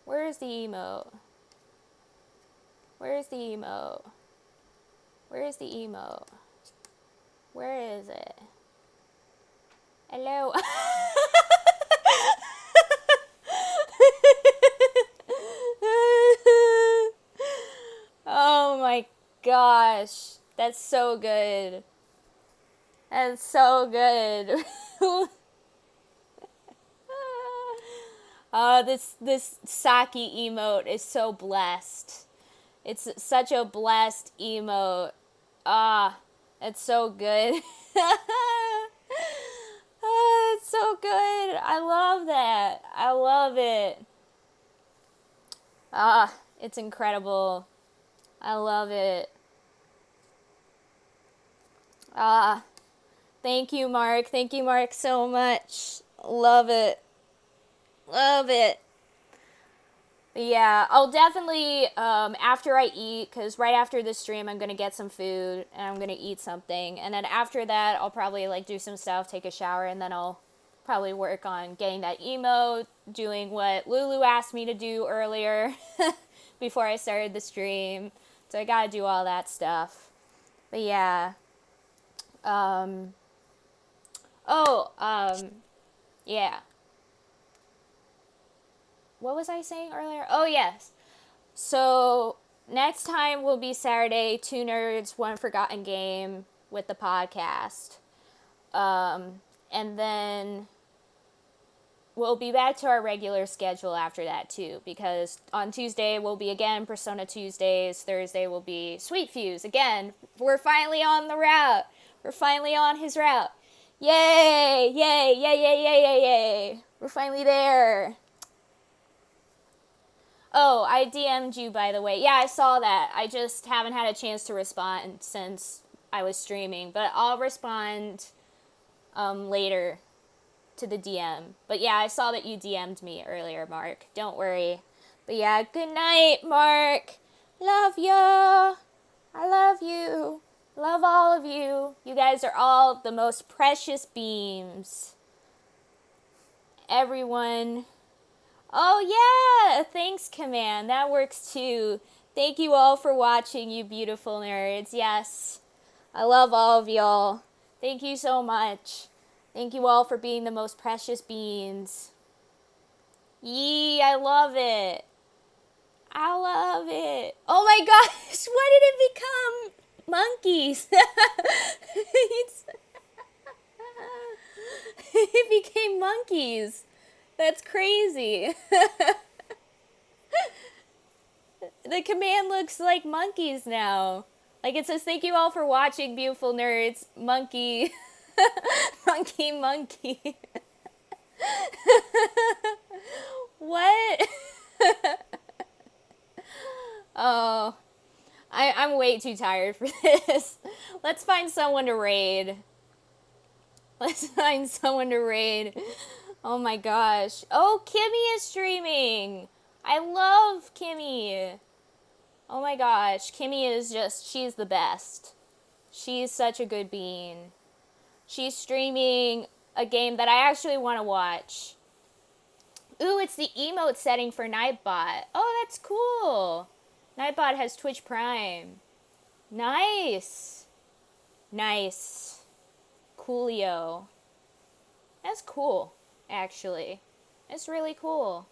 Where's the emote? Where's the emote? Where's the emote? Where is it? Hello? Oh my gosh. That's so good. That's so good. This Saki emote is so blessed. It's such a blessed emote. It's so good. It's so good. I love that. I love it. It's incredible. I love it. Thank you, Mark. Thank you, Mark, so much. Love it. Love it. But yeah, I'll definitely, after I eat, because right after this stream, I'm going to get some food, and I'm going to eat something. And then after that, I'll probably, do some stuff, take a shower, and then I'll probably work on getting that emote, doing what Lulu asked me to do earlier before I started the stream. So I gotta do all that stuff. But yeah. Yeah. what was I saying earlier? Oh, yes. So next time will be Saturday, Two Nerds, One Forgotten Game with the podcast. And then we'll be back to our regular schedule after that too, because on Tuesday will be again Persona Tuesdays. Thursday will be Sweet Fuse. Again, we're finally on the route. We're finally on his route. Yay! Yay! Yay! Yay! Yay! Yay! Yay! We're finally there. Oh, I DM'd you, by the way. Yeah, I saw that. I just haven't had a chance to respond since I was streaming, but I'll respond later to the DM. But yeah, I saw that you DM'd me earlier, Mark. Don't worry. But yeah, good night, Mark. Love ya. I love you. Love all of you. You guys are all the most precious beams. Everyone. Oh yeah, thanks, Command. That works too. Thank you all for watching, you beautiful nerds. Yes, I love all of y'all. Thank you so much. Thank you all for being the most precious beings. Yee, I love it. I love it. Oh my gosh, why did it become monkeys? It became monkeys. That's crazy. The command looks like monkeys now. Like it says, thank you all for watching, beautiful nerds. Monkey. Monkey, monkey. What? Oh. I'm way too tired for this. Let's find someone to raid. Let's find someone to raid. Oh my gosh. Oh, Kimmy is streaming. I love Kimmy. Oh my gosh. Kimmy is just, she's the best. She's such a good bean. She's streaming a game that I actually want to watch. Ooh, it's the emote setting for Nightbot. Oh, that's cool. Nightbot has Twitch Prime. Nice. Nice. Coolio. That's cool, actually. It's really cool.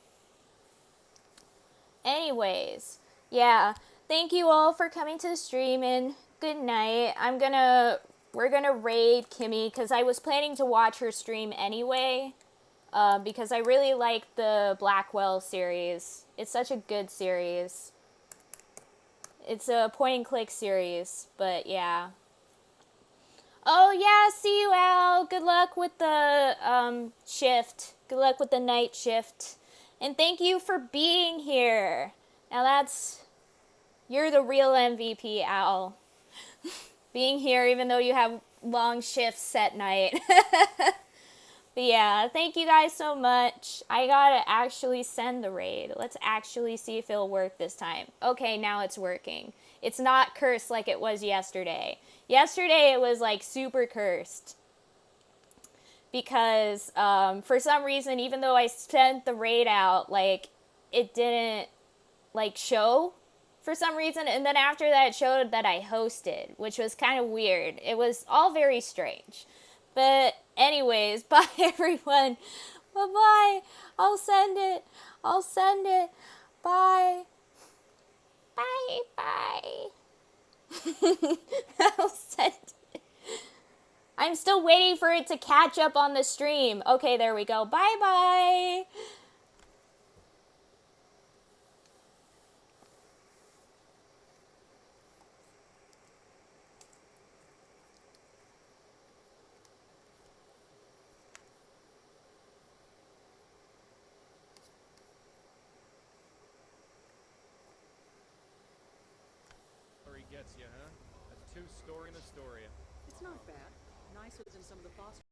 Anyways, yeah. Thank you all for coming to the stream and good night. We're gonna raid Kimmy because I was planning to watch her stream anyway. Because I really like the Blackwell series. It's such a good series. It's a point and click series, but yeah. Oh yeah, see you, Al. Good luck with the shift. Good luck with the night shift. And thank you for being here. Now you're the real MVP, Al. Being here even though you have long shifts at night. But yeah, thank you guys so much. I gotta actually send the raid. Let's actually see if it'll work this time. Okay, now it's working. It's not cursed like it was yesterday. Yesterday it was like super cursed. Because for some reason, even though I sent the raid out, like it didn't like show for some reason. And then after that it showed that I hosted, which was kind of weird. It was all very strange. But anyways, bye everyone. Bye-bye. I'll send it. I'll send it. Bye. Bye. Bye. I'll send it. I'm still waiting for it to catch up on the stream. Okay, there we go. Bye-bye. Gets you, huh? A two-story in Astoria. It's not bad. Nicer than some of the foster